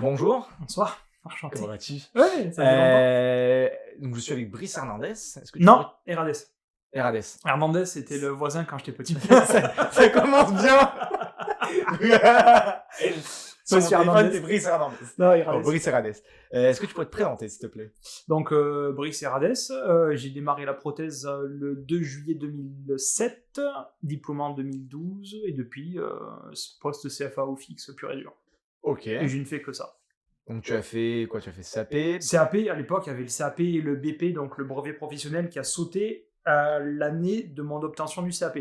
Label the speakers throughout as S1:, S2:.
S1: Bonjour,
S2: Bonsoir, enchanté.
S1: comment vas-tu?
S2: Ouais, ça fait longtemps.
S1: Donc je suis avec Brice Hernandez. Est-ce que
S2: Non, Herades.
S1: Hernandez.
S2: Hernandez, c'était le voisin quand j'étais petit.
S1: Ça commence bien. Sur mon
S2: Monsieur
S1: téléphone,
S2: Hernandez.
S1: c'est Brice Hernandez.
S2: Non,
S1: Oh,
S2: Herades.
S1: Brice Hernandez. Est-ce que tu pourrais te présenter, s'il te plaît?
S2: Donc, Brice Herades, j'ai démarré la prothèse le 2 juillet 2007, diplômé en 2012, et depuis, poste CFA au fixe pur et dur.
S1: Ok.
S2: Et je ne fais que ça.
S1: Donc tu as fait quoi? Tu as fait SAP?
S2: CAP, à l'époque, il y avait le CAP et le BP, donc le brevet professionnel, qui a sauté l'année de mon obtention du CAP.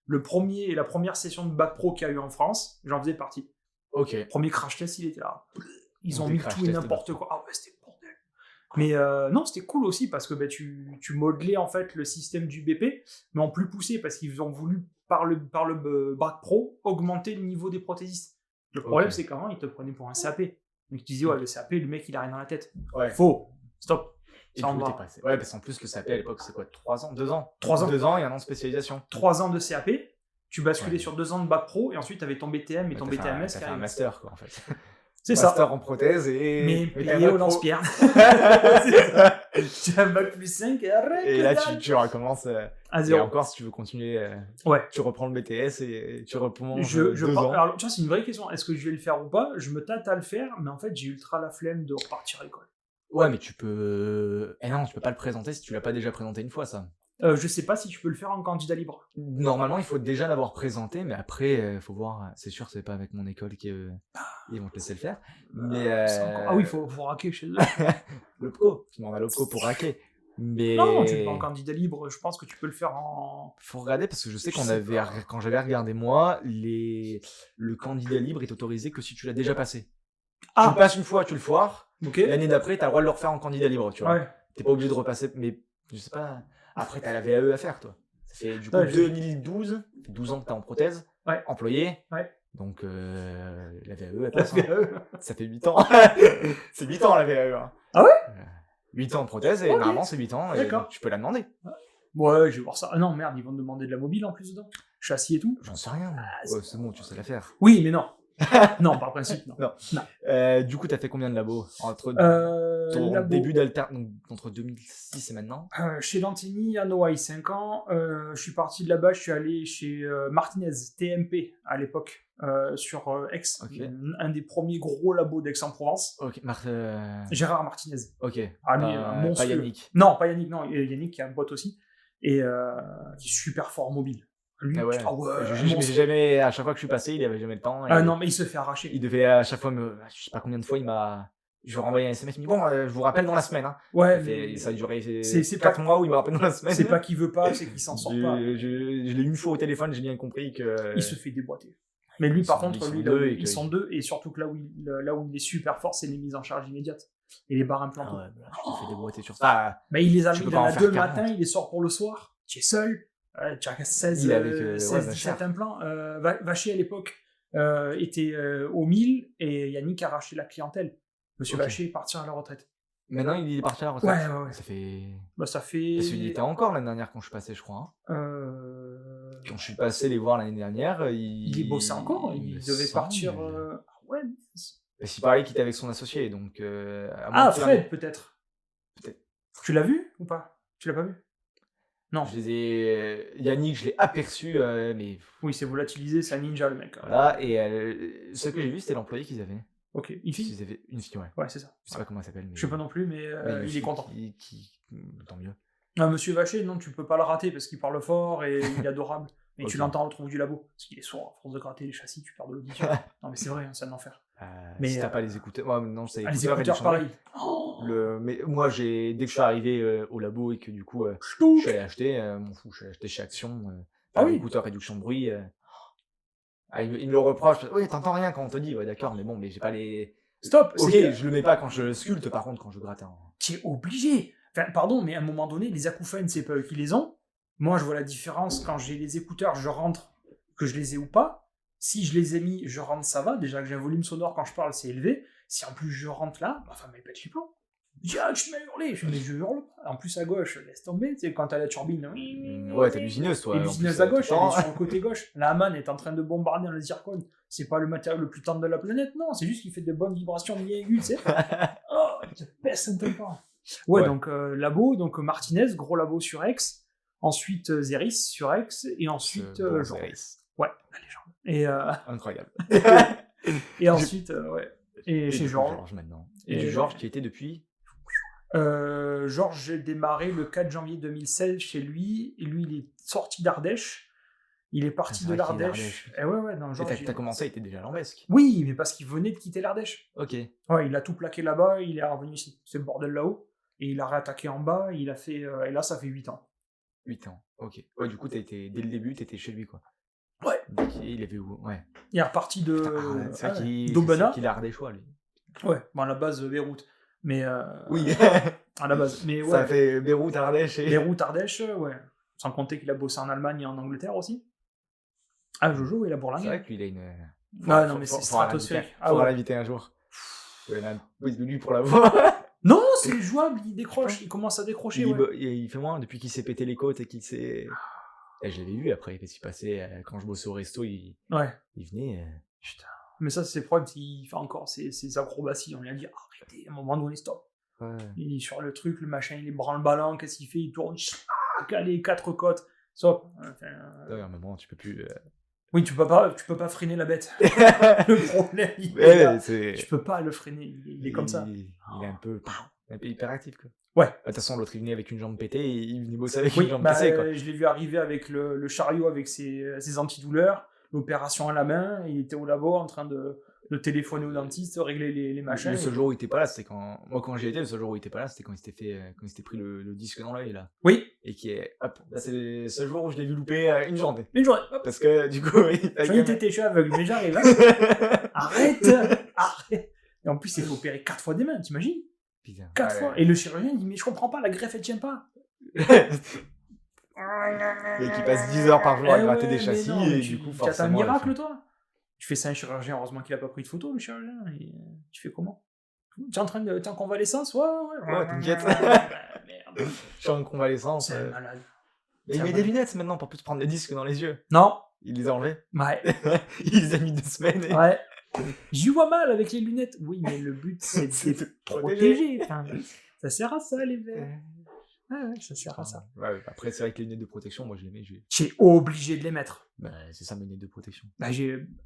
S2: La première session de bac pro qu'il y a eu en France, j'en faisais partie.
S1: Ok.
S2: Premier crash test, il était là. Ils ont
S1: Des
S2: mis
S1: crash
S2: tout et
S1: tests
S2: n'importe quoi. Ah ouais, c'était le bordel. Mais non, c'était cool aussi parce que tu modelais en fait le système du BP, mais en plus poussé parce qu'ils ont voulu, par le bac pro, augmenter le niveau des prothésistes. Le problème,
S1: Ok.
S2: c'est qu'avant, ils te prenaient pour un CAP. Donc tu disais, ouais, le CAP, le mec, il a rien dans la tête.
S1: Ouais.
S2: Faux. Stop.
S1: Et
S2: Ça
S1: du
S2: en
S1: coup,
S2: va.
S1: t'es passé. Ouais, parce qu'en plus, le SAP à l'époque, c'est quoi? 3 ans? 2 ans?
S2: 3 ans.
S1: 2 ans et 1 an de spécialisation.
S2: 3 ans de CAP, tu basculais
S1: Ouais.
S2: sur 2 ans de bac pro, et ensuite, tu avais ton BTM et ton
S1: T'as fait un-
S2: BTMS.
S1: T'as fait un master, quoi, en fait.
S2: C'est ça.
S1: Master en prothèse et...
S2: Mais
S1: et t'as un
S2: payé
S1: bac
S2: au
S1: pro.
S2: lance-pierre. C'est ça. Tu as un bac plus 5 et arrête.
S1: Et
S2: que
S1: là,
S2: dalle.
S1: tu recommences.
S2: À
S1: Et
S2: zéro.
S1: encore, si tu veux continuer,
S2: Ouais.
S1: tu reprends le BTS et tu reprends
S2: Je
S1: 2 ans.
S2: Alors, tu vois, c'est une vraie question. Est-ce que je vais le faire ou pas? Je me tâte à le faire, mais en fait, j'ai ultra la flemme de repartir à l'école.
S1: Ouais, mais tu peux. Eh non, tu peux pas le présenter si tu l'as pas déjà présenté une fois, ça.
S2: Je sais pas si tu peux le faire en candidat libre.
S1: Normalement, il faut déjà l'avoir présenté, mais après, faut voir. C'est sûr, c'est pas avec mon école qu'ils vont te laisser le faire. Mais.
S2: C'est encore- Ah oui, faut raquer chez eux.
S1: L'OPCO. Tu demandes à l'OPCO pour raquer. Mais.
S2: Non, tu le fais en candidat libre. Je pense que tu peux le faire en.
S1: Faut regarder parce que je sais
S2: Je
S1: qu'on
S2: sais
S1: avait.
S2: pas.
S1: Quand j'avais regardé moi, le candidat libre est autorisé que si tu l'as déjà passé. Tu
S2: Ah,
S1: le passes une fois, tu le foires.
S2: ok.
S1: L'année d'après, t'as le droit de le refaire en candidat libre, tu vois.
S2: Ouais.
S1: T'es pas obligé de repasser, mais je sais pas. Après, t'as la VAE à faire, toi. Ça fait du coup
S2: Ouais,
S1: 2012, ça fait 12 ans que t'es en prothèse,
S2: Ouais.
S1: employé.
S2: Ouais.
S1: Donc la VAE, elle passe. Hein.
S2: VAE.
S1: Ça fait 8 ans. C'est 8 ans la VAE. Hein.
S2: Ah ouais
S1: 8 ans de prothèse, et
S2: Ok.
S1: normalement c'est 8 ans, et
S2: D'accord.
S1: donc tu peux la demander.
S2: Ouais, je vais voir ça. Ah non, merde, ils vont te demander de la mobile en plus dedans. Châssis et tout.
S1: J'en sais rien. Moi.
S2: c'est-
S1: Ouais, c'est bon, tu sais la faire.
S2: Oui, mais non. Non, par principe, non.
S1: Non. Du coup, t'as fait combien de labos entre ton
S2: Labo.
S1: début donc entre 2006 et maintenant?
S2: Chez Lantini à Noailles, 5 ans. Je suis parti de là-bas, je suis allé chez Martinez, TMP à l'époque, sur Aix,
S1: Ok.
S2: un des premiers gros labos d'Aix-en-Provence.
S1: Ok,
S2: Gérard Martinez.
S1: ok.
S2: Ah, lui,
S1: Pas
S2: monstrueux.
S1: Yannick.
S2: Non, pas Yannick, non. Yannick qui a un pote aussi, et qui est super fort en mobile. Lui,
S1: Ah ouais. J'ai
S2: monstre.
S1: jamais, à chaque fois que je suis passé, il avait jamais le temps. Et
S2: Ah non, mais il se fait arracher.
S1: il devait à chaque fois je sais pas combien de fois je lui renvoyais un SMS, il me dit bon, je vous rappelle dans la semaine. Hein.
S2: Ouais,
S1: Ça a duré
S2: c'est
S1: 4
S2: pas-
S1: mois où il me rappelle dans la semaine.
S2: c'est pas qu'il veut pas, c'est qu'il s'en sort pas.
S1: Je l'ai une fois au téléphone, j'ai bien compris que.
S2: Il se fait déboîter. Mais lui,
S1: ils
S2: par
S1: sont-
S2: contre,
S1: ils sont
S2: lui,
S1: deux et
S2: ils
S1: que-
S2: sont deux, et surtout que là où il est super fort, c'est les mises en charge immédiates. Et les barres implantées.
S1: Ah ouais, bah, je te fais déboîter sur ça.
S2: Bah, il les a
S1: Tu
S2: mis
S1: peux
S2: dans
S1: pas en
S2: la
S1: faire
S2: 2 le
S1: 40.
S2: matin, il les sort pour le soir. Tu es seul. Tu as 16,
S1: Il est avec,
S2: 16
S1: ouais,
S2: 17
S1: Vacher.
S2: implants. Vacher, à l'époque, était au 1000, et Yannick a racheté la clientèle. Monsieur
S1: Ok.
S2: Vacher est parti à la retraite.
S1: Maintenant, il est parti à la retraite.
S2: Ouais.
S1: Ça fait.
S2: Bah, ça fait.
S1: Parce qu'il y était encore l'année dernière quand je suis passé, je crois. Hein. Quand je suis passé les voir l'année dernière,
S2: Il y bossait encore. Il
S1: me
S2: devait
S1: semble.
S2: partir. Ouais.
S1: Parce qu'il parlait qu'il était avec son associé, donc. À moins
S2: Ah,
S1: qu'il
S2: Fred, peut-être.
S1: Peut-être.
S2: Tu l'as vu ou pas? Tu l'as pas vu? Non.
S1: Je les ai. Yannick, je l'ai aperçu, mais.
S2: Oui, c'est volatilisé, c'est un ninja le mec.
S1: Voilà, et ce que j'ai vu, c'était l'employé qu'ils avaient.
S2: Ok, une fille?
S1: Ils avaient une fille, ouais.
S2: Ouais, c'est ça.
S1: Je sais pas comment elle s'appelle, mais.
S2: Je sais pas non plus, mais
S1: mais une
S2: il est
S1: fille
S2: content.
S1: Tant mieux.
S2: Ah, Monsieur Vacher, non, tu peux pas le rater parce qu'il parle fort et il est adorable. Mais tu
S1: Ok.
S2: l'entends au trou du labo. Parce qu'il est sourd, à force de gratter les châssis, tu perds de l'audition. Non, mais c'est vrai, hein, c'est un enfer.
S1: Mais
S2: Mais,
S1: si t'as pas les écouteurs. Ouais, non, c'est
S2: Ah, les
S1: écouteurs et
S2: écouteurs,
S1: du chandail.
S2: pareil. Oh,
S1: Mais moi, dès que je suis arrivé au labo et que du coup, je
S2: Ch'touk.
S1: suis allé acheter, m'en fous, je suis allé acheter chez Action,
S2: Ah oui.
S1: écouteurs, réduction de bruit. Il me le reproche. Oui, t'entends rien quand on te dit, ouais, d'accord, mais bon, mais j'ai pas les.
S2: Stop.
S1: Ok,
S2: c'est-
S1: je le mets pas quand je sculpte, par contre, quand je gratte.
S2: Tu es obligé. Enfin, pardon, mais à un moment donné, les acouphènes, c'est pas eux qui les ont. Moi, je vois la différence quand j'ai les écouteurs, je rentre, que je les ai ou pas. Si je les ai mis, je rentre, ça va. Déjà que j'ai un volume sonore quand je parle, c'est élevé. Si en plus je rentre là, ma femme, elle pète les plombs. Il dit, ah, tu m'as hurlé. Je dis, mais je hurle pas. En plus, à gauche, laisse tomber, tu sais, quand t'as la turbine.
S1: Ouais, t'es busineuse, toi.
S2: Et
S1: en
S2: busineuse
S1: plus,
S2: à
S1: tout le
S2: gauche, elle
S1: temps.
S2: est sur le côté gauche. La manne est en train de bombarder le zircon. C'est pas le matériau le plus tendre de la planète, non. C'est juste qu'il fait de bonnes vibrations mi-aiguës, tu sais. Oh, il te pèse un peu pas. Ouais,
S1: Ouais.
S2: donc labo, donc Martinez, gros labo sur Aix. Ensuite Zeris sur Aix. Et ensuite
S1: Ce bon
S2: Georges.
S1: Zeris.
S2: Ouais, la légende. Et,
S1: Incroyable.
S2: et ensuite, ouais. Et chez
S1: du coup,
S2: Georges.
S1: maintenant.
S2: Et
S1: Et du
S2: Georges.
S1: Georges qui était depuis.
S2: Georges, j'ai démarré le 4 janvier 2016 chez lui. Et lui, il est sorti d'Ardèche. Il est parti
S1: Ah, c'est
S2: de
S1: vrai qu'il est
S2: l'Ardèche. Et ouais, non,
S1: Et
S2: Georges.
S1: t'as commencé, il était déjà lambesque.
S2: Oui, mais parce qu'il venait de quitter l'Ardèche.
S1: Ok.
S2: Ouais, il a tout plaqué là-bas, il est revenu ici. C'est le bordel là-haut. Et il a réattaqué en bas, il a fait. Et là, ça fait 8 ans.
S1: 8 ans. Ok. Ouais, du coup, dès le début, t'étais chez lui, quoi.
S2: Ouais.
S1: Donc, il avait où? Ouais.
S2: Il est reparti de.
S1: C'est vrai
S2: d'Aubenas.
S1: qu'il a ardéchois, lui.
S2: Ouais, bon, à la base, Beyrouth. Mais.
S1: Oui.
S2: À la base. Mais ouais.
S1: Ça fait Beyrouth, Ardèche et.
S2: Beyrouth, Ardèche, ouais. Sans compter qu'il a bossé en Allemagne et en Angleterre aussi. Ah, Jojo, il a
S1: C'est
S2: bourlingué.
S1: vrai qu'il a une.
S2: Ah non, mais c'est stratosphérique. Ah
S1: Faudra
S2: ouais.
S1: l'inviter un jour. Oui, lui pour la voix.
S2: Non, c'est jouable, il décroche, il commence à décrocher. Ouais.
S1: Il fait moins depuis qu'il s'est pété les côtes et qu'il s'est. Et je l'avais vu après, parce qu'il passait, quand je bossais au resto, il venait.
S2: Putain. Mais ça, c'est le problème, il fait encore ses acrobaties. On lui a dit, arrêtez, à un moment donné, stop.
S1: Ouais.
S2: Il est sur le truc, le machin, il est branle-ballant, qu'est-ce qu'il fait? Il tourne, allez, 4 côtes, stop. Enfin,
S1: Ouais, à un moment, tu peux plus.
S2: Oui, tu peux pas freiner la bête. Le problème, il est là. Tu peux pas le freiner, il est comme ça.
S1: Il est un peu hyperactif, quoi.
S2: Ouais.
S1: De toute façon, l'autre, il venait avec une jambe pétée et il venait bosser avec
S2: Oui,
S1: une jambe cassée, quoi.
S2: je l'ai vu arriver avec le chariot avec ses antidouleurs, l'opération à la main, il était au labo en train de téléphoner au dentiste, régler les machins.
S1: Le seul jour où il était pas là, c'était quand. Moi, quand j'y étais, le seul jour où il était pas là, c'était quand il s'était pris le disque dans l'œil, là.
S2: Oui.
S1: Et qui est. Hop, là, c'est le seul jour où je l'ai vu louper une journée.
S2: Une journée, hop.
S1: Parce que, du coup,
S2: Je suis aveugle, mais j'arrive. Hein. Arrête. Et en plus, il faut opérer 4 fois des mains, t'imagines?
S1: Putain.
S2: 4 fois. Et le chirurgien, il dit, mais je comprends pas, la greffe, elle tient pas.
S1: Et qui passe 10 heures par jour à gratter des châssis,
S2: non,
S1: et du coup, forcément.
S2: T'as un miracle, toi? Tu fais ça à un chirurgien, heureusement qu'il a pas pris de photo, le chirurgien. Et tu fais comment? Tu es en train de. T'es en convalescence? Ouais,
S1: t'inquiète.
S2: Merde.
S1: Je suis en convalescence.
S2: C'est un malade.
S1: Mais il met des lunettes maintenant pour plus te prendre le disque dans les yeux.
S2: Non.
S1: Il les a enlevés.
S2: Ouais.
S1: Il les a mis 2 semaines. Et...
S2: Ouais. J'y vois mal avec les lunettes. Oui, mais le but, c'est de te protéger. Enfin, ça sert à ça, les verres. Ouais, ça sert à ça.
S1: Ouais, après, c'est vrai que les lunettes de protection, moi, je les mets.
S2: J'ai obligé de les mettre.
S1: Bah, c'est ça, mes lunettes de protection.
S2: Bah,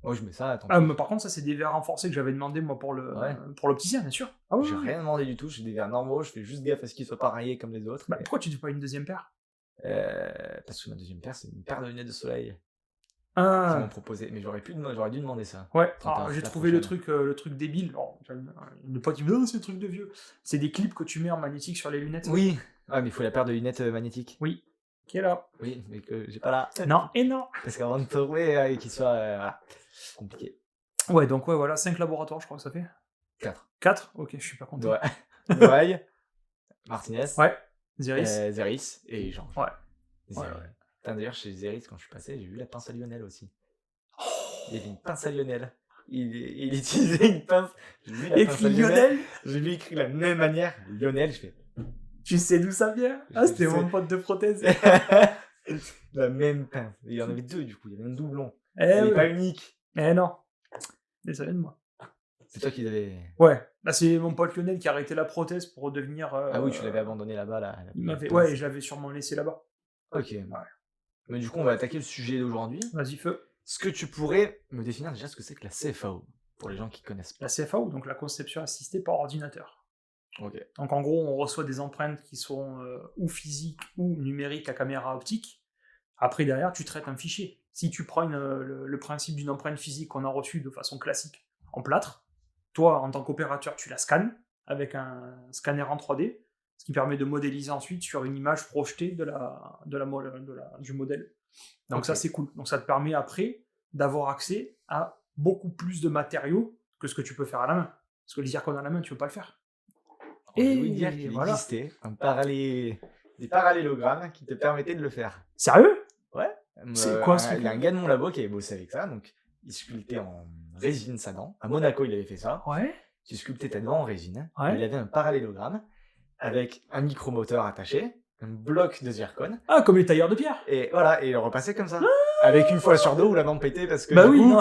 S1: moi, je mets ça, attends.
S2: Mais par contre, ça, c'est des verres renforcés que j'avais demandé, moi, pour l'opticien, bien sûr. Ah, ouais,
S1: j'ai rien demandé du tout, j'ai des verres normaux, je fais juste gaffe à ce qu'ils soient pas rayés comme les autres.
S2: Bah, pourquoi tu dis pas une deuxième paire?
S1: Parce que ma deuxième paire, c'est une paire de lunettes de soleil.
S2: Ah.
S1: Ils m'ont proposé, mais j'aurais dû demander ça.
S2: Ouais, j'ai trouvé le truc débile. Le pote il me dit, oh, c'est un truc de vieux. C'est des clips que tu mets en magnétique sur les lunettes.
S1: Oui, mais il faut la paire de lunettes magnétiques.
S2: Oui, qui est là.
S1: Oui, mais que j'ai pas là.
S2: Non, et non.
S1: Parce qu'avant de trouver, qu'il soit voilà, compliqué.
S2: Ouais, donc ouais, voilà, 5 laboratoires, je crois que ça fait.
S1: 4.
S2: 4 Ok, je suis pas content.
S1: Ouais. Noailles, Martinez.
S2: Ouais. Zeris.
S1: Zeris et Jean.
S2: Ouais.
S1: Ouais. D'ailleurs, chez Zeris, quand je suis passé, j'ai vu la pince à Lionel aussi. Il y avait une pince à Lionel. Il utilisait une pince.
S2: Écrit Lionel.
S1: J'ai vu écrit de la même manière. Lionel, je fais.
S2: Tu sais d'où ça vient? Ah, c'était mon pote de prothèse.
S1: La même pince. Il y en avait 2 du coup. Il y avait un doublon.
S2: Il
S1: pas unique.
S2: Non. Mais ça vient de moi.
S1: C'est toi qui l'avais.
S2: Ouais. Bah, c'est mon pote Lionel qui a arrêté la prothèse pour devenir.
S1: Ah oui, tu l'avais abandonné là-bas.
S2: Il m'avait. Ouais, je l'avais sûrement laissé là-bas.
S1: Ok. Ouais. Mais du coup, on va attaquer le sujet d'aujourd'hui.
S2: Vas-y, feu.
S1: Est-ce que tu pourrais me définir déjà ce que c'est que la CFAO, pour les gens qui connaissent pas?
S2: La CFAO, donc la conception assistée par ordinateur.
S1: Ok.
S2: Donc en gros, on reçoit des empreintes qui sont ou physiques ou numériques à caméra optique. Après, derrière, tu traites un fichier. Si tu prends le principe d'une empreinte physique qu'on a reçue de façon classique en plâtre, toi, en tant qu'opérateur, tu la scannes avec un scanner en 3D, ce qui permet de modéliser ensuite sur une image projetée du modèle. Donc okay. Ça, c'est cool. Donc ça te permet après d'avoir accès à beaucoup plus de matériaux que ce que tu peux faire à la main. Parce que le zircon à la main, tu ne peux pas le faire.
S1: Et je veux dire qu'il existait des parallélogrammes qui te permettaient de le faire.
S2: Sérieux?
S1: Ouais.
S2: C'est quoi ce
S1: Il y a un gars de mon labo qui avait bossé avec ça, donc il sculptait en résine sa dent. À Monaco, il avait fait ça.
S2: Ouais.
S1: Tu sculptais ta dent en résine.
S2: Ouais.
S1: Il avait un parallélogramme. avec un micromoteur attaché, un bloc de zircone,
S2: Ah, comme les tailleurs de pierre.
S1: et voilà, et il repassait comme ça. Avec une fois sur deux où la lampe pétait parce que
S2: Bah
S1: du
S2: oui,
S1: coup,
S2: non.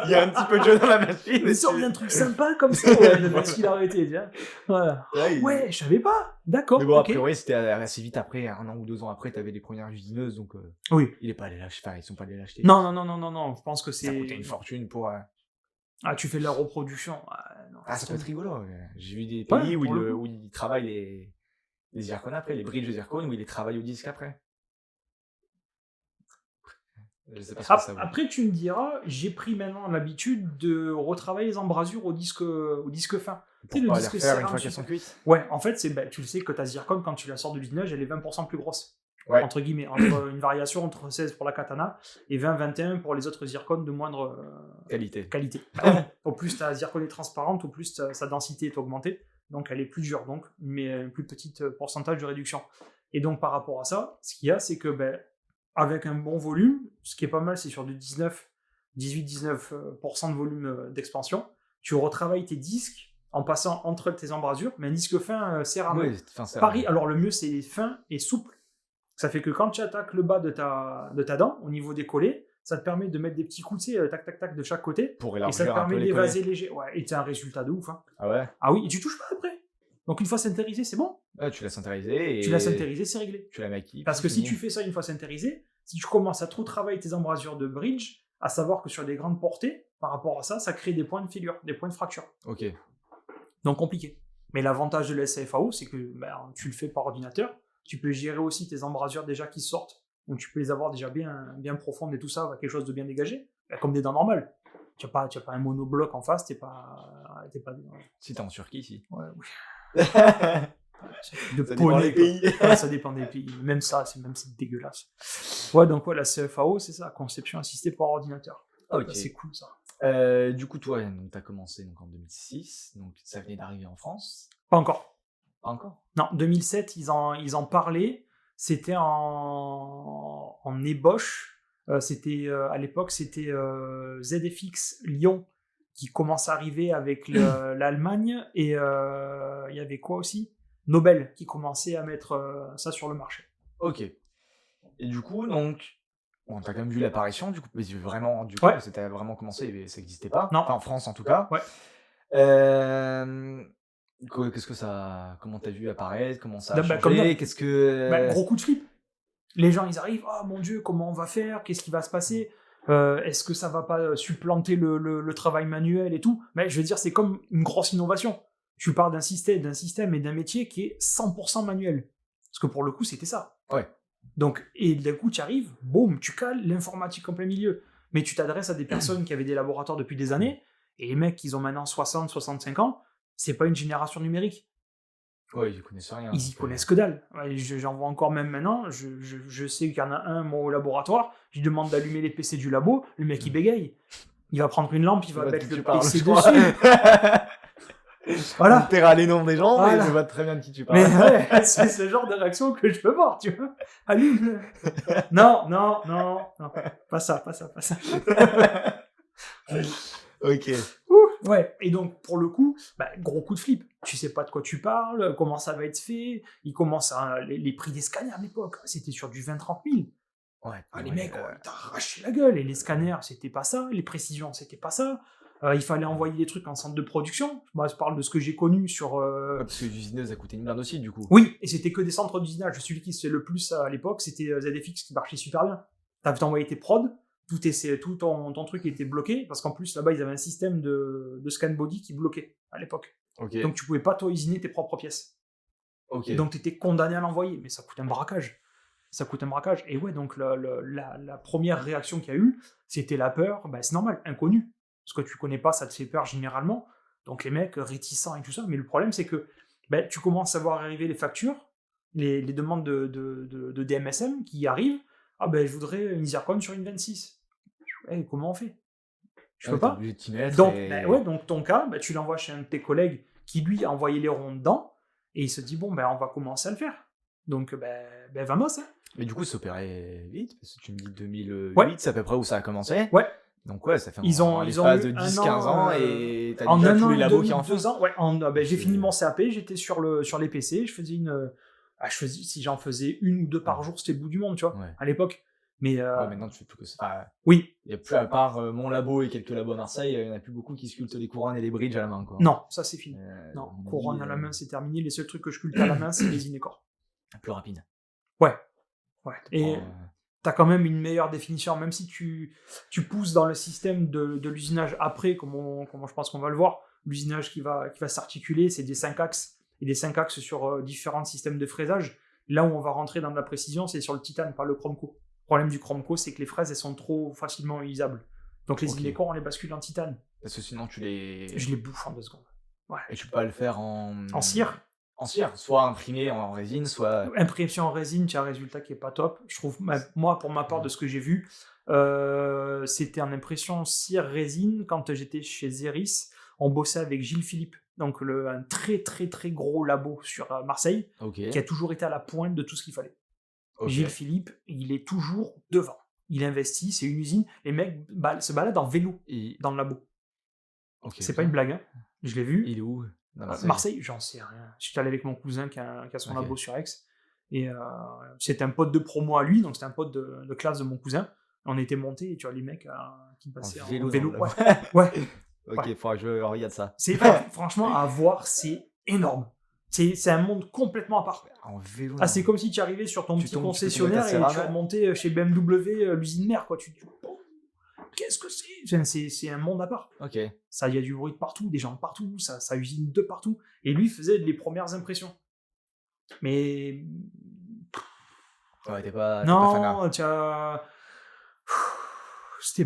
S1: il y a un petit peu de jeu dans la machine.
S2: Mais sort d'un truc sympa comme ça, ouais, le mec qu'il a arrêté, tu vois. Voilà.
S1: Ouais,
S2: Ouais, je savais pas. D'accord.
S1: mais bon, a
S2: ok.
S1: priori, c'était assez vite après, 1 an ou 2 ans après, t'avais les premières usineuses, donc
S2: Oui.
S1: il est pas allé l'acheter, enfin, ils sont pas allés l'acheter.
S2: Non. Je pense que
S1: Ça coûtait
S2: c'est.
S1: une fortune pour.
S2: Ah, tu fais de la reproduction. Non,
S1: Ah, ça peut être rigolo. J'ai vu des
S2: Ouais,
S1: pays
S2: pour le coup.
S1: où ils travaillent les zircones après, les bridges de zircone, où ils les travaillent au disque après. Je sais pas ce que ça vaut.
S2: Après, tu me diras, j'ai pris maintenant l'habitude de retravailler les embrasures au disque fin.
S1: Pour
S2: le
S1: pas
S2: disque
S1: les refaire une
S2: serrant
S1: fois
S2: dessus.
S1: qu'elles sont cuites.
S2: Ouais, en fait, tu le sais que ta zircone, quand tu la sors de l'usinage, elle est 20% plus grosse.
S1: Ouais.
S2: Entre guillemets, entre une variation entre 16 pour la katana et 20-21 pour les autres zircones de moindre
S1: Qualité.
S2: Au plus ta zircone est transparente, au plus sa densité est augmentée. Donc elle est plus dure, donc, mais un plus petit pourcentage de réduction. Et donc par rapport à ça, ce qu'il y a, c'est que avec un bon volume, ce qui est pas mal, c'est sur du 18-19% de volume d'expansion, tu retravailles tes disques en passant entre tes embrasures, mais un disque fin céramique.
S1: Oui, fin céramique.
S2: Pareil, alors le mieux c'est fin et souple. Ça fait que quand tu attaques le bas de ta dent, au niveau des collets, ça te permet de mettre des petits coups, tac, de chaque côté.
S1: Pour
S2: Et ça te
S1: élargir un peu
S2: permet
S1: les collets.
S2: d'évaser léger. Ouais, et t'as un résultat de ouf. Hein.
S1: Ah ouais.
S2: Ah oui, et tu touches pas après. Donc une fois centérisé, c'est bon.
S1: Ouais, tu l'as centérisé et.
S2: Tu l'as centérisé, c'est réglé.
S1: Tu la maquilles.
S2: Parce que si tu fais ça une fois centérisé, si tu commences à trop travailler tes embrasures de bridge, à savoir que sur des grandes portées, par rapport à ça, ça crée des points de fêlure, des points de fracture.
S1: Ok.
S2: Donc compliqué. Mais l'avantage de l'SFAO, c'est que tu le fais par ordinateur. Tu peux gérer aussi tes embrasures déjà qui sortent. Donc tu peux les avoir déjà bien profondes et tout ça, quelque chose de bien dégagé. Comme des dents normales. Tu n'as pas un monobloc en face, t'es pas...
S1: Si t'es en Turquie, si.
S2: Ouais, oui.
S1: Ça dépend des pays.
S2: Ouais, ça dépend des pays. Même ça, c'est dégueulasse. Ouais, donc la CFAO, c'est ça, conception assistée par ordinateur.
S1: Ok.
S2: C'est cool ça.
S1: Du coup, toi, t'as commencé en 2006, donc ça venait d'arriver en France.
S2: Pas encore.
S1: Pas encore.
S2: Non, 2007, ils en parlaient. C'était en ébauche. À l'époque, c'était ZFX Lyon qui commence à arriver avec l'Allemagne. Et il y avait quoi aussi ? Nobel qui commençait à mettre ça sur le marché.
S1: Ok. Et du coup, donc, t'as quand même vu l'apparition, du coup, mais vraiment,
S2: Ouais.
S1: c'était vraiment commencé, ça n'existait pas.
S2: Non.
S1: Enfin, en France en tout cas.
S2: Ouais.
S1: Qu'est-ce que ça, comment t'as vu apparaître, comment ça a changé,
S2: comme
S1: qu'est-ce que.
S2: Gros coup de flip. Les gens, ils arrivent, oh mon Dieu, comment on va faire, qu'est-ce qui va se passer, est-ce que ça va pas supplanter le travail manuel et tout. Mais je veux dire, c'est comme une grosse innovation. Tu pars d'un système et d'un métier qui est 100% manuel. Parce que pour le coup, c'était ça.
S1: Ouais.
S2: Donc, et d'un coup, tu arrives, boum, tu cales l'informatique en plein milieu. Mais tu t'adresses à des personnes qui avaient des laboratoires depuis des années, et les mecs, ils ont maintenant 60, 65 ans, c'est pas une génération numérique.
S1: Ouais, ils connaissent rien.
S2: Ils y connaissent que dalle. J'en vois encore même maintenant. Je sais qu'il y en a un, moi, au laboratoire. Je lui demande d'allumer les PC du labo. Le mec, il bégaye. Il va prendre une lampe, il va mettre le PC dessus. Voilà.
S1: T'es râlé nombre des gens,
S2: Voilà.
S1: mais je vois très bien de qui tu parles.
S2: Mais ouais, c'est ce genre de réaction que je peux voir, tu vois. Allume. Non. Pas ça.
S1: Ok.
S2: Ouais, et donc pour le coup, gros coup de flip. Tu sais pas de quoi tu parles, comment ça va être fait. Ils commencent les prix des scanners à l'époque, c'était sur du 20-30 000.
S1: Ouais.
S2: Les mecs, ils t'arrachaient la gueule. Et les scanners, c'était pas ça. Les précisions, c'était pas ça. Il fallait envoyer des trucs en centre de production. Moi, je parle de ce que j'ai connu sur.
S1: Parce que l'usineuse, ça coûtait une blinde aussi, du coup.
S2: Oui, et c'était que des centres d'usinage. Celui qui se fait le plus à l'époque, c'était ZFX qui marchait super bien. T'avais envoyé tes prods. Tout ton truc était bloqué, parce qu'en plus, là-bas, ils avaient un système de scan body qui bloquait à l'époque.
S1: Okay.
S2: Donc, tu pouvais pas, toi, usiner tes propres pièces.
S1: Okay.
S2: Donc, tu étais condamné à l'envoyer, mais ça coûte un braquage. Et ouais, donc, la première réaction qu'il y a eu, c'était la peur. C'est normal, inconnu. Parce que tu connais pas, ça te fait peur généralement. Donc, les mecs réticents et tout ça. Mais le problème, c'est que tu commences à voir arriver les factures, les demandes de DMSM qui arrivent. Ah je voudrais une zircone sur une 26. Comment on fait? Je peux pas. Donc, donc ton cas, tu l'envoies chez un de tes collègues qui lui a envoyé les ronds dedans et il se dit on va commencer à le faire. Donc vamos. Hein.
S1: Mais du coup, ça opérait vite parce que tu me dis 2008,
S2: ouais.
S1: C'est à peu près où ça a commencé.
S2: Ouais.
S1: Donc ouais, ça fait
S2: Ils ont
S1: l'espace
S2: eu
S1: de
S2: un
S1: 10-15
S2: an,
S1: ans et t'as
S2: en
S1: déjà
S2: un
S1: tous
S2: an
S1: les
S2: et
S1: labos
S2: demi,
S1: qui en font.
S2: 2 ans, ouais, j'ai
S1: C'est-
S2: fini mon CAP, j'étais sur les PC, je faisais si j'en faisais 1 ou 2 par
S1: Ouais.
S2: jour, c'était le bout du monde, tu vois,
S1: Ouais.
S2: à l'époque. Mais
S1: Ouais, maintenant tu fais plus que ça. Enfin,
S2: oui,
S1: il y a plus, à part mon labo et quelques labos à Marseille, il y en a plus beaucoup qui sculptent les couronnes et les bridges à la main, quoi.
S2: non, ça c'est fini. Non,
S1: À mon
S2: couronne
S1: avis,
S2: à la main, c'est terminé. Les seuls trucs que je culte à la main, c'est les inécors.
S1: plus rapide.
S2: Ouais. Et
S1: Prends,
S2: t'as quand même une meilleure définition, même si tu pousses dans le système de l'usinage après, comment je pense qu'on va le voir, l'usinage qui va s'articuler, c'est des 5 axes, et des 5 axes sur différents systèmes de fraisage. Là où on va rentrer dans de la précision, c'est sur le titane, pas le chrome-co. Le problème du chrome-co, c'est que les fraises, elles sont trop facilement utilisables. Donc les
S1: Ok.
S2: inécors, on les bascule en titane.
S1: Parce que sinon tu les.
S2: Je les bouffe en 2 secondes. Ouais.
S1: Et tu peux pas le faire en.
S2: En cire.
S1: En cire, soit imprimé en résine, soit.
S2: Impression en résine, tu as un résultat qui est pas top. Je trouve, moi, pour ma part, de ce que j'ai vu, c'était en impression cire résine. Quand j'étais chez Zeris, on bossait avec Gilles Philippe, donc un très très très gros labo sur Marseille,
S1: Ok.
S2: qui a toujours été à la pointe de tout ce qu'il fallait.
S1: Ok.
S2: Gilles Philippe, il est toujours devant. Il investit, c'est une usine. Les mecs se baladent en vélo dans le labo.
S1: Ok,
S2: C'est pas une blague, hein. Je l'ai vu.
S1: Il est où?
S2: Marseille, j'en sais rien. Je suis allé avec mon cousin qui a son
S1: Ok.
S2: labo sur Aix. Et c'était un pote de promo à lui, donc c'était un pote de classe de mon cousin. On était montés et tu vois les mecs qui passaient en vélo.
S1: dans le
S2: Ouais. Ouais.
S1: Ok,
S2: Ouais.
S1: faudra que je regarde ça.
S2: Franchement, à voir, c'est énorme. C'est un monde complètement à part.
S1: En vélo.
S2: Ah, c'est comme si tu arrivais sur ton
S1: Tu
S2: petit
S1: tombes, tu peux
S2: concessionnaire
S1: tomber
S2: et
S1: ta
S2: tu
S1: Serrano.
S2: remontais chez BMW, l'usine mère, quoi. Qu'est-ce que c'est? Enfin, c'est un monde à part.
S1: Ok.
S2: Ça, il y a du bruit de partout, des gens de partout, ça usine de partout. Et lui faisait les premières impressions. Mais
S1: Ouais, t'es pas fanat.
S2: non, c'était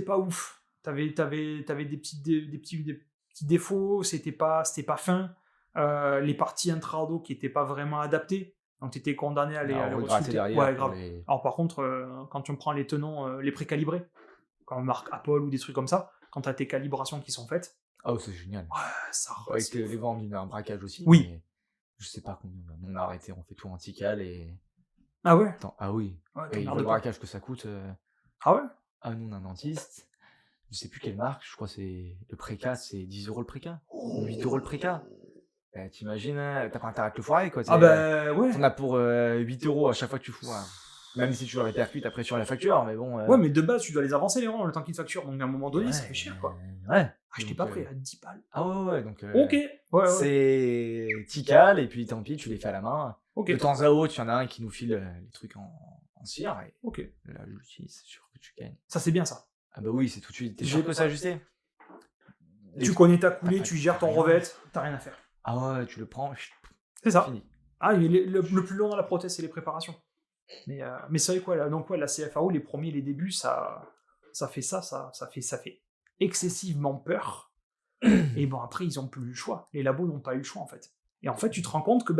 S2: pas ouf. T'avais des petits défauts, c'était pas fin. Les parties intrado qui étaient pas vraiment adaptées. Donc t'étais condamné à les
S1: regratter
S2: resculpter.
S1: derrière.
S2: Ouais,
S1: pour
S2: grave.
S1: les-
S2: Alors par contre, quand on prend les tenons, les précalibrés, comme marque Apple ou des trucs comme ça, quand t'as tes calibrations qui sont faites,
S1: Oh, c'est génial.
S2: ça
S1: Avec
S2: c'est
S1: les ventes d'un braquage aussi.
S2: Oui.
S1: Mais je sais pas combien. On a arrêté, on fait tout en cal et.
S2: Ah ouais.
S1: Attends, ah oui.
S2: Ouais,
S1: Et il voit le braquage que ça coûte.
S2: Ah ouais.
S1: Ah, nous, on a un dentiste. Je sais plus quelle marque. Je crois que c'est le préca, c'est 10 € le préca. Ou 8 € le préca. T'imagines, t'as pas intérêt à te le foirer, quoi.
S2: Ah bah ouais.
S1: T'en as pour 8 € à chaque fois que tu fous. Même si tu le répercutes après sur la facture, mais bon.
S2: Ouais, mais de base, tu dois les avancer les rangs le temps qu'ils te facturent. Donc à un moment donné,
S1: ouais,
S2: ça fait cher, quoi.
S1: Ouais.
S2: Ah, j'étais
S1: Donc,
S2: pas prêt à 10 balles.
S1: Ah ouais, donc.
S2: Ok. Ouais.
S1: C'est tical, et puis tant pis, tu les fais à la main.
S2: Ok.
S1: De temps à autre, il y en a un qui nous file les trucs en cire. Et
S2: Ok.
S1: là, je l'utilise, c'est sûr que tu gagnes.
S2: Ça, c'est bien, ça.
S1: Ah bah oui, c'est tout de suite. T'es sûr que c'est ajusté?
S2: Tu connais ta coulée,
S1: T'as
S2: tu
S1: pas-
S2: gères
S1: t'as
S2: ton
S1: rien.
S2: revêt, t'as rien à faire.
S1: Ah ouais, tu le prends,
S2: C'est ça.
S1: fini.
S2: Ah, le plus long dans la prothèse, c'est les préparations. Mais c'est vrai, quoi. La CFAO, les premiers, les débuts, ça fait ça fait excessivement peur. Et bon, après, ils ont plus eu le choix. Les labos n'ont pas eu le choix, en fait. Et en fait, tu te rends compte que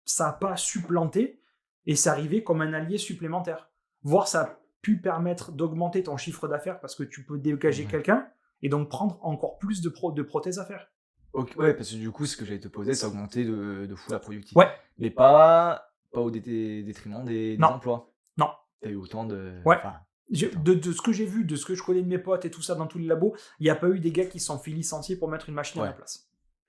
S2: ça n'a pas supplanté et c'est arrivé comme un allié supplémentaire. Voire ça a pu permettre d'augmenter ton chiffre d'affaires parce que tu peux dégager
S1: Ouais.
S2: quelqu'un et donc prendre encore plus de prothèses à faire.
S1: Ok, ouais, parce que du coup, ce que j'allais te poser, c'est augmenter de fou la productivité.
S2: Ouais.
S1: Mais pas au détriment des
S2: Non.
S1: emplois.
S2: Non.
S1: T'as eu autant de.
S2: Ouais.
S1: Enfin,
S2: De ce que j'ai vu, de ce que je connais de mes potes et tout ça dans tous les labos, il n'y a pas eu des gars qui se sont fait licencier pour mettre une machine à
S1: Ouais.
S2: la place.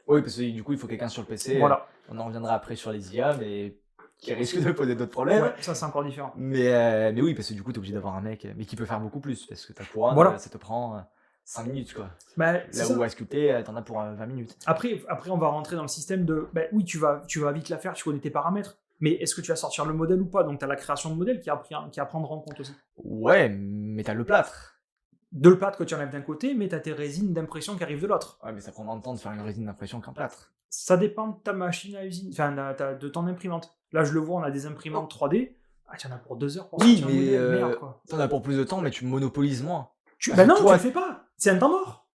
S1: oui, parce que du coup, il faut quelqu'un sur le PC.
S2: Voilà.
S1: On en reviendra après sur les IA, mais qui risque de poser d'autres problèmes.
S2: Ouais, ça c'est encore différent.
S1: Mais oui, parce que du coup, t'es obligé d'avoir un mec, mais qui peut faire beaucoup plus, parce que ta couronne,
S2: Voilà.
S1: ça te prend 5 minutes, quoi.
S2: C'est
S1: Là
S2: ça.
S1: où à sculpter, t'en as pour 20 minutes.
S2: Après, on va rentrer dans le système de oui, tu vas vite la faire, tu connais tes paramètres, mais est-ce que tu vas sortir le modèle ou pas? Donc tu as la création de modèle qui est à prendre en compte aussi.
S1: Ouais, mais t'as le plâtre.
S2: De le plâtre que tu enlèves d'un côté, mais tu as tes résines d'impression qui arrivent de l'autre.
S1: Ouais, mais ça prend moins de temps de faire une résine d'impression qu'un plâtre.
S2: Ça dépend de ta machine à usine, enfin de ton imprimante. Là, je le vois, on a des imprimantes 3D. Ah, tu en as pour 2 heures pour
S1: Oui,
S2: sortir un
S1: mais
S2: modèle. Merde, quoi.
S1: t'en as pour plus de temps, mais tu monopolises moins.
S2: Non,
S1: toi-
S2: tu le fais pas. C'est un temps mort.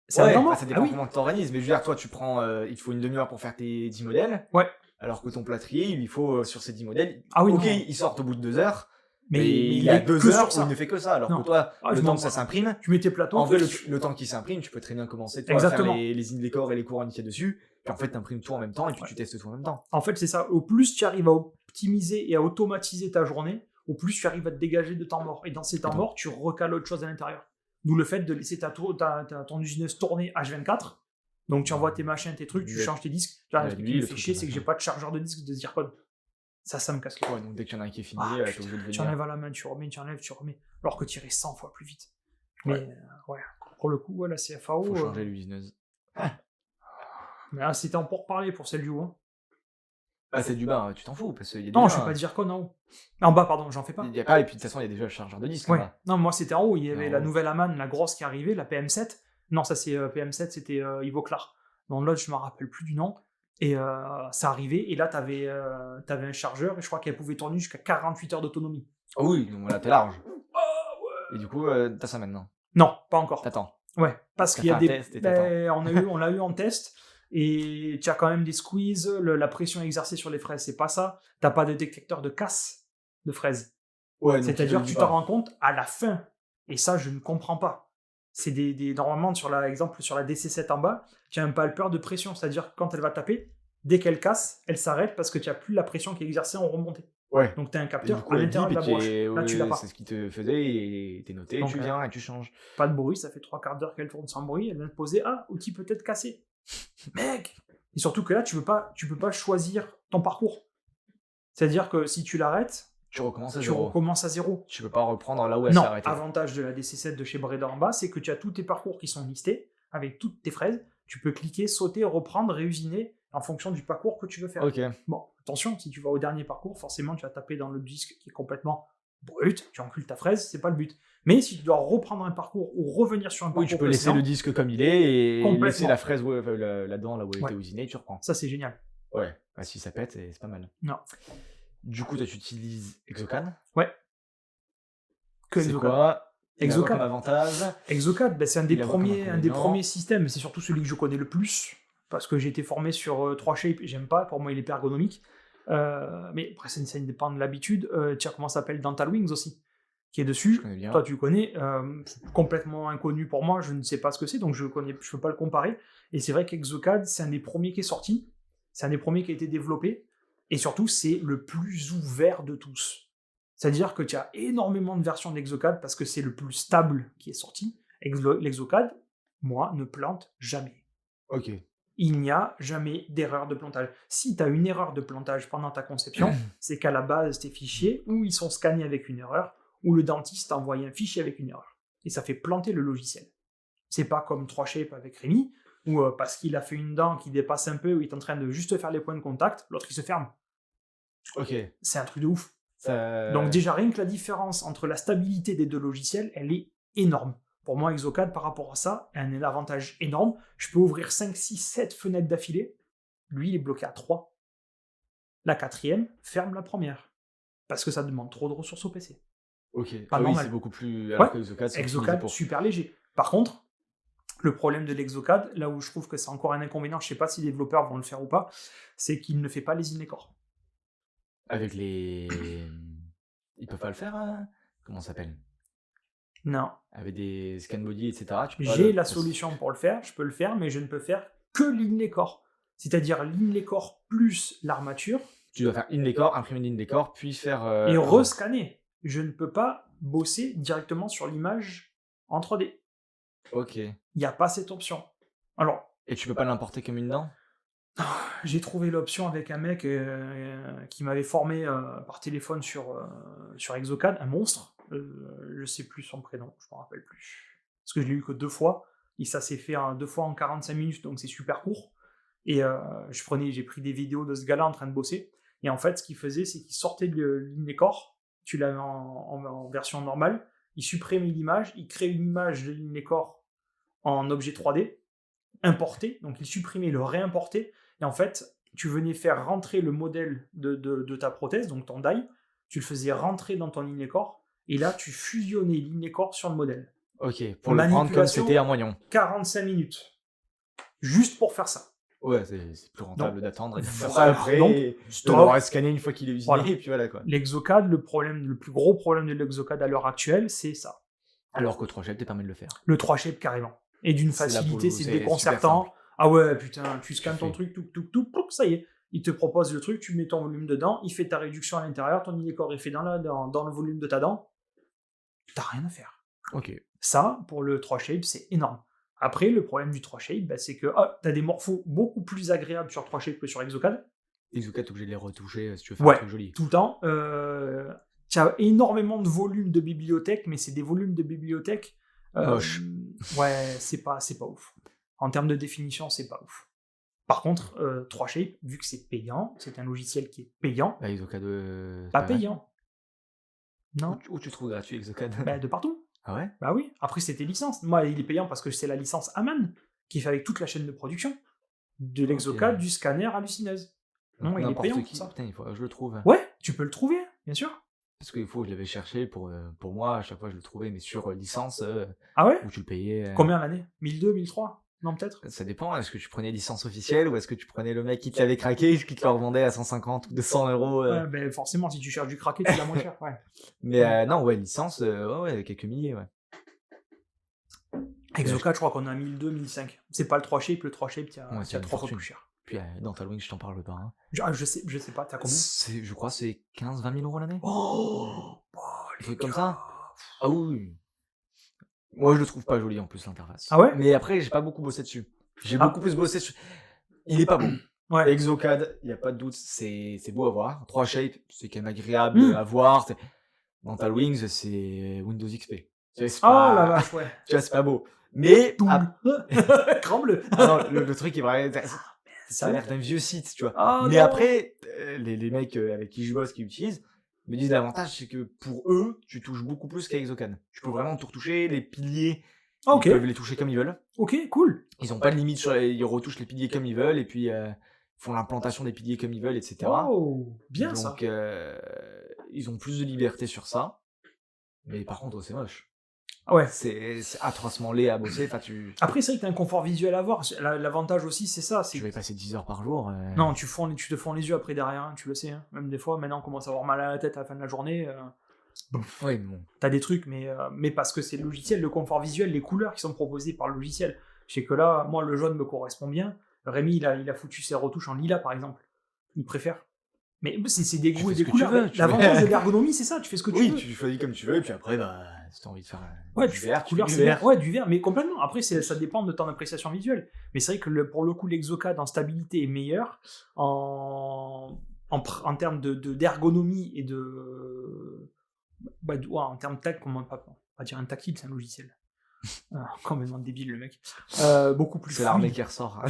S2: C'est
S1: Ouais,
S2: un temps mort.
S1: ça dépend
S2: Ah oui.
S1: comment tu t'organises. Mais je veux dire, toi, tu prends. Il te faut une demi-heure pour faire tes 10 modèles.
S2: Ouais.
S1: Alors que ton plâtrier, il faut sur ces 10 modèles.
S2: Ah oui,
S1: ok,
S2: non.
S1: il sort au bout de 2 heures.
S2: Mais
S1: il y a
S2: est
S1: 2
S2: que sur
S1: heures où
S2: ça.
S1: il ne fait que ça. Alors
S2: Non.
S1: que toi,
S2: Ah,
S1: le
S2: je
S1: temps
S2: m'en
S1: que ça
S2: fous.
S1: s'imprime.
S2: Tu mets tes plateaux.
S1: En vrai, le temps qui s'imprime, tu peux très bien commencer toi, à
S2: Exactement.
S1: faire les corps et les couronnes qu'il y a dessus. Puis en fait, t'imprimes tout en même temps et puis tu testes tout en même temps.
S2: En fait, c'est ça. Au plus tu arrives à optimiser et à automatiser ta journée, au plus tu arrives à te dégager de temps mort. Et dans ces temps morts, tu recales autre chose à l'intérieur. D'où le fait de laisser ton usineuse tourner H24. Donc tu envoies tes machins, tes trucs, tu changes tes disques. Là,
S1: la
S2: ce qui
S1: nuit,
S2: me
S1: le
S2: fait
S1: truc
S2: chier,
S1: comme
S2: c'est que
S1: ça.
S2: j'ai pas de chargeur de disque de zircon. Ça me casse les
S1: Ouais, donc dès qu'il y en a un qui est fini,
S2: Ah,
S1: t'es
S2: putain,
S1: obligé de
S2: tu
S1: venir.
S2: enlèves à la main, tu remets, tu enlèves, tu remets. Alors que tu irais 100 fois plus vite. Mais
S1: Ouais.
S2: ouais, pour le coup, ouais, la CFAO.
S1: Faut changer l'usineuse.
S2: Mais là, c'était en pourparler pour celle du haut. Hein.
S1: Ah, c'est du bas, tu t'en fous, parce qu'il y a
S2: Non,
S1: déjà
S2: je fais pas de zircon en haut. En bas, pardon, j'en fais pas.
S1: il y a pas, et puis de toute façon, il y a déjà le chargeur de disque en
S2: Ouais.
S1: bas.
S2: Non, moi c'était en haut. Il y avait
S1: En
S2: la
S1: haut.
S2: nouvelle Aman, la grosse qui arrivait, la PM7. Non, ça c'est PM7, c'était Ivoclar. Dans l'autre, je me rappelle plus du nom. Et ça arrivait, et là, t'avais un chargeur, et je crois qu'elle pouvait tourner jusqu'à 48 heures d'autonomie.
S1: Oh oui, donc là, t'es large.
S2: Ah ouais.
S1: Et du coup, t'as ça maintenant.
S2: Non, pas encore.
S1: T'attends.
S2: Ouais, parce
S1: T'as
S2: qu'il y a
S1: fait un
S2: des.
S1: test et t'attends.
S2: On l'a eu en test, et tu as quand même des squeezes, la pression exercée sur les fraises, c'est pas ça. T'as pas de détecteur de casse de fraises.
S1: Ouais,
S2: C'est-à-dire que tu t'en rends compte à la fin. Et ça, je ne comprends pas. C'est normalement, sur la DC7 en bas, tu as un palpeur de pression. C'est-à-dire que quand elle va taper, dès qu'elle casse, elle s'arrête parce que tu n'as plus la pression qui est exercée en remontée.
S1: Ouais.
S2: Donc tu as un
S1: Et
S2: capteur
S1: du coup,
S2: à
S1: elle
S2: l'intérieur de
S1: bip,
S2: la broche. Là, tu l'as pas.
S1: c'est ce qui te faisait, et t'es noté,
S2: Donc,
S1: tu viens et tu changes.
S2: Pas de bruit, ça fait 3/4 d'heure qu'elle tourne sans bruit. Elle vient te poser, outil peut-être cassé. Mec. Et surtout que là, tu peux pas choisir ton parcours. C'est-à-dire que si tu l'arrêtes,
S1: Tu recommences à
S2: tu
S1: zéro.
S2: recommences à zéro.
S1: Tu peux pas reprendre là où elle s'est
S2: Non,
S1: arrêtée.
S2: avantage de la DC7 de chez Breda en bas, c'est que tu as tous tes parcours qui sont listés, avec toutes tes fraises. Tu peux cliquer, sauter, reprendre, réusiner en fonction du parcours que tu veux faire.
S1: Ok.
S2: Bon, attention, si tu vas au dernier parcours, forcément tu vas taper dans le disque qui est complètement brut, tu encules ta fraise, c'est pas le but. Mais si tu dois reprendre un parcours ou revenir sur un parcours
S1: Oui, tu peux laisser
S2: précédent,
S1: le disque comme il est et
S2: Complètement.
S1: laisser la fraise là-dedans, là où elle
S2: Ouais.
S1: était usinée, et tu reprends.
S2: ça c'est génial.
S1: Ouais. Bah, si ça pète, c'est pas mal.
S2: Non.
S1: Du coup, toi, tu utilises Exocad.
S2: Ouais. Que
S1: C'est
S2: Exocad.
S1: quoi
S2: Exocad.
S1: Comme avantage.
S2: Exocad, c'est un des
S1: Il a quoi comme inconvénient
S2: premiers systèmes, c'est surtout celui que je connais le plus, parce que j'ai été formé sur 3Shape et j'aime pas, pour moi il est pas ergonomique. Mais après, ça dépend de l'habitude. Tu as comment ça s'appelle Dental Wings aussi, qui est dessus.
S1: Je connais bien.
S2: Toi, tu connais. C'est complètement inconnu pour moi, je ne sais pas ce que c'est, donc je peux pas le comparer. Et c'est vrai qu'Exocad, c'est un des premiers qui est sorti, c'est un des premiers qui a été développé, et surtout, c'est le plus ouvert de tous. C'est-à-dire que tu as énormément de versions d'Exocad parce que c'est le plus stable qui est sorti. L'Exocad, moi, ne plante jamais.
S1: Ok.
S2: Il n'y a jamais d'erreur de plantage. Si tu as une erreur de plantage pendant ta conception, c'est qu'à la base, tes fichiers, ou ils sont scannés avec une erreur, ou le dentiste t'a envoyé un fichier avec une erreur. Et ça fait planter le logiciel. C'est pas comme 3Shape avec Rémi, où parce qu'il a fait une dent qui dépasse un peu, où il est en train de juste faire les points de contact, l'autre il se ferme.
S1: Ok.
S2: C'est un truc de ouf.
S1: Ça...
S2: Donc déjà, rien que la différence entre la stabilité des deux logiciels, elle est énorme. Pour moi, Exocad, par rapport à ça, a un avantage énorme. Je peux ouvrir 5, 6, 7 fenêtres d'affilée. Lui, il est bloqué à 3. La quatrième ferme la première. Parce que ça demande trop de ressources au PC.
S1: Ok.
S2: Pas
S1: Oui,
S2: normal.
S1: c'est beaucoup plus...
S2: Ouais.
S1: Alors que Exocad, c'est
S2: Exocad,
S1: pour...
S2: super léger. Par contre, le problème de l'Exocad, là où je trouve que c'est encore un inconvénient, je sais pas si les développeurs vont le faire ou pas, c'est qu'il ne fait pas les in-core.
S1: Avec les... Ils peuvent pas le faire, comment ça s'appelle?
S2: Non.
S1: Avec des scan body, etc.
S2: J'ai la solution pour le faire, je peux le faire, mais je ne peux faire que l'in-core. C'est-à-dire l'in-core plus l'armature.
S1: Tu dois faire in-core, imprimer l'in-core, puis faire...
S2: et rescanner. Je ne peux pas bosser directement sur l'image en 3D.
S1: Ok.
S2: Il n'y a pas cette option. Alors,
S1: Et tu peux pas l'importer comme une dent?
S2: j'ai trouvé l'option avec un mec qui m'avait formé par téléphone sur Exocad, un monstre. Je sais plus son prénom, je me rappelle plus. Parce que je l'ai eu que 2 fois. Et ça s'est fait 2 fois en 45 minutes, donc c'est super court. Et j'ai pris des vidéos de ce gars-là en train de bosser. Et en fait, ce qu'il faisait, c'est qu'il sortait de l'in-core, tu l'avais en version normale, il supprimait l'image, il créait une image de l'in-core en objet 3D, importé, donc il supprimait, le réimportait, et en fait, tu venais faire rentrer le modèle de ta prothèse, donc ton die, tu le faisais rentrer dans ton in-core, et là, tu fusionnais l'in-core sur le modèle.
S1: Ok, pour le prendre comme c'était un moignon.
S2: 45 minutes. Juste pour faire ça.
S1: Ouais, c'est plus rentable d'attendre et de faire ça
S2: Voilà,
S1: après,
S2: donc,
S1: et de devoir scanner une fois qu'il est usiné,
S2: Voilà.
S1: et puis voilà quoi.
S2: L'Exocad, le plus gros problème de l'Exocad à l'heure actuelle, c'est ça.
S1: Alors que 3Shape te permet de le faire.
S2: Le 3Shape carrément. Et d'une facilité, c'est
S1: super
S2: déconcertant.
S1: simple.
S2: Ah ouais, putain, tu scannes ton
S1: Parfait.
S2: truc, ça y est. Il te propose le truc, tu mets ton volume dedans, il fait ta réduction à l'intérieur, ton in-core est fait dans le volume de ta dent. T'as rien à faire.
S1: Ok.
S2: Ça, pour le 3 shape, c'est énorme. Après, le problème du 3 shape, bah, c'est que tu as des morphos beaucoup plus agréables sur 3 shape que sur Exocad.
S1: Exocad, t'es obligé de les retoucher si tu veux faire
S2: Ouais,
S1: un truc joli.
S2: tout le temps. Tu as énormément de volumes de bibliothèque, mais c'est des volumes de bibliothèque.
S1: Moche.
S2: Ouais, c'est pas ouf. En termes de définition, c'est pas ouf. Par contre, 3Shape, vu que c'est payant, c'est un logiciel qui est payant.
S1: Bah, Exocad.
S2: Pas payant. Non.
S1: Où tu trouves gratuit Exocad?
S2: Bah, de partout.
S1: Ah ouais?
S2: Bah oui. Après, c'était licence. Moi, il est payant parce que c'est la licence Aman qui fait avec toute la chaîne de production. De l'Exocad,
S1: Ok.
S2: du scanner à Lucineuse. Non, il est
S1: N'importe
S2: payant
S1: qui.
S2: pour ça.
S1: Putain, il faut que je le trouve.
S2: Ouais, tu peux le trouver, bien sûr.
S1: Parce qu'il faut que je l'avais cherché pour moi, à chaque fois je le trouvais, mais sur licence,
S2: Ah ouais?
S1: où tu le payais.
S2: Combien l'année? 1002, 1003? Non, peut-être?
S1: Ça dépend, est-ce que tu prenais licence officielle ou est-ce que tu prenais le mec qui te l'avait craqué, qui te le revendait à 150 ou 200 euros
S2: Ouais, ben forcément, si tu cherches du craqué, tu l'as moins cher. Ouais.
S1: Mais non, ouais, licence, ouais, quelques milliers, ouais.
S2: Exocad, je crois qu'on a 1002, 1005. C'est pas le 3 shape, le 3 shape, tu
S1: Ouais, c'est
S2: as
S1: une
S2: 3 fois
S1: fortune.
S2: plus cher.
S1: Puis dans Talwing, je t'en parle pas. Hein.
S2: Je sais pas, t'as combien?
S1: Je crois que c'est 15-20 000 euros l'année.
S2: Oh,
S1: Un truc comme ça. Ah oui. Moi, je le trouve pas joli en plus, l'interface.
S2: Ah ouais?
S1: Mais après, j'ai pas beaucoup bossé dessus. J'ai beaucoup plus bossé dessus. Il est pas beau.
S2: Ouais.
S1: Exocad, il n'y a pas de doute, c'est beau à voir. 3 Shape, c'est quand même agréable à voir. Dans Talwings, c'est Windows XP.
S2: Oh la vache, ouais.
S1: Tu vois, c'est pas beau. Mais.
S2: Grand bleu.
S1: Ah non, le truc est vrai. Ça a l'air d'un vieux site, tu vois.
S2: Oh,
S1: mais
S2: non.
S1: après, les mecs avec qui je bosse, qui utilisent, me disent l'avantage, c'est que pour eux, tu touches beaucoup plus qu'à Exocad. Tu peux vraiment tout retoucher, les piliers,
S2: Ok.
S1: ils peuvent les toucher comme ils veulent.
S2: Ok, cool.
S1: Ils ont pas de limite sur ils retouchent les piliers comme ils veulent, et puis ils font l'implantation des piliers comme ils veulent, etc.
S2: Oh, bien
S1: Donc,
S2: ça.
S1: ils ont plus de liberté sur ça. Mais par contre, c'est moche.
S2: Ouais.
S1: C'est atrocement laid à bosser.
S2: Après, c'est vrai que t'as un confort visuel à voir. L'avantage aussi, c'est ça.
S1: Tu vas y passer 10 heures par jour.
S2: Non, tu te fonds les yeux après derrière, hein, tu le sais. Hein. Même des fois, maintenant, on commence à avoir mal à la tête à la fin de la journée.
S1: Oui, bon.
S2: T'as des trucs, mais parce que c'est le logiciel, le confort visuel, les couleurs qui sont proposées par le logiciel. Je sais que là, moi, le jaune me correspond bien. Rémi, il a foutu ses retouches en lilas, par exemple. Il préfère. Mais c'est des goûts et des couleurs. L'avantage de l'ergonomie, c'est ça, tu fais ce que tu veux.
S1: Oui, tu choisis comme tu veux, et puis après, si t'as envie de faire
S2: du
S1: vert,
S2: couleur,
S1: du vert.
S2: Ouais, du vert, mais complètement. Après, ça dépend de ton appréciation visuelle. Mais c'est vrai que pour le coup, l'Exocad en stabilité est meilleur. En termes d'ergonomie et de. En termes tact, comment pas dire un tactile, c'est un logiciel. Complètement débile, le mec. Beaucoup plus.
S1: C'est l'armée qui ressort.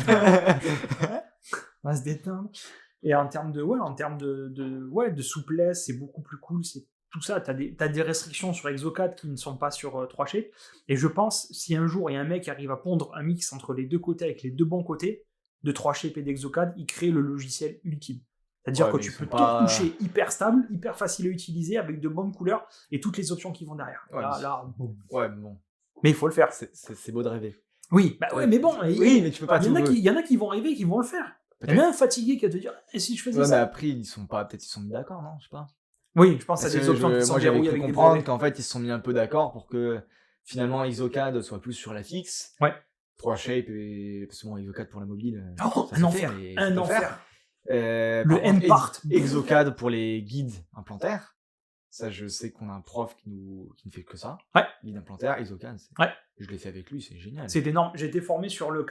S2: On va se détendre. Et en termes de souplesse, c'est beaucoup plus cool. C'est tout ça. T'as des restrictions sur Exocad qui ne sont pas sur 3 shape. Et je pense, si un jour il y a un mec qui arrive à pondre un mix entre les deux côtés, avec les deux bons côtés, de 3 shape et d'Exocad, il crée le logiciel ultime. C'est-à-dire que tu peux tout toucher hyper stable, hyper facile à utiliser, avec de bonnes couleurs, et toutes les options qui vont derrière.
S1: Ouais,
S2: bon.
S1: Ouais, bon.
S2: Mais il faut le faire.
S1: C'est beau de rêver.
S2: Oui, bah ouais, mais bon.
S1: Oui, mais tu peux pas tout.
S2: Il y en a qui vont rêver et qui vont le faire. Il y en a un fatigué qui va te dire, et si je faisais ça?
S1: Mais après, peut-être ils sont mis d'accord, non? Je sais pas.
S2: Oui, je pense à des options qui sont verrouillées avec des
S1: comprendre qu'en fait, ils se sont mis un peu d'accord pour que finalement Exocad soit plus sur la fixe.
S2: Ouais.
S1: 3 shape et parce que bon, Exocad pour la mobile.
S2: Un enfer. Un enfer. Le N-part.
S1: Exocad pour les guides implantaires. Ça, je sais qu'on a un prof qui ne fait que ça.
S2: Ouais.
S1: Guide implantaire, Exocad.
S2: Ouais.
S1: Je l'ai fait avec lui, c'est génial.
S2: C'est énorme. J'ai été formé sur les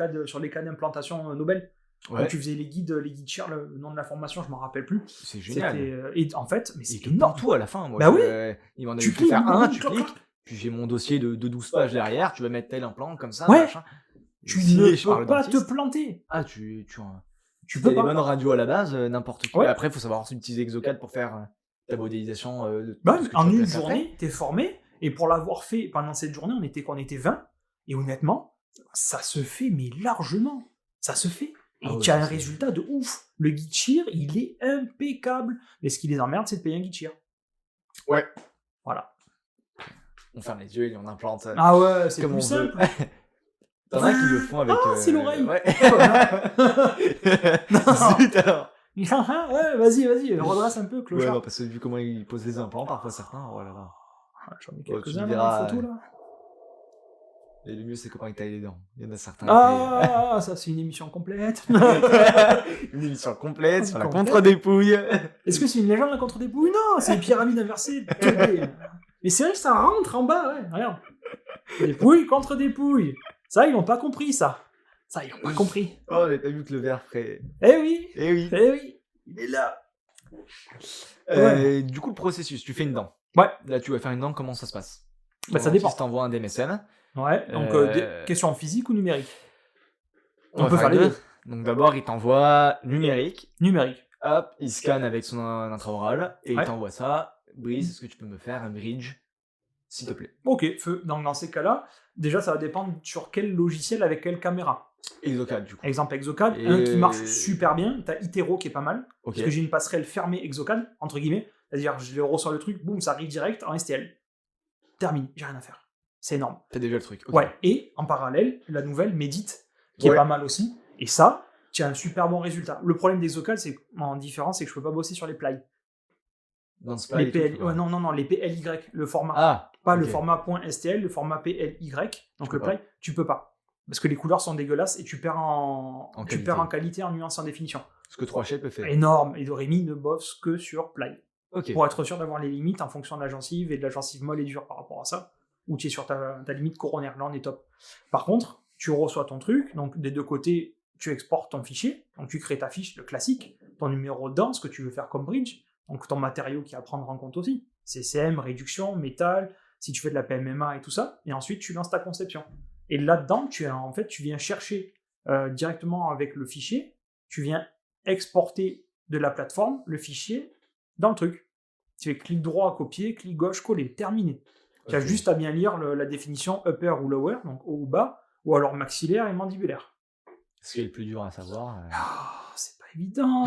S2: cas d'implantation Nobel.
S1: Ouais.
S2: Quand tu faisais les guides chers, le nom de la formation, je m'en rappelle plus.
S1: C'est génial.
S2: Et en fait, mais c'est
S1: énorme. Tout à la fin. Moi,
S2: bah oui.
S1: Il m'en a fait faire un, tu cliques. Puis j'ai mon dossier de 12 pages derrière. Tu vas mettre tel implant comme ça.
S2: Ouais.
S1: Machin.
S2: Tu ne peux pas te planter.
S1: Ah, tu
S2: peux
S1: les bonnes radios à la base, n'importe quoi.
S2: Ouais.
S1: Après, il faut savoir utiliser Exocad pour faire ta modélisation.
S2: En une journée, t'es formé. Et pour l'avoir fait pendant cette journée, on était 20. Et honnêtement, ça se fait, mais largement. Ça se fait. Et tu as un résultat de ouf. Le guide cheer, il est impeccable. Mais ce qui les emmerde, c'est de payer un guide cheer.
S1: Ouais.
S2: Voilà.
S1: On ferme les yeux et on implante.
S2: Ah ouais, c'est plus simple.
S1: T'en as qui le font avec.
S2: Ah, c'est l'oreille.
S1: Ouais.
S2: Non.
S1: Zut alors.
S2: Ouais, vas-y, redresse un peu, clochard.
S1: Ouais, non, parce que vu comment ils posent les implants, parfois certains, oh là là.
S2: J'en ai quelques-uns
S1: dans
S2: les photos là.
S1: Et le mieux, c'est quand ils taillent les dents. Il y en a certains.
S2: Ah, ça, c'est une émission complète.
S1: Une émission complète sur la contre-dépouille.
S2: Est-ce que c'est une légende, la contre-dépouille? Non, c'est une pyramide inversée. Mais c'est vrai que ça rentre en bas, ouais. Regarde. Des pouilles contre des pouilles. Ça, ils n'ont pas compris, ça. Ça, ils n'ont pas compris.
S1: Oh, mais t'as vu que le verre ferait.
S2: Eh oui,
S1: Eh oui.
S2: eh oui, il est là.
S1: Du coup, le processus, tu fais une dent.
S2: Ouais.
S1: Là, tu vas faire une dent, comment ça se passe?
S2: Bah, ça
S1: Ton
S2: dépend.
S1: dentiste t'envoie un DMSL.
S2: Ouais, donc question physique ou numérique?
S1: On peut faire les deux. Donc d'abord, il t'envoie numérique.
S2: Numérique.
S1: Hop, il scanne avec son intraoral et
S2: Ouais.
S1: il t'envoie ça. Brice, est-ce que tu peux me faire un bridge, s'il te plaît?
S2: Ok, feu. Donc dans ces cas-là, déjà ça va dépendre sur quel logiciel avec quelle caméra.
S1: Exocad, du coup.
S2: Exemple Exocad,
S1: Et-
S2: un qui marche super bien, t'as Itero qui est pas mal,
S1: Ok.
S2: parce que j'ai une passerelle fermée Exocad, entre guillemets, c'est-à-dire je reçois le truc, boum, ça arrive direct en STL. Terminé, j'ai rien à faire. C'est énorme.
S1: T'as déjà le truc. ok.
S2: Ouais, et en parallèle, la nouvelle Medit, qui est
S1: Ouais.
S2: pas mal aussi, et ça, tu as un super bon résultat. Le problème d'Exocad, c'est en différence, c'est que je peux pas bosser sur les plies.
S1: Dans ce
S2: Les
S1: plat et
S2: PL...
S1: tout,
S2: ouais, non, les PLY, le format.
S1: Ah,
S2: Pas
S1: ok.
S2: le format .stl, le format PLY, donc
S1: peux
S2: le ply, tu peux pas. Parce que les couleurs sont dégueulasses et tu perds en
S1: qualité.
S2: qualité, en nuance, en définition.
S1: Ce que 3Shape peut faire.
S2: Énorme. Et Doremi ne bosse que sur ply.
S1: Ok.
S2: Pour être sûr d'avoir les limites en fonction de la gencive et de la gencive molle et dure par rapport à ça, ou tu es sur ta limite coronaire. Là, on est top. Par contre, tu reçois ton truc, donc des deux côtés, tu exportes ton fichier, donc tu crées ta fiche, le classique, ton numéro de dent, ce que tu veux faire comme bridge, donc ton matériau qui est à prendre en compte aussi, CCM, réduction, métal, si tu fais de la PMMA et tout ça, et ensuite tu lances ta conception. Et là-dedans, tu viens chercher directement avec le fichier, tu viens exporter de la plateforme le fichier dans le truc. Tu fais clic droit, copier, clic gauche, coller, terminé. Tu as
S1: Ok.
S2: juste à bien lire la définition upper ou lower, donc haut ou bas, ou alors maxillaire et mandibulaire.
S1: Ce qui est le plus dur à savoir.
S2: Ah, c'est pas évident.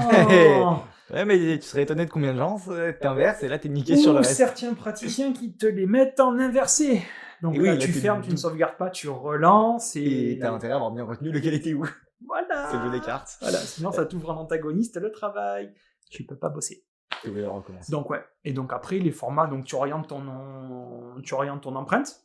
S1: Ouais, mais tu serais étonné de combien de gens t'inverses et là t'es niqué sur le
S2: Ou
S1: reste.
S2: certains praticiens qui te les mettent en inversé. Donc
S1: Et oui,
S2: là,
S1: là,
S2: tu
S1: t'es
S2: fermes, tu ne sauvegardes pas, tu relances
S1: Et
S2: et
S1: t'as intérêt à avoir bien retenu lequel était où.
S2: voilà.
S1: C'est le jeu des cartes.
S2: Voilà, sinon ça t'ouvre un antagoniste le travail. Tu peux pas bosser.
S1: Tu voulais recommencer.
S2: Donc ouais. Et donc après les formats, donc tu orientes ton empreinte.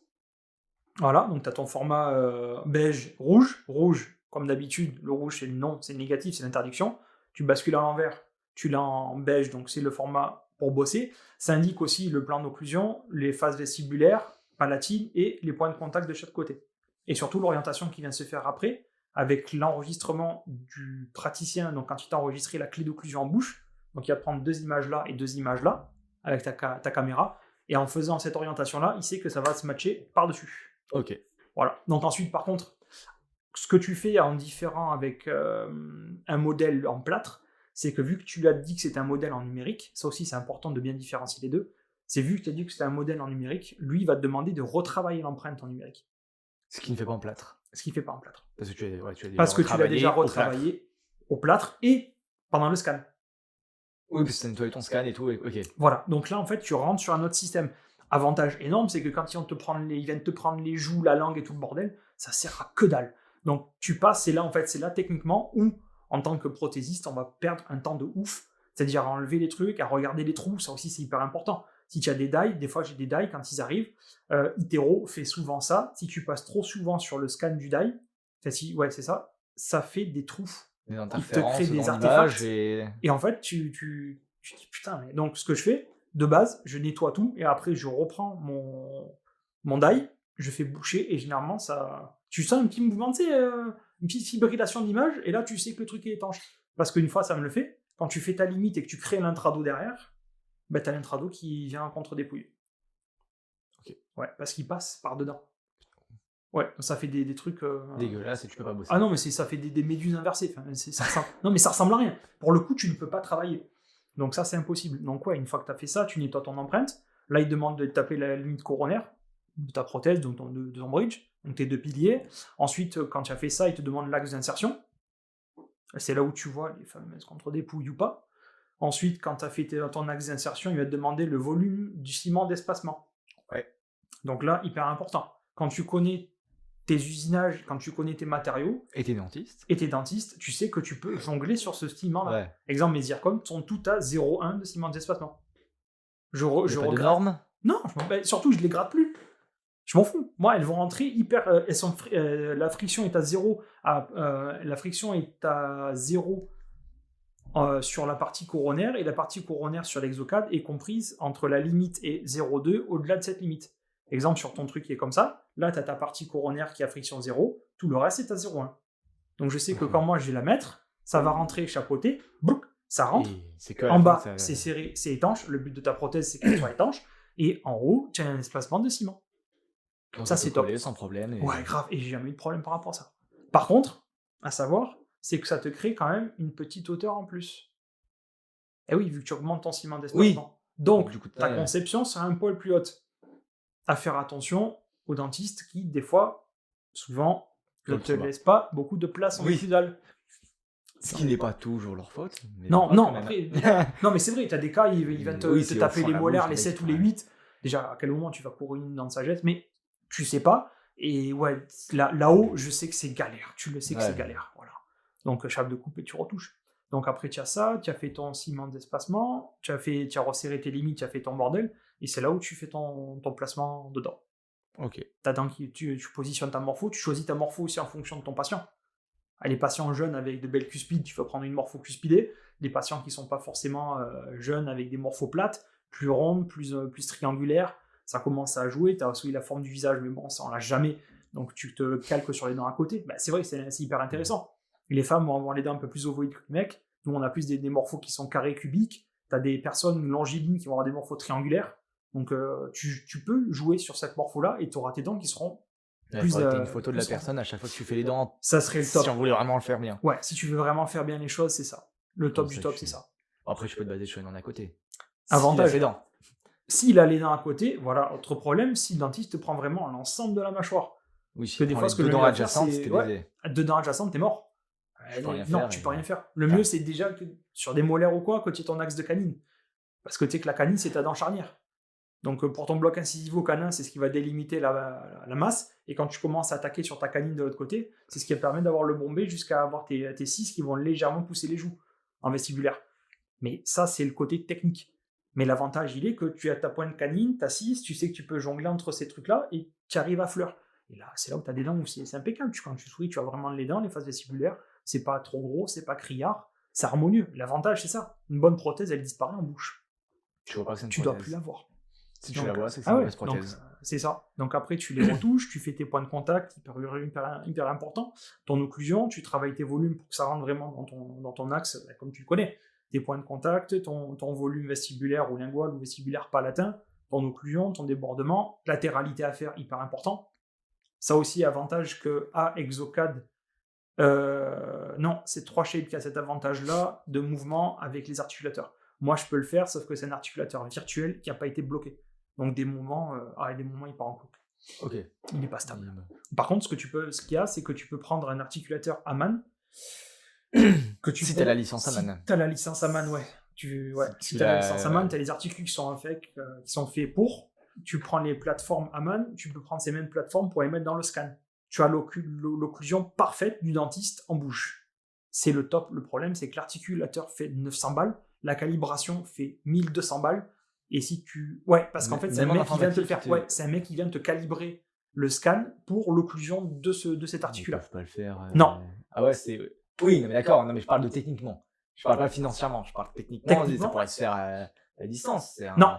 S2: Voilà, donc tu as ton format beige, rouge, comme d'habitude, le rouge c'est le non, c'est le négatif, c'est l'interdiction. Tu bascules à l'envers, tu l'as en beige, donc c'est le format pour bosser. Ça indique aussi le plan d'occlusion, les phases vestibulaires, palatines et les points de contact de chaque côté. Et surtout l'orientation qui vient se faire après, avec l'enregistrement du praticien, donc quand il t'a enregistré la clé d'occlusion en bouche, donc il va prendre 2 images là et 2 images là, avec ta caméra, et en faisant cette orientation-là, il sait que ça va se matcher par-dessus.
S1: Ok.
S2: Voilà. Donc ensuite, par contre, ce que tu fais en différent avec un modèle en plâtre, c'est que vu que tu lui as dit que c'était un modèle en numérique, ça aussi c'est important de bien différencier les deux, c'est vu que tu as dit que c'était un modèle en numérique, lui il va te demander de retravailler l'empreinte en numérique.
S1: Ce qui ne fait pas en plâtre.
S2: Ce qu'il ne fait pas en plâtre.
S1: Parce que tu as déjà
S2: Parce que tu l'as déjà
S1: au plâtre.
S2: retravaillé au plâtre et pendant le scan.
S1: Oui, parce que tu as nettoyé ton scan et tout. Ok.
S2: Voilà. Donc là, en fait, tu rentres sur un autre système. Avantage énorme, c'est que quand ils viennent te prendre les joues, la langue et tout le bordel, ça sert à que dalle. Donc tu passes, c'est là techniquement où, en tant que prothésiste, on va perdre un temps de ouf. C'est-à-dire à enlever les trucs, à regarder les trous, ça aussi c'est hyper important. Si tu as des die, des fois j'ai des die quand ils arrivent, Itero fait souvent ça. Si tu passes trop souvent sur le scan du die, c'est ça, ça fait des trous.
S1: Des
S2: Il te
S1: interférences
S2: crée des
S1: dans
S2: artefacts.
S1: l'image
S2: Et en fait, tu dis putain, mais donc ce que je fais, de base, je nettoie tout et après je reprends mon die, je fais boucher et généralement ça. Tu sens un petit mouvement, tu sais, une petite fibrillation d'image et là tu sais que le truc est étanche. Parce qu'une fois ça me le fait, quand tu fais ta limite et que tu crées l'intrado derrière, ben t'as l'intrado qui vient contre dépouiller.
S1: Ok.
S2: Ouais, parce qu'il passe par dedans. Ouais, ça fait des trucs.
S1: dégueulasse et tu peux pas bosser.
S2: Ah non, mais ça fait des méduses inversées. Enfin, non, mais ça ressemble à rien. Pour le coup, tu ne peux pas travailler. Donc ça, c'est impossible. Donc ouais, une fois que tu as fait ça, tu nettoies ton empreinte. Là, il demande de taper la limite coronaire de ta prothèse, donc de ton bridge, donc tes 2 piliers. Ensuite, quand tu as fait ça, il te demande l'axe d'insertion. C'est là où tu vois les fameuses contre-dépouilles ou pas. Ensuite, quand tu as fait ton axe d'insertion, il va te demander le volume du ciment d'espacement.
S1: Ouais.
S2: Donc là, hyper important. Quand tu connais tes usinages, quand tu connais tes matériaux,
S1: Et t'es dentiste.
S2: et tes dentistes, tu sais que tu peux jongler sur ce ciment-là.
S1: Ouais.
S2: Exemple, mes zircons sont tout à 0,1 de ciment d'espacement. Je
S1: Pas de
S2: regrette.
S1: normes.
S2: Non, surtout, je les gratte plus. Je m'en fous. Moi, elles vont rentrer hyper. La friction est à 0. La friction est à 0 sur la partie coronaire, et la partie coronaire sur l'exocad est comprise entre la limite et 0,2 au-delà de cette limite. Exemple, sur ton truc qui est comme ça, là, tu as ta partie coronaire qui a friction 0, tout le reste est à 0,1. Donc je sais que quand moi je vais la mettre, ça va rentrer chapeauté, blouc, ça rentre.
S1: C'est que
S2: en bas, c'est serré, c'est étanche. Le but de ta prothèse, c'est qu'elle soit étanche. Et en haut, tu as un espacement de ciment.
S1: Donc
S2: ça, c'est top.
S1: Sans problème.
S2: Ouais, grave. Et j'ai jamais eu de problème par rapport à ça. Par contre, à savoir, c'est que ça te crée quand même une petite hauteur en plus. Et oui, vu que tu augmentes ton ciment d'espacement. Donc,
S1: du coup,
S2: ta conception sera un poil plus haute. À faire attention aux dentistes qui, des fois, souvent, ne te laissent pas beaucoup de place en occlusal.
S1: Ce qui n'est pas toujours leur faute. Mais
S2: non, après, non, mais c'est vrai, tu as des cas, il va te taper les molaires, les 7 ou les 8. Déjà, à quel moment tu vas courir une dent de sagesse, mais tu sais pas. Et ouais, là-haut, je sais que c'est galère. Tu le sais que c'est galère. Voilà. Donc, chape de coupe et tu retouches. Donc, après, tu as ça, tu as fait ton ciment d'espacement, tu as resserré tes limites, tu as fait ton bordel, et c'est là où tu fais ton placement dedans.
S1: Ok.
S2: Ta dent, tu positionnes ta morpho, tu choisis ta morpho aussi en fonction de ton patient. Les patients jeunes avec de belles cuspides, tu vas prendre une morpho cuspidée. Les patients qui ne sont pas forcément jeunes avec des morphos plates, plus rondes, plus triangulaires, ça commence à jouer. Tu as aussi la forme du visage, mais bon, ça on l'a jamais. Donc tu te calques sur les dents à côté. C'est vrai que c'est hyper intéressant. Les femmes vont avoir les dents un peu plus ovoïdes que les mecs. Nous, on a plus des morphos qui sont carrés, cubiques. Tu as des personnes longilines qui vont avoir des morphos triangulaires. Donc tu peux jouer sur cette morpho-là et tu auras tes dents qui seront
S1: plus une photo de la personne à chaque fois que tu fais les dents.
S2: Ça serait le top.
S1: Si on voulait vraiment le faire bien.
S2: Ouais, si tu veux vraiment faire bien les choses, c'est ça. Le top du top, c'est ça.
S1: Après, tu peux te baser sur les dents à côté.
S2: Avantage.
S1: S'il a les dents.
S2: S'il a les dents à côté, voilà, autre problème, si le dentiste te prend vraiment l'ensemble de la mâchoire.
S1: Oui,
S2: parce que des fois, ce que
S1: deux
S2: le
S1: dents
S2: mieux à
S1: adjacentes,
S2: faire, c'est deux dents adjacentes, t'es mort. Non, tu peux rien faire. Le mieux, c'est déjà que sur des molaires ou quoi, que tu aies ton axe de canine. Parce que tu sais que la canine, c'est ta dent charnière. Donc pour ton bloc incisif au canin, c'est ce qui va délimiter la masse. Et quand tu commences à attaquer sur ta canine de l'autre côté, c'est ce qui permet d'avoir le bombé jusqu'à avoir tes 6 qui vont légèrement pousser les joues en vestibulaire. Mais ça, c'est le côté technique. Mais l'avantage, il est que tu as ta pointe canine, ta 6, tu sais que tu peux jongler entre ces trucs-là et tu arrives à fleur. Et là, c'est là où tu as des dents où c'est impeccable. Quand tu souris, tu as vraiment les dents, les faces vestibulaires. C'est pas trop gros, c'est pas criard, c'est harmonieux. L'avantage, c'est ça. Une bonne prothèse, elle disparaît en bouche.
S1: Tu vois pas que c'est une
S2: tu dois plus la voir.
S1: Si tu la vois, c'est que c'est une mauvaise prothèse.
S2: C'est ça. Donc après, tu les retouches, tu fais tes points de contact, hyper important. Ton occlusion, tu travailles tes volumes pour que ça rentre vraiment dans ton axe, comme tu le connais. Tes points de contact, ton volume vestibulaire ou lingual ou vestibulaire palatin, ton occlusion, ton débordement, latéralité à faire, hyper important. Ça aussi, avantage que Exocad, non, c'est 3Shape qui a cet avantage-là de mouvement avec les articulateurs. Moi, je peux le faire, sauf que c'est un articulateur virtuel qui n'a pas été bloqué. Donc des moments, il part en couple.
S1: Ok.
S2: Il n'est pas stable. Par contre, ce qu'il y a, c'est que tu peux prendre un articulateur Amann.
S1: Si tu as la licence Amann.
S2: Si tu as la licence Amann, ouais. Si tu as la licence Amann, tu as les articules qui sont faits pour. Tu prends les plateformes Amann, tu peux prendre ces mêmes plateformes pour les mettre dans le scan. Tu as l'occlusion parfaite du dentiste en bouche. C'est le top. Le problème, c'est que l'articulateur fait 900 balles, la calibration fait 1200 balles. Et si tu... Ouais, parce qu'en fait, c'est un mec qui vient te le faire. Ouais, c'est un mec qui vient te calibrer le scan pour l'occlusion de cet articulaire.
S1: Ils peuvent pas le faire.
S2: Non.
S1: Ah ouais, c'est... Oui, mais d'accord, non, mais je parle de techniquement. Je parle pas financièrement, je parle techniquement. Ça pourrait se faire à distance.
S2: Non.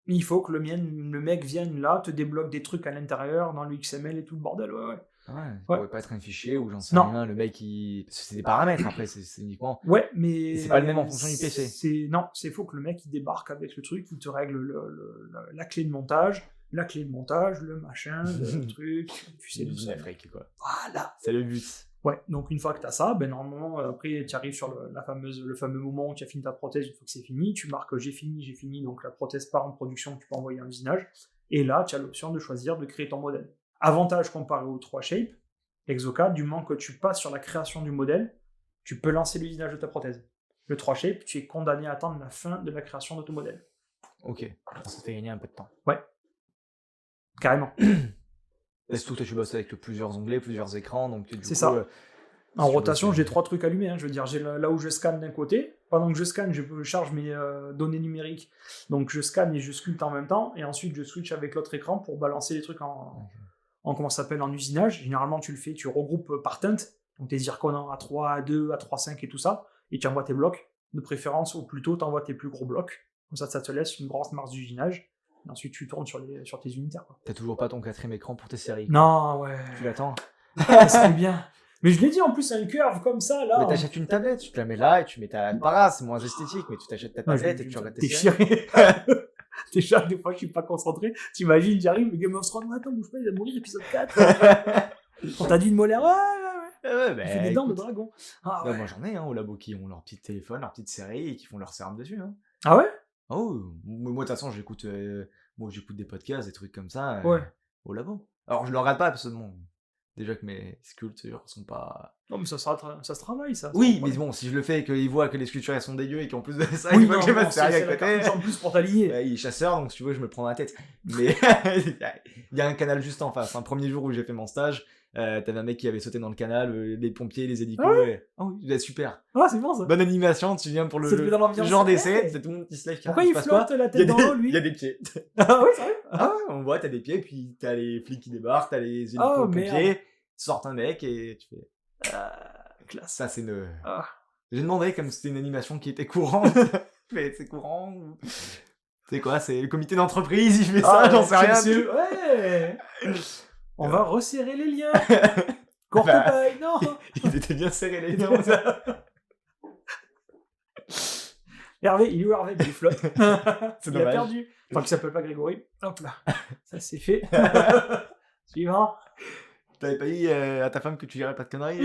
S2: Il faut que le mec vienne là, te débloque des trucs à l'intérieur, dans le XML et tout le bordel. Ouais.
S1: Ça pourrait pas être un fichier où j'en sais rien, le mec parce que c'est des paramètres après, c'est uniquement.
S2: Ouais, mais.
S1: C'est pas le même en fonction du PC.
S2: Non, c'est faux que le mec il débarque avec le truc, il te règle la clé de montage, le machin, le truc, tu sais tout ça.
S1: Quoi.
S2: Voilà.
S1: C'est le but.
S2: Ouais, donc une fois que tu as ça, normalement, après tu arrives sur le fameux moment où tu as fini ta prothèse, une fois que c'est fini, tu marques j'ai fini, donc la prothèse part en production, tu peux envoyer un usinage, et là tu as l'option de choisir de créer ton modèle. Avantage comparé aux 3Shape, Exocad, du moment que tu passes sur la création du modèle, tu peux lancer l'usinage de ta prothèse. Le 3Shape, tu es condamné à attendre la fin de la création de ton modèle.
S1: Ok, ça te fait gagner un peu de temps.
S2: Ouais, carrément.
S1: Surtout que tu bosses avec plusieurs onglets, plusieurs écrans, donc du coup,
S2: ça. En rotation, j'ai 3 trucs allumés. Je veux dire, j'ai là où je scanne d'un côté. Pendant que je scanne, je charge mes données numériques. Donc je scanne et je sculpte en même temps. Et ensuite, je switch avec l'autre écran pour balancer les trucs en usinage. Généralement, tu le fais, tu regroupes par teinte. Donc tes zircons à 3, A2, A3, et tout ça. Et tu envoies tes blocs. De préférence, au plus tôt, tu envoies tes plus gros blocs. Comme ça te laisse une grosse marge d'usinage. Et ensuite, tu tournes sur tes unitaires. Quoi.
S1: T'as toujours pas ton 4ème écran pour tes séries.
S2: Non, ouais.
S1: Tu l'attends.
S2: C'est bien. Mais je l'ai dit, en plus, c'est une curve comme ça, là.
S1: Mais t'achètes une tablette, tu te la mets là et tu mets ta... Pas grave, c'est moins esthétique, mais tu t'achètes ta tablette et tu regardes tes séries.
S2: Déchiré. Déjà, des fois, je suis pas concentré. T'imagines, j'arrive, le Game of Thrones, attends, bouge pas, il va mourir, épisode 4. On t'a dit une molaire, ouais.
S1: Bah,
S2: Il fait des dents de dragon. Ah, ouais.
S1: Moi j'en ai au labo qui ont leur petit téléphone, leur petite série et qui font leur sérum dessus. Hein.
S2: Ah ouais?
S1: Oh, moi de toute façon j'écoute j'écoute des podcasts, des trucs comme ça au labo. Alors je le regarde pas parce que bon, déjà que mes sculptures sont pas...
S2: Non mais ça se travaille ça.
S1: Oui, mais bon, si je le fais et qu'ils voient que les sculptures elles sont dégueu et qu'en plus de ça,
S2: oui,
S1: ils voient que j'ai pas de série à côté...
S2: en plus pour t'aligner.
S1: Il est chasseur, donc si tu veux je me prends la tête. Mais il y a un canal juste en face. Un premier jour où j'ai fait mon stage, t'avais un mec qui avait sauté dans le canal, les pompiers, les hélicos. Oh oui, super.
S2: Ah, c'est bon ça.
S1: Bonne animation, tu viens pour le genre d'essai, c'est tout le monde qui se lève.
S2: Pourquoi il flotte la tête dans l'eau, lui?
S1: Il y a des pieds.
S2: Ah ouais, sérieux?
S1: Ah ouais, on voit, t'as des pieds, puis t'as les flics qui débarquent, t'as les hélicos pompiers, sortent un mec et tu fais... classe. Ça, c'est une... J'ai demandé comme c'était une animation qui était courante. Mais c'est courant ou... C'est quoi? C'est le comité d'entreprise, il fait ça, j'en sais rien.
S2: Ouais. On va resserrer les liens. Courte paille, non.
S1: Ils étaient bien serrés les liens.
S2: Hervé, il est où Hervé? Il flotte.
S1: Il
S2: a perdu. Tant qu'il s'appelle pas Grégory. Hop là. Ça c'est fait. Suivant.
S1: T'avais pas dit à ta femme que tu dirais pas de conneries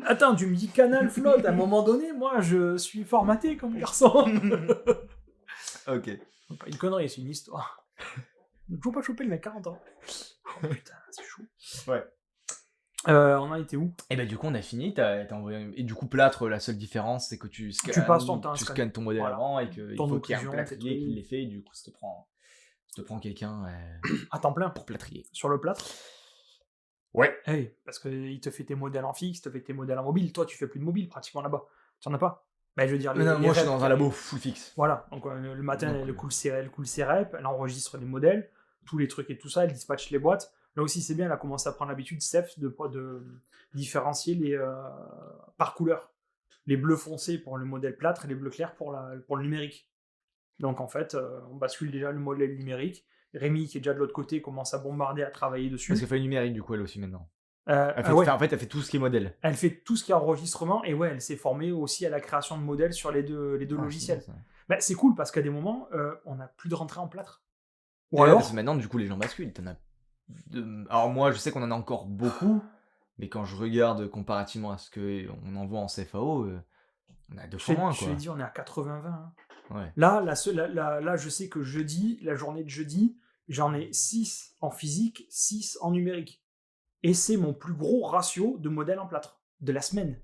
S2: Attends, tu me dis Canal flotte. À un moment donné, moi, je suis formaté comme garçon.
S1: Ok.
S2: Pas une connerie, c'est une histoire. Ne faut pas choper le mec 40 ans. Oh putain, c'est chaud.
S1: Ouais.
S2: On a été où?
S1: Et bah du coup on a fini, t'as envoyé... Et du coup plâtre, la seule différence c'est que tu
S2: passes ton temps,
S1: tu scannes ton modèle avant et qu'il faut qu'il y ait un
S2: occlusion,
S1: plâtrier qui l'ait fait et du coup ça te prend quelqu'un
S2: à temps plein
S1: pour plâtrier.
S2: Sur le plâtre?
S1: Ouais.
S2: Hey, parce qu'il te fait tes modèles en fixe, il te fait tes modèles en mobile. Toi tu fais plus de mobile pratiquement là-bas. Tu en as pas? Bah, je veux dire,
S1: moi je suis dans un labo full fixe.
S2: Voilà, donc le matin elle coule ses rep, elle enregistre les modèles, tous les trucs et tout ça, elle dispatche les boîtes. Là aussi c'est bien, elle a commencé à prendre l'habitude, Steph, de différencier les par couleur. Les bleus foncés pour le modèle plâtre et les bleus clairs pour le numérique. Donc en fait, on bascule déjà le modèle numérique. Rémi, qui est déjà de l'autre côté, commence à bombarder, à travailler dessus.
S1: Parce qu'elle fait le numérique du coup elle aussi maintenant.
S2: En
S1: fait, elle fait tout ce qui est modèle.
S2: Elle fait tout ce qui est enregistrement et ouais, elle s'est formée aussi à la création de modèles sur les deux logiciels. C'est cool parce qu'à des moments, on n'a plus de rentrée en plâtre.
S1: Ou alors... Parce que maintenant, du coup, les gens basculent. Alors moi, je sais qu'on en a encore beaucoup, mais quand je regarde comparativement à ce qu'on envoie en CFAO, on a deux fois moins.
S2: Je l'ai dit, on est à 80-20. Hein.
S1: Ouais.
S2: Là, je sais que jeudi, la journée de jeudi, j'en ai 6 en physique, 6 en numérique. Et c'est mon plus gros ratio de modèles en plâtre de la semaine.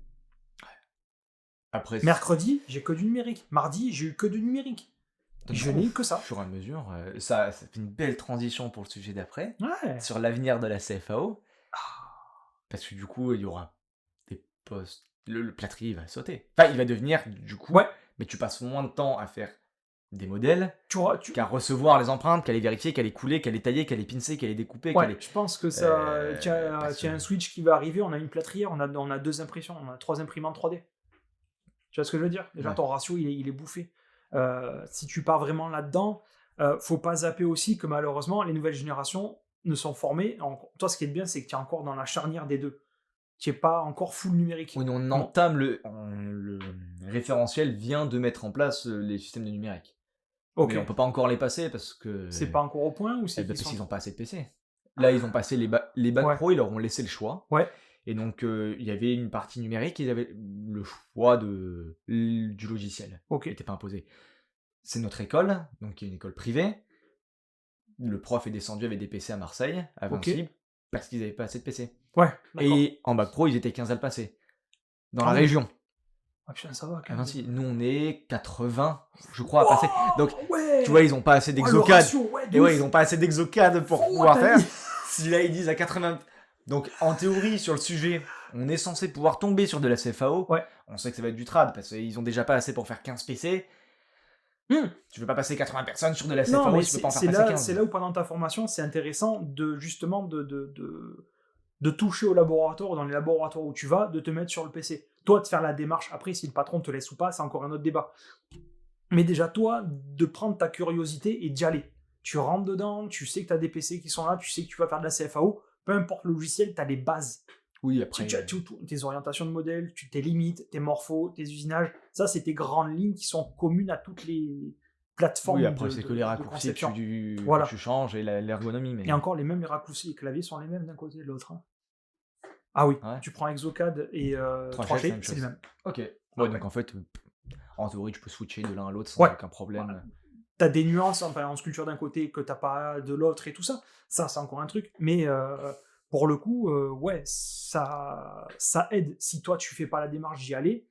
S1: Après,
S2: mercredi, j'ai que du numérique. Mardi, j'ai eu que du numérique. Je n'ai eu que ça.
S1: Au fur et à mesure, ça fait une belle transition pour le sujet d'après, sur l'avenir de la CFAO. Parce que du coup, il y aura des postes. Le plâtrier va sauter. Enfin, il va devenir, du coup...
S2: Ouais.
S1: Mais tu passes moins de temps à faire des modèles
S2: qu'à
S1: recevoir les empreintes, qu'à les vérifier, qu'à les couler, qu'à les tailler, qu'à les pincer, qu'à les découper.
S2: Ouais, je pense que ça... tu as un switch qui va arriver, on a une plâtrière, on a 2 impressions, on a 3 imprimantes 3D. Tu vois ce que je veux dire? Déjà, ton ratio, il est bouffé. Si tu pars vraiment là-dedans, faut pas zapper aussi que malheureusement, les nouvelles générations ne sont formées... Toi, ce qui est bien, c'est que tu es encore dans la charnière des deux. Tu n'es pas encore full numérique.
S1: Oui, on entame le référentiel vient de mettre en place les systèmes de numérique. Okay. Mais on peut pas encore les passer parce que...
S2: C'est pas encore au point ou c'est...
S1: Parce qu'ils ont pas assez de PC. Là, ils ont passé les bacs pro, ils leur ont laissé le choix.
S2: Ouais.
S1: Et donc, il y avait une partie numérique, ils avaient le choix du logiciel.
S2: Ok.
S1: Qui n'était pas imposé. C'est notre école, donc qui est une école privée. Le prof est descendu avec des PC à Marseille, à Vinci, parce qu'ils n'avaient pas assez de PC.
S2: Ouais,
S1: et en bac pro, ils étaient 15 à le passer. Dans la région.
S2: Ah putain, ça va.
S1: À Vinci, nous on est 80, je crois, à passer. Donc, tu vois, ils ont pas assez d'exocad. Ils ont pas assez d'exocad pour pouvoir faire. Si là, ils disent à 80... Donc, en théorie, sur le sujet, on est censé pouvoir tomber sur de la CFAO. On sait que ça va être du trad, parce qu'ils ont déjà pas assez pour faire 15 PC. Tu veux pas passer 80 personnes sur de la CFAO, tu peux pas en faire passer 15.
S2: C'est là où, pendant ta formation, c'est intéressant de justement de toucher au laboratoire, dans les laboratoires où tu vas, de te mettre sur le PC. Toi, de faire la démarche. Après, si le patron te laisse ou pas, c'est encore un autre débat. Mais déjà, toi, de prendre ta curiosité et d'y aller. Tu rentres dedans, tu sais que tu as des PC qui sont là, tu sais que tu vas faire de la CFAO, peu importe le logiciel, tu as les bases.
S1: Oui, après.
S2: Tu as tes orientations de modèle, tes limites, tes morphos, tes usinages. Ça, c'est tes grandes lignes qui sont communes à toutes les plateformes.
S1: Oui, après, c'est que les raccourcis que tu changes et l'ergonomie. Mais...
S2: Et encore, les raccourcis et claviers sont les mêmes d'un côté et de l'autre. Hein. Ah oui, tu prends Exocad et 3G, c'est les mêmes.
S1: Ok. Ouais, donc en fait, en théorie, tu peux switcher de l'un à l'autre sans aucun problème. Voilà.
S2: T'as des nuances en sculpture d'un côté que t'as pas de l'autre et tout ça. Ça, c'est encore un truc. Mais pour le coup, ça aide. Si toi, tu fais pas la démarche d'y aller,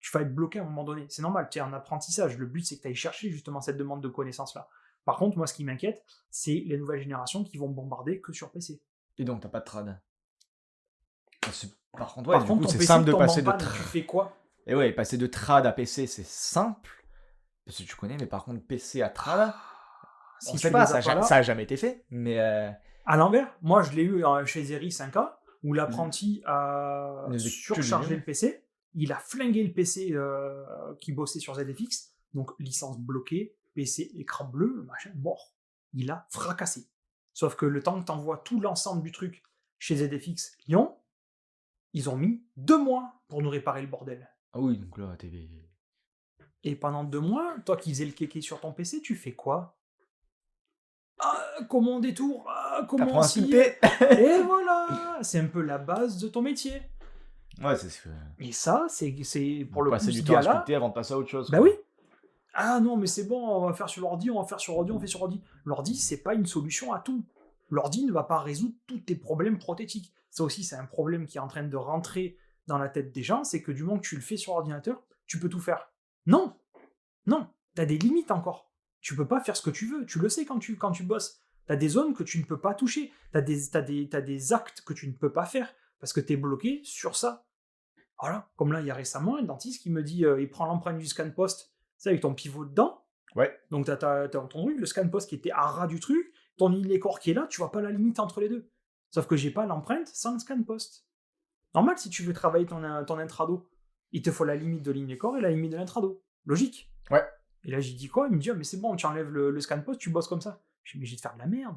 S2: tu vas être bloqué à un moment donné. C'est normal, tu es en apprentissage. Le but, c'est que tu ailles chercher justement cette demande de connaissances-là. Par contre, moi, ce qui m'inquiète, c'est les nouvelles générations qui vont bombarder que sur PC.
S1: Et donc, t'as pas de trad. Par contre, c'est simple de passer de trad.
S2: Tu fais quoi?
S1: Et ouais, passer de trad à PC, c'est simple. Parce que tu connais, mais par contre, PC à trad, on sait pas, ça a jamais été fait. Mais
S2: à l'envers, moi, je l'ai eu chez Zeri 5A, où l'apprenti a surchargé le PC. Il a flingué le PC qui bossait sur ZFX. Donc, licence bloquée, PC écran bleu, machin, mort. Il a fracassé. Sauf que le temps que tu envoies tout l'ensemble du truc chez ZFX Lyon, ils ont mis 2 mois pour nous réparer le bordel.
S1: Ah oui, donc là, t'es...
S2: Et pendant 2 mois, toi qui faisais le kéké sur ton PC, tu fais quoi? Comment on détourne? Comment on s'y... Et voilà. C'est un peu la base de ton métier.
S1: Ouais, c'est ce que...
S2: Et ça, c'est pour le coup,
S1: passer du temps à sculpter avant de passer à autre chose.
S2: Bah oui. Ah non, mais c'est bon, on va faire sur l'ordi, on fait sur ordi. L'ordi, c'est pas une solution à tout. L'ordi ne va pas résoudre tous tes problèmes prothétiques. Ça aussi, c'est un problème qui est en train de rentrer dans la tête des gens, c'est que du moment que tu le fais sur ordinateur, tu peux tout faire. Non, t'as des limites encore. Tu peux pas faire ce que tu veux. Tu le sais quand tu bosses. T'as des zones que tu ne peux pas toucher. T'as des actes que tu ne peux pas faire parce que t'es bloqué sur ça. Voilà. Comme là, il y a récemment un dentiste qui me dit, il prend l'empreinte du scan post, c'est avec ton pivot dedans.
S1: Ouais.
S2: Donc t'as ton truc, le scan post qui était à ras du truc, ton ligne corps qui est là, tu vois pas la limite entre les deux. Sauf que j'ai pas l'empreinte sans le scan post. Normal, si tu veux travailler ton intrado, il te faut la limite de ligne corps et la limite de l'intrado. Logique.
S1: Ouais.
S2: Et là, j'ai dit quoi? Il me dit, mais c'est bon, tu enlèves le scan post, tu bosses comme ça. Je dis, mais je vais te faire de la merde.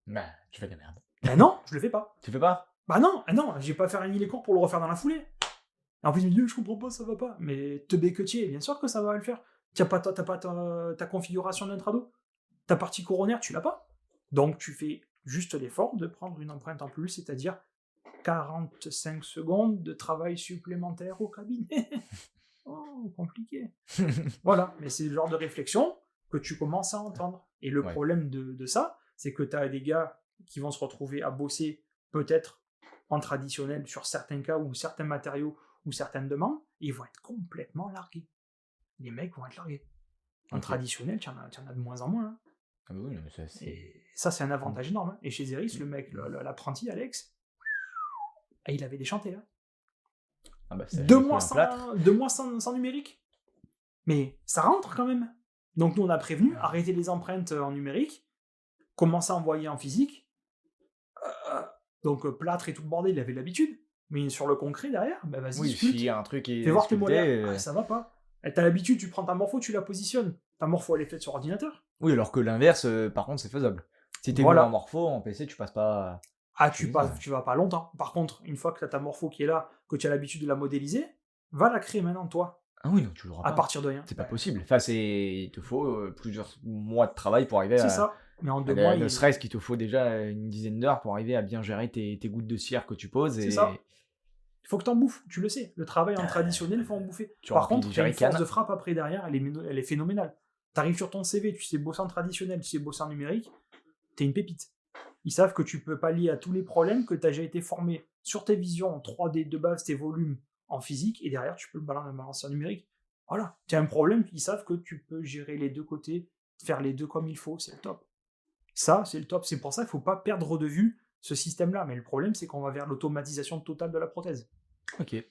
S1: Bah, tu fais de la merde.
S2: Bah non, je le fais pas.
S1: Tu fais pas?
S2: Bah non, je vais pas faire un ligne corps pour le refaire dans la foulée. Et en plus, il me dit, je comprends pas, ça va pas. Mais te béquetier, bien sûr que ça va le faire. T'as pas ta configuration d'intrado. Ta partie coronaire, tu l'as pas. Donc, tu fais juste l'effort de prendre une empreinte en plus, c'est-à-dire 45 secondes de travail supplémentaire au cabinet. Oh, compliqué. Voilà, mais c'est le genre de réflexion que tu commences à entendre. Et le problème de ça, c'est que tu as des gars qui vont se retrouver à bosser peut-être en traditionnel sur certains cas ou certains matériaux ou certaines demandes, et ils vont être complètement largués. Les mecs vont être largués. En traditionnel, tu en as de moins en moins. Hein.
S1: Ah oui, mais ça, c'est...
S2: Et ça, c'est un avantage énorme. Hein. Et chez Zeris, le mec, l'apprenti, Alex, il avait déchanté. Hein.
S1: Ah bah,
S2: 2 mois sans numérique. Mais ça rentre quand même. Donc nous, on a prévenu, arrêtez les empreintes en numérique, commencez à envoyer en physique. Donc plâtre et tout le bordel, il avait l'habitude. Mais sur le concret derrière, bah vas-y,
S1: oui, s'il y a un truc qui
S2: fais voir tes molaires. Ça va pas. T'as l'habitude, tu prends ta morpho, tu la positionnes. Ta morpho, elle est faite sur ordinateur.
S1: Oui, alors que l'inverse, par contre, c'est faisable. Si t'es bon en morpho, en PC, tu passes pas...
S2: tu vas pas longtemps. Par contre, une fois que tu as ta morpho qui est là, que tu as l'habitude de la modéliser, va la créer maintenant, toi.
S1: Ah oui, non, tu l'auras pas.
S2: À partir de rien.
S1: C'est pas possible. Enfin, il te faut plusieurs mois de travail pour arriver à...
S2: C'est ça. Mais en 2 mois...
S1: Ne serait-ce qu'il te faut déjà une dizaine d'heures pour arriver à bien gérer tes gouttes de cire que tu poses.
S2: C'est ça. Il faut que t'en bouffes, tu le sais. Le travail en traditionnel, il faut en bouffer. Par contre, une force de frappe après derrière, elle est phénoménale. T'arrives sur ton CV, tu sais bosser en traditionnel, tu sais bosser en numérique, t'es une pépite. Ils savent que tu peux pallier à tous les problèmes, que t'as déjà été formé sur tes visions en 3D de base, tes volumes en physique, et derrière, tu peux le balancer en numérique. Voilà. Tu as un problème, ils savent que tu peux gérer les deux côtés, faire les deux comme il faut, c'est le top. Ça, c'est le top. C'est pour ça qu'il ne faut pas perdre de vue ce système-là. Mais le problème, c'est qu'on va vers l'automatisation totale de la prothèse.
S1: Ok. Et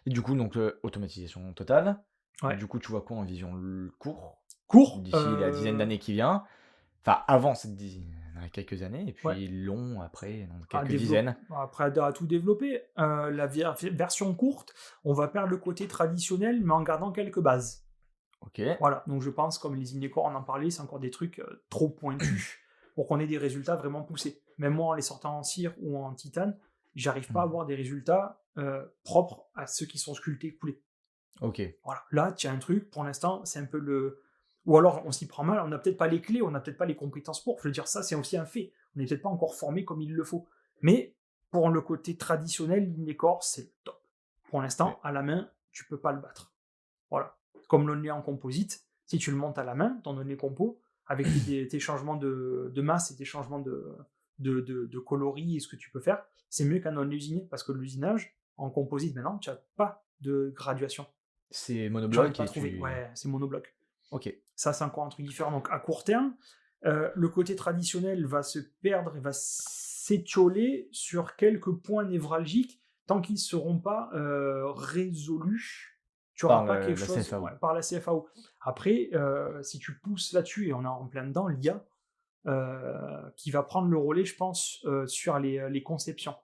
S1: du coup, donc, automatisation totale.
S2: Ouais.
S1: Du coup, tu vois quoi en vision court d'ici la dizaine d'années qui vient. Enfin, avant cette dizaine, quelques années. Et puis long après, dans quelques dizaines.
S2: Après, à tout développer. La version courte, on va perdre le côté traditionnel, mais en gardant quelques bases.
S1: Ok.
S2: Voilà, donc je pense, comme les Inécor, on en parlait, c'est encore des trucs trop pointus pour qu'on ait des résultats vraiment poussés. Même moi, en les sortant en cire ou en titane, j'arrive pas à avoir des résultats propres à ceux qui sont sculptés et coulés.
S1: Ok.
S2: Voilà, là, tu as un truc, pour l'instant, c'est un peu le... Ou alors, on s'y prend mal, on n'a peut-être pas les clés, on n'a peut-être pas les compétences pour. Je veux dire, ça, c'est aussi un fait. On n'est peut-être pas encore formé comme il le faut. Mais, pour le côté traditionnel, l'Inécor, c'est le top. Pour l'instant,
S1: Ouais.
S2: à la main, tu peux pas le battre. Voilà. Comme l'only en composite, si tu le montes à la main, ton only compo, avec tes changements de masse et tes changements de coloris et ce que tu peux faire, c'est mieux qu'un only usiné, parce que l'usinage, en composite, maintenant, tu n'as pas de graduation.
S1: C'est
S2: J'en ai
S1: monobloc
S2: pas
S1: et
S2: trouvé.
S1: tu...
S2: Ouais, c'est monobloc.
S1: Ok.
S2: Ça, c'est encore un truc différent. Donc, à court terme, le côté traditionnel va se perdre et va s'étioler sur quelques points névralgiques tant qu'ils ne seront pas résolus. Tu n'auras
S1: Par
S2: pas
S1: la
S2: quelque chose
S1: CFAO.
S2: par la CFAO. Après, si tu pousses là-dessus, et on est en plein dedans, l'IA, qui va prendre le relais, je pense, sur les conceptions.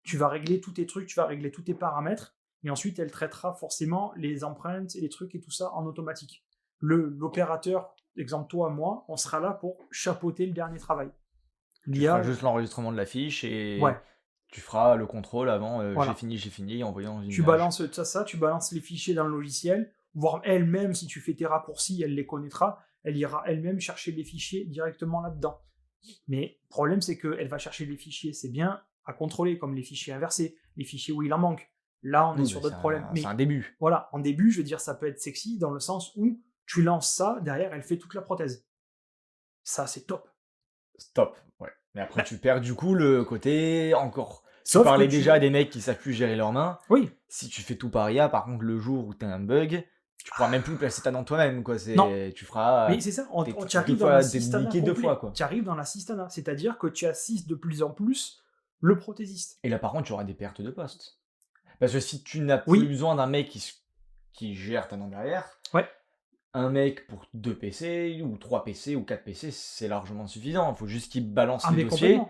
S2: Tu vas régler tous tes trucs, tu vas régler tous tes paramètres, et ensuite elle traitera forcément les empreintes et les trucs et tout ça en automatique. L'opérateur, exemple toi, moi, on sera là pour chapeauter le dernier travail.
S1: Tu feras juste l'enregistrement de la fiche et tu feras le contrôle avant
S2: Voilà.
S1: j'ai fini, envoyant une
S2: Tu
S1: image.
S2: balances ça, tu balances les fichiers dans le logiciel, voire elle-même, si tu fais tes raccourcis, elle les connaîtra, elle ira elle-même chercher les fichiers directement là-dedans. Mais le problème, c'est qu'elle va chercher les fichiers, c'est bien à contrôler, comme les fichiers inversés, les fichiers où il en manque. Là, on est sur d'autres problèmes. Mais
S1: c'est un début.
S2: voilà, en début, je veux dire, ça peut être sexy dans le sens où tu lances ça, derrière, elle fait toute la prothèse. Ça, c'est top.
S1: Stop, ouais. Mais après, tu perds du coup le côté encore. Tu
S2: Sauf
S1: parlais
S2: que
S1: déjà des mecs qui savent plus gérer leurs mains.
S2: Oui.
S1: Si tu fais tout par IA, par contre, le jour où t'as un bug, tu pourras même plus placer ta dent toi-même, quoi.
S2: Non.
S1: Tu feras.
S2: Mais c'est ça, tu arrives dans la
S1: t'es
S2: Sistana
S1: niqué 2
S2: complet.
S1: fois, quoi.
S2: Tu arrives dans la Sistana, c'est-à-dire que tu assistes de plus en plus le prothésiste.
S1: Et là, par contre, tu auras des pertes de poste. Parce que si tu n'as plus besoin d'un mec qui gère ta dent derrière, un mec pour 2 PC, ou 3 PC, ou 4 PC, c'est largement suffisant. Il faut juste qu'il balance les dossiers.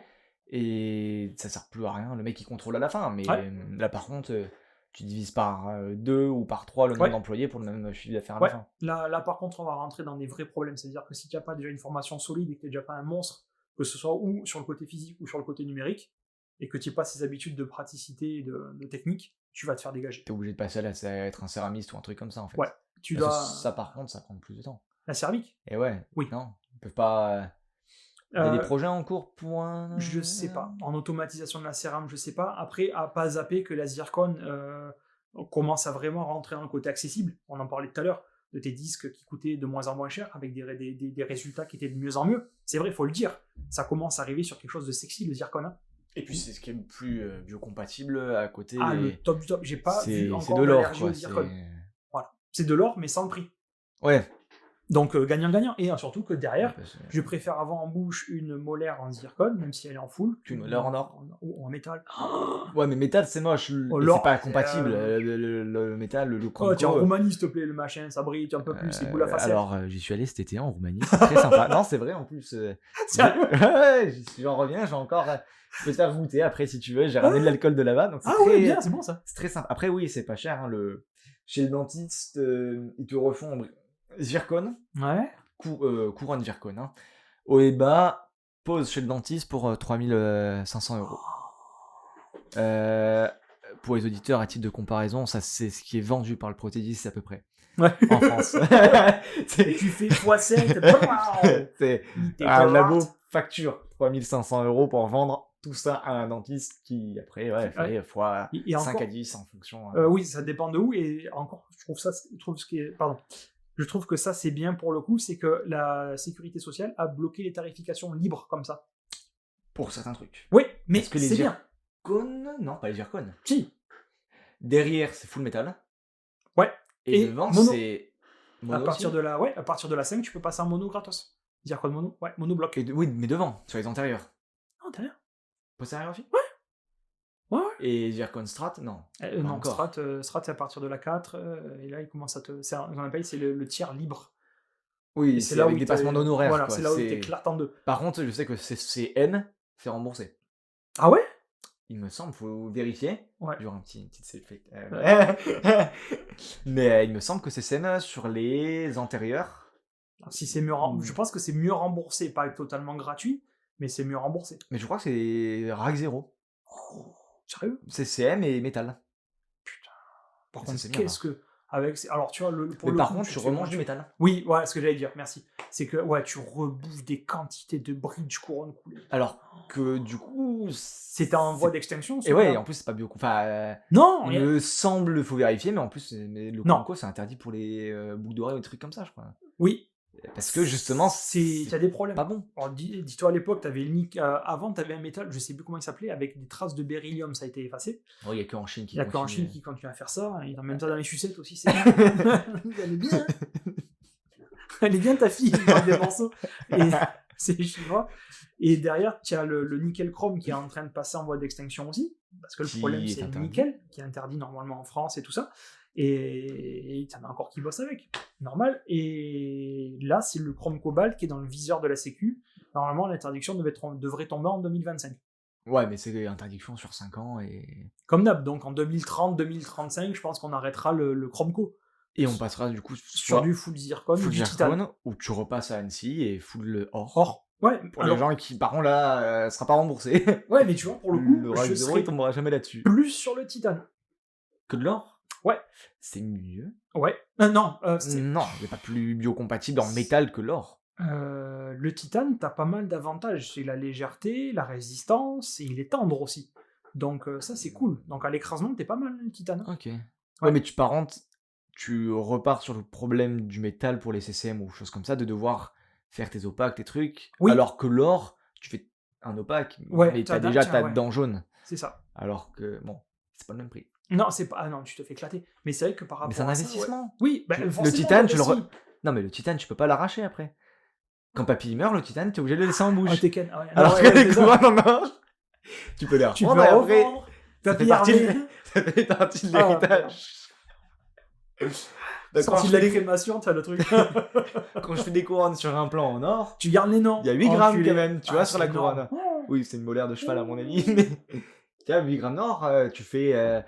S1: Et ça sert plus à rien, le mec il contrôle à la fin. Mais là, par contre, tu divises par 2 ou par 3 le nombre d'employés pour le même chiffre d'affaires à la fin.
S2: Là, par contre, on va rentrer dans des vrais problèmes. C'est-à-dire que si tu n'as pas déjà une formation solide et que tu n'es déjà pas un monstre, que ce soit ou sur le côté physique ou sur le côté numérique, et que tu n'aies pas ces habitudes de praticité et de technique, tu vas te faire dégager.
S1: Tu es obligé de passer à être un céramiste ou un truc comme ça, en fait. Ça, par contre, ça prend plus de temps.
S2: La céramique ?
S1: Et ouais.
S2: Oui.
S1: Non, ils peuvent pas... Il y a des projets en cours pour un...
S2: Je sais pas. En automatisation de la cérame, je sais pas. Après, à pas zapper que la zircone commence à vraiment rentrer dans le côté accessible. On en parlait tout à l'heure, de tes disques qui coûtaient de moins en moins cher, avec des résultats qui étaient de mieux en mieux. C'est vrai, il faut le dire. Ça commence à arriver sur quelque chose de sexy, le zircone. Hein.
S1: Et puis c'est ce qui est le plus biocompatible à côté.
S2: Ah, le top du top. J'ai pas vu encore
S1: de l'or,
S2: d'allergie au zircone. Voilà. C'est de l'or, mais sans le prix.
S1: Ouais.
S2: Donc gagnant-gagnant. Et surtout que derrière, je préfère avoir en bouche une molaire en zircone, même si elle est en full.
S1: Une molaire en or
S2: ou en métal.
S1: Ouais, mais métal c'est moche. C'est pas compatible. Le métal, le
S2: Oh, tiens, en Roumanie, s'il te plaît, le machin, ça brille un peu plus, c'est boule à facette.
S1: Alors, j'y suis allé cet été en Roumanie, c'est très sympa. Non, c'est vrai en plus.
S2: Sérieux?
S1: Ouais, j'en reviens, j'ai encore. Je peux te faire goûter après si tu veux. J'ai ramené de l'alcool de là-bas. Donc
S2: ouais, bien, c'est bon ça.
S1: C'est très simple. Après, oui, c'est pas cher. Hein, chez le dentiste, ils te refont zircone.
S2: Ouais.
S1: Couronne zircone. Hein. Haut et bas, pose chez le dentiste pour 3500 €. Pour les auditeurs, à titre de comparaison, ça c'est ce qui est vendu par le prothésiste à peu près.
S2: Ouais.
S1: En France.
S2: Et tu fais x7.
S1: C'est un labo facture 3500 € pour vendre tout ça à un dentiste qui après fait fois 5 à 10 en fonction.
S2: Oui, ça dépend de où. Et encore, je trouve que ça c'est bien pour le coup, c'est que la sécurité sociale a bloqué les tarifications libres comme ça.
S1: Pour certains trucs.
S2: Oui, mais
S1: c'est bien. Non, pas les zircones.
S2: Si.
S1: Derrière, c'est full métal.
S2: Ouais.
S1: Et devant, c'est
S2: mono. À partir de la 5, tu peux passer en mono gratos. Zircone mono. Ouais, monobloc.
S1: Oui, mais devant, sur les antérieurs.
S2: Antérieur.
S1: Postérieur aussi ?
S2: Ouais.
S1: Et zircone strat, non.
S2: Non, strat, c'est à partir de la 4. Et là, il commence à te. C'est le tiers libre.
S1: Oui, c'est là avec des passements d'honoraires.
S2: Voilà, c'est là où tu éclates en deux.
S1: Par contre, je sais que c'est M, c'est remboursé.
S2: Ah ouais ?
S1: il me semble, faut vérifier.
S2: Ouais.
S1: Genre un petit selfie. Mais il me semble que c'est SEM sur les antérieurs.
S2: Si c'est mieux, je pense que c'est mieux remboursé, pas totalement gratuit, mais c'est mieux remboursé.
S1: Mais je crois que c'est RAC 0.
S2: Oh, sérieux?
S1: C'est CM et métal.
S2: Putain. Par
S1: Ça,
S2: contre,
S1: c'est bien,
S2: qu'est-ce que. Avec... Alors, tu vois, pour
S1: mais
S2: le
S1: par
S2: coup,
S1: contre, tu
S2: te fais
S1: remanges
S2: manger.
S1: du métal.
S2: Oui, ouais, ce que j'allais dire, merci. C'est que, ouais, tu rebouffes des quantités de bridge couronne coulée.
S1: Alors que du coup.
S2: C'était en voie d'extinction,
S1: Et ouais, en plus, c'est pas bio. Enfin,
S2: non,
S1: il me semble, il faut vérifier, mais en plus, le
S2: Non.
S1: Conco, c'est interdit pour les boucles d'oreilles ou des trucs comme ça, je crois.
S2: Oui.
S1: Parce que justement,
S2: il y a des problèmes.
S1: Pas bon.
S2: Alors, dis-toi à l'époque, avant, tu avais un métal, je sais plus comment il s'appelait, avec des traces de beryllium, ça a été effacé.
S1: Il n'y a qu'en Chine qui
S2: Il y a qu'en
S1: continue.
S2: Chine qui continue à faire ça, et même ça dans les sucettes aussi, c'est bien. Elle est bien. Elle est bien ta fille, il parle des morceaux. Et c'est les Chinois. Et derrière, tu as le nickel chrome qui est en train de passer en voie d'extinction aussi, parce que le problème, c'est le nickel, qui est interdit normalement en France et tout ça. Et t'en as encore qui bossent avec, normal. Et là, c'est le chrome cobalt qui est dans le viseur de la Sécu. Normalement, l'interdiction devrait tomber en 2025.
S1: Ouais, mais c'est interdiction sur 5 ans et.
S2: Comme d'hab, donc en 2030-2035, je pense qu'on arrêtera le chrome co.
S1: Et on passera du coup
S2: sur du full zircon ou du titane.
S1: Ou tu repasses à Annecy et full or.
S2: Or. Ouais,
S1: pour les gens qui, par contre, là, sera pas remboursé.
S2: Ouais, mais tu vois, pour le coup,
S1: le RAC 0, il tombera jamais là-dessus.
S2: Plus sur le titane.
S1: Que de l'or?
S2: Ouais.
S1: C'est mieux?
S2: Ouais. Non,
S1: non, il n'est pas plus biocompatible en métal que l'or.
S2: Le titane, t'as pas mal d'avantages. C'est la légèreté, la résistance, et il est tendre aussi. Donc ça, c'est cool. Donc à l'écrasement, t'es pas mal, le titane.
S1: Ok. Ouais, mais tu repars sur le problème du métal pour les CCM ou choses comme ça, de devoir faire tes opaques, tes trucs. Oui. Alors que l'or, tu fais un opaque, mais t'as déjà ta dent jaune.
S2: C'est ça.
S1: Alors que, bon, c'est pas le même prix.
S2: Non, c'est pas. Ah non, tu te fais éclater. Mais c'est vrai que par rapport
S1: mais c'est un investissement.
S2: Ça, oui, bah,
S1: le titane, tu le Non, mais le titane, tu peux pas l'arracher après. Quand papy meurt, le titane, t'es obligé de le laisser en bouche.
S2: Ouais.
S1: Alors que les couronnes en or, tu peux les reprendre et après, ça fait partie de l'héritage.
S2: Sorti de la crémation, tu as le truc.
S1: Quand je fais des couronnes sur un plan en or,
S2: tu gardes les noms.
S1: Il y a 8 grammes quand même, tu vois, sur la couronne. Oui, c'est une molaire de cheval à mon avis, mais tu vois, 8 grammes d'or, tu fais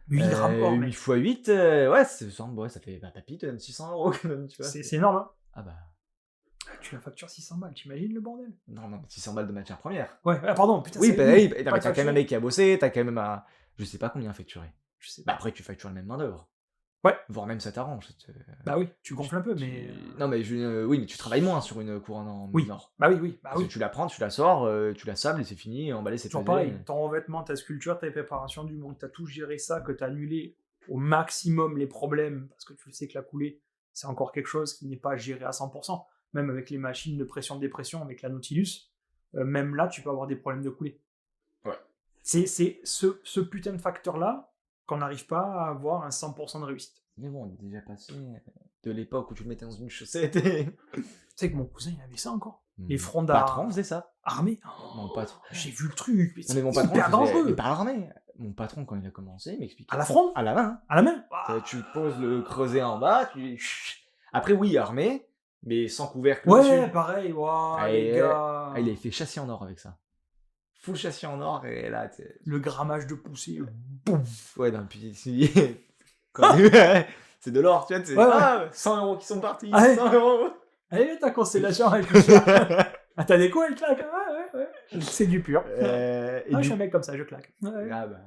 S2: 8 grammes d'or.
S1: 8 x 8, ouais, ça fait, papy, te donne 600 € quand même, tu vois.
S2: C'est énorme, hein.
S1: Ah bah.
S2: Tu la factures 600 balles, t'imagines le bordel?
S1: Non, 600 balles de matière première.
S2: Ouais, pardon, putain.
S1: Oui, t'as quand même un mec qui a bossé, t'as quand même à. Je sais pas combien facturer.
S2: Je sais pas.
S1: Bah après, tu factures la même main-d'œuvre.
S2: Ouais.
S1: Voire même ça t'arrange.
S2: Bah oui, tu gonfles un peu, mais.
S1: Non, mais oui, mais tu travailles moins sur une couronne en or.
S2: Bah oui.
S1: Tu la prends, tu la sors, tu la sables et c'est fini, emballé, c'est
S2: toujours pareil. Ton revêtement, ta sculpture, ta préparation du monde, t'as tout géré ça, que t'as annulé au maximum les problèmes, parce que tu sais que la coulée, c'est encore quelque chose qui n'est pas géré à 100%. Même avec les machines de pression-dépression, avec la Nautilus, même là, tu peux avoir des problèmes de coulée.
S1: Ouais.
S2: C'est ce putain de facteur-là qu'on n'arrive pas à avoir un 100% de réussite.
S1: Mais bon, on est déjà passé de l'époque où tu le mettais dans une chaussette et...
S2: Tu sais que mon cousin, il avait ça encore. Les fronts
S1: Mon patron faisait ça.
S2: Armé.
S1: Mon patron.
S2: J'ai vu le truc. Mais
S1: c'est hyper dangereux. Mais pas armé. Mon patron, quand il a commencé, il m'expliquait.
S2: À la fronde?
S1: À la main.
S2: À la main.
S1: Tu poses le creuset en bas, Après, oui, armé, mais sans couvercle
S2: dessus.
S1: Ouais,
S2: pareil. Wow, les gars.
S1: Il a fait châssis en or avec ça. Full châssis en or, et là...
S2: Le grammage de poussée. Boum.
S1: Ouais, d'un petit... C'est de l'or, tu vois, 100 € qui sont partis, 100 €.
S2: Allez, ta constellation avec ah, t'as des coups, elle claque. Ouais. C'est du pur. Je suis un mec comme ça, je claque. Ouais.
S1: Ah bah...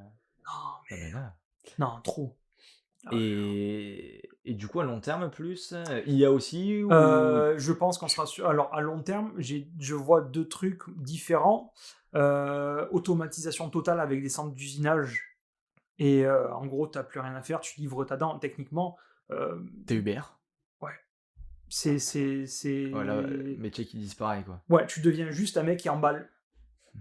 S2: Non, mais... Non, trop.
S1: Et du coup, à long terme, plus, il y a aussi... Ou...
S2: je pense qu'on sera sûr... Alors, à long terme, je vois 2 trucs différents. Automatisation totale avec des centres d'usinage. Et en gros, t'as plus rien à faire, tu livres ta dent. Techniquement...
S1: T'es Uber.
S2: Ouais. C'est...
S1: Voilà, métier qui disparaît, quoi.
S2: Ouais, tu deviens juste un mec qui emballe.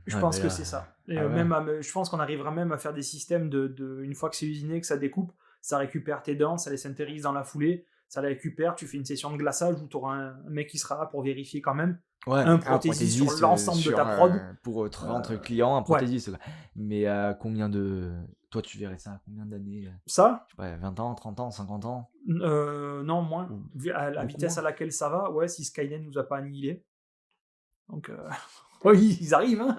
S2: Je pense que c'est ça. Et je pense qu'on arrivera même à faire des systèmes une fois que c'est usiné, que ça découpe, ça récupère tes dents, ça les synthétise dans la foulée, ça la récupère, tu fais une session de glaçage où tu auras un mec qui sera là pour vérifier quand même.
S1: Ouais,
S2: un prothésiste sur l'ensemble de ta prod.
S1: Pour entre clients, un prothésiste. Ouais. Mais combien de... Toi, tu verrais ça à combien d'années?
S2: Ça?
S1: Je sais pas, 20 ans, 30 ans, 50 ans?
S2: Non, moins. À la vitesse à laquelle ça va, ouais, si Skynet nous a pas annihilé. Donc... Oui, ils arrivent, hein.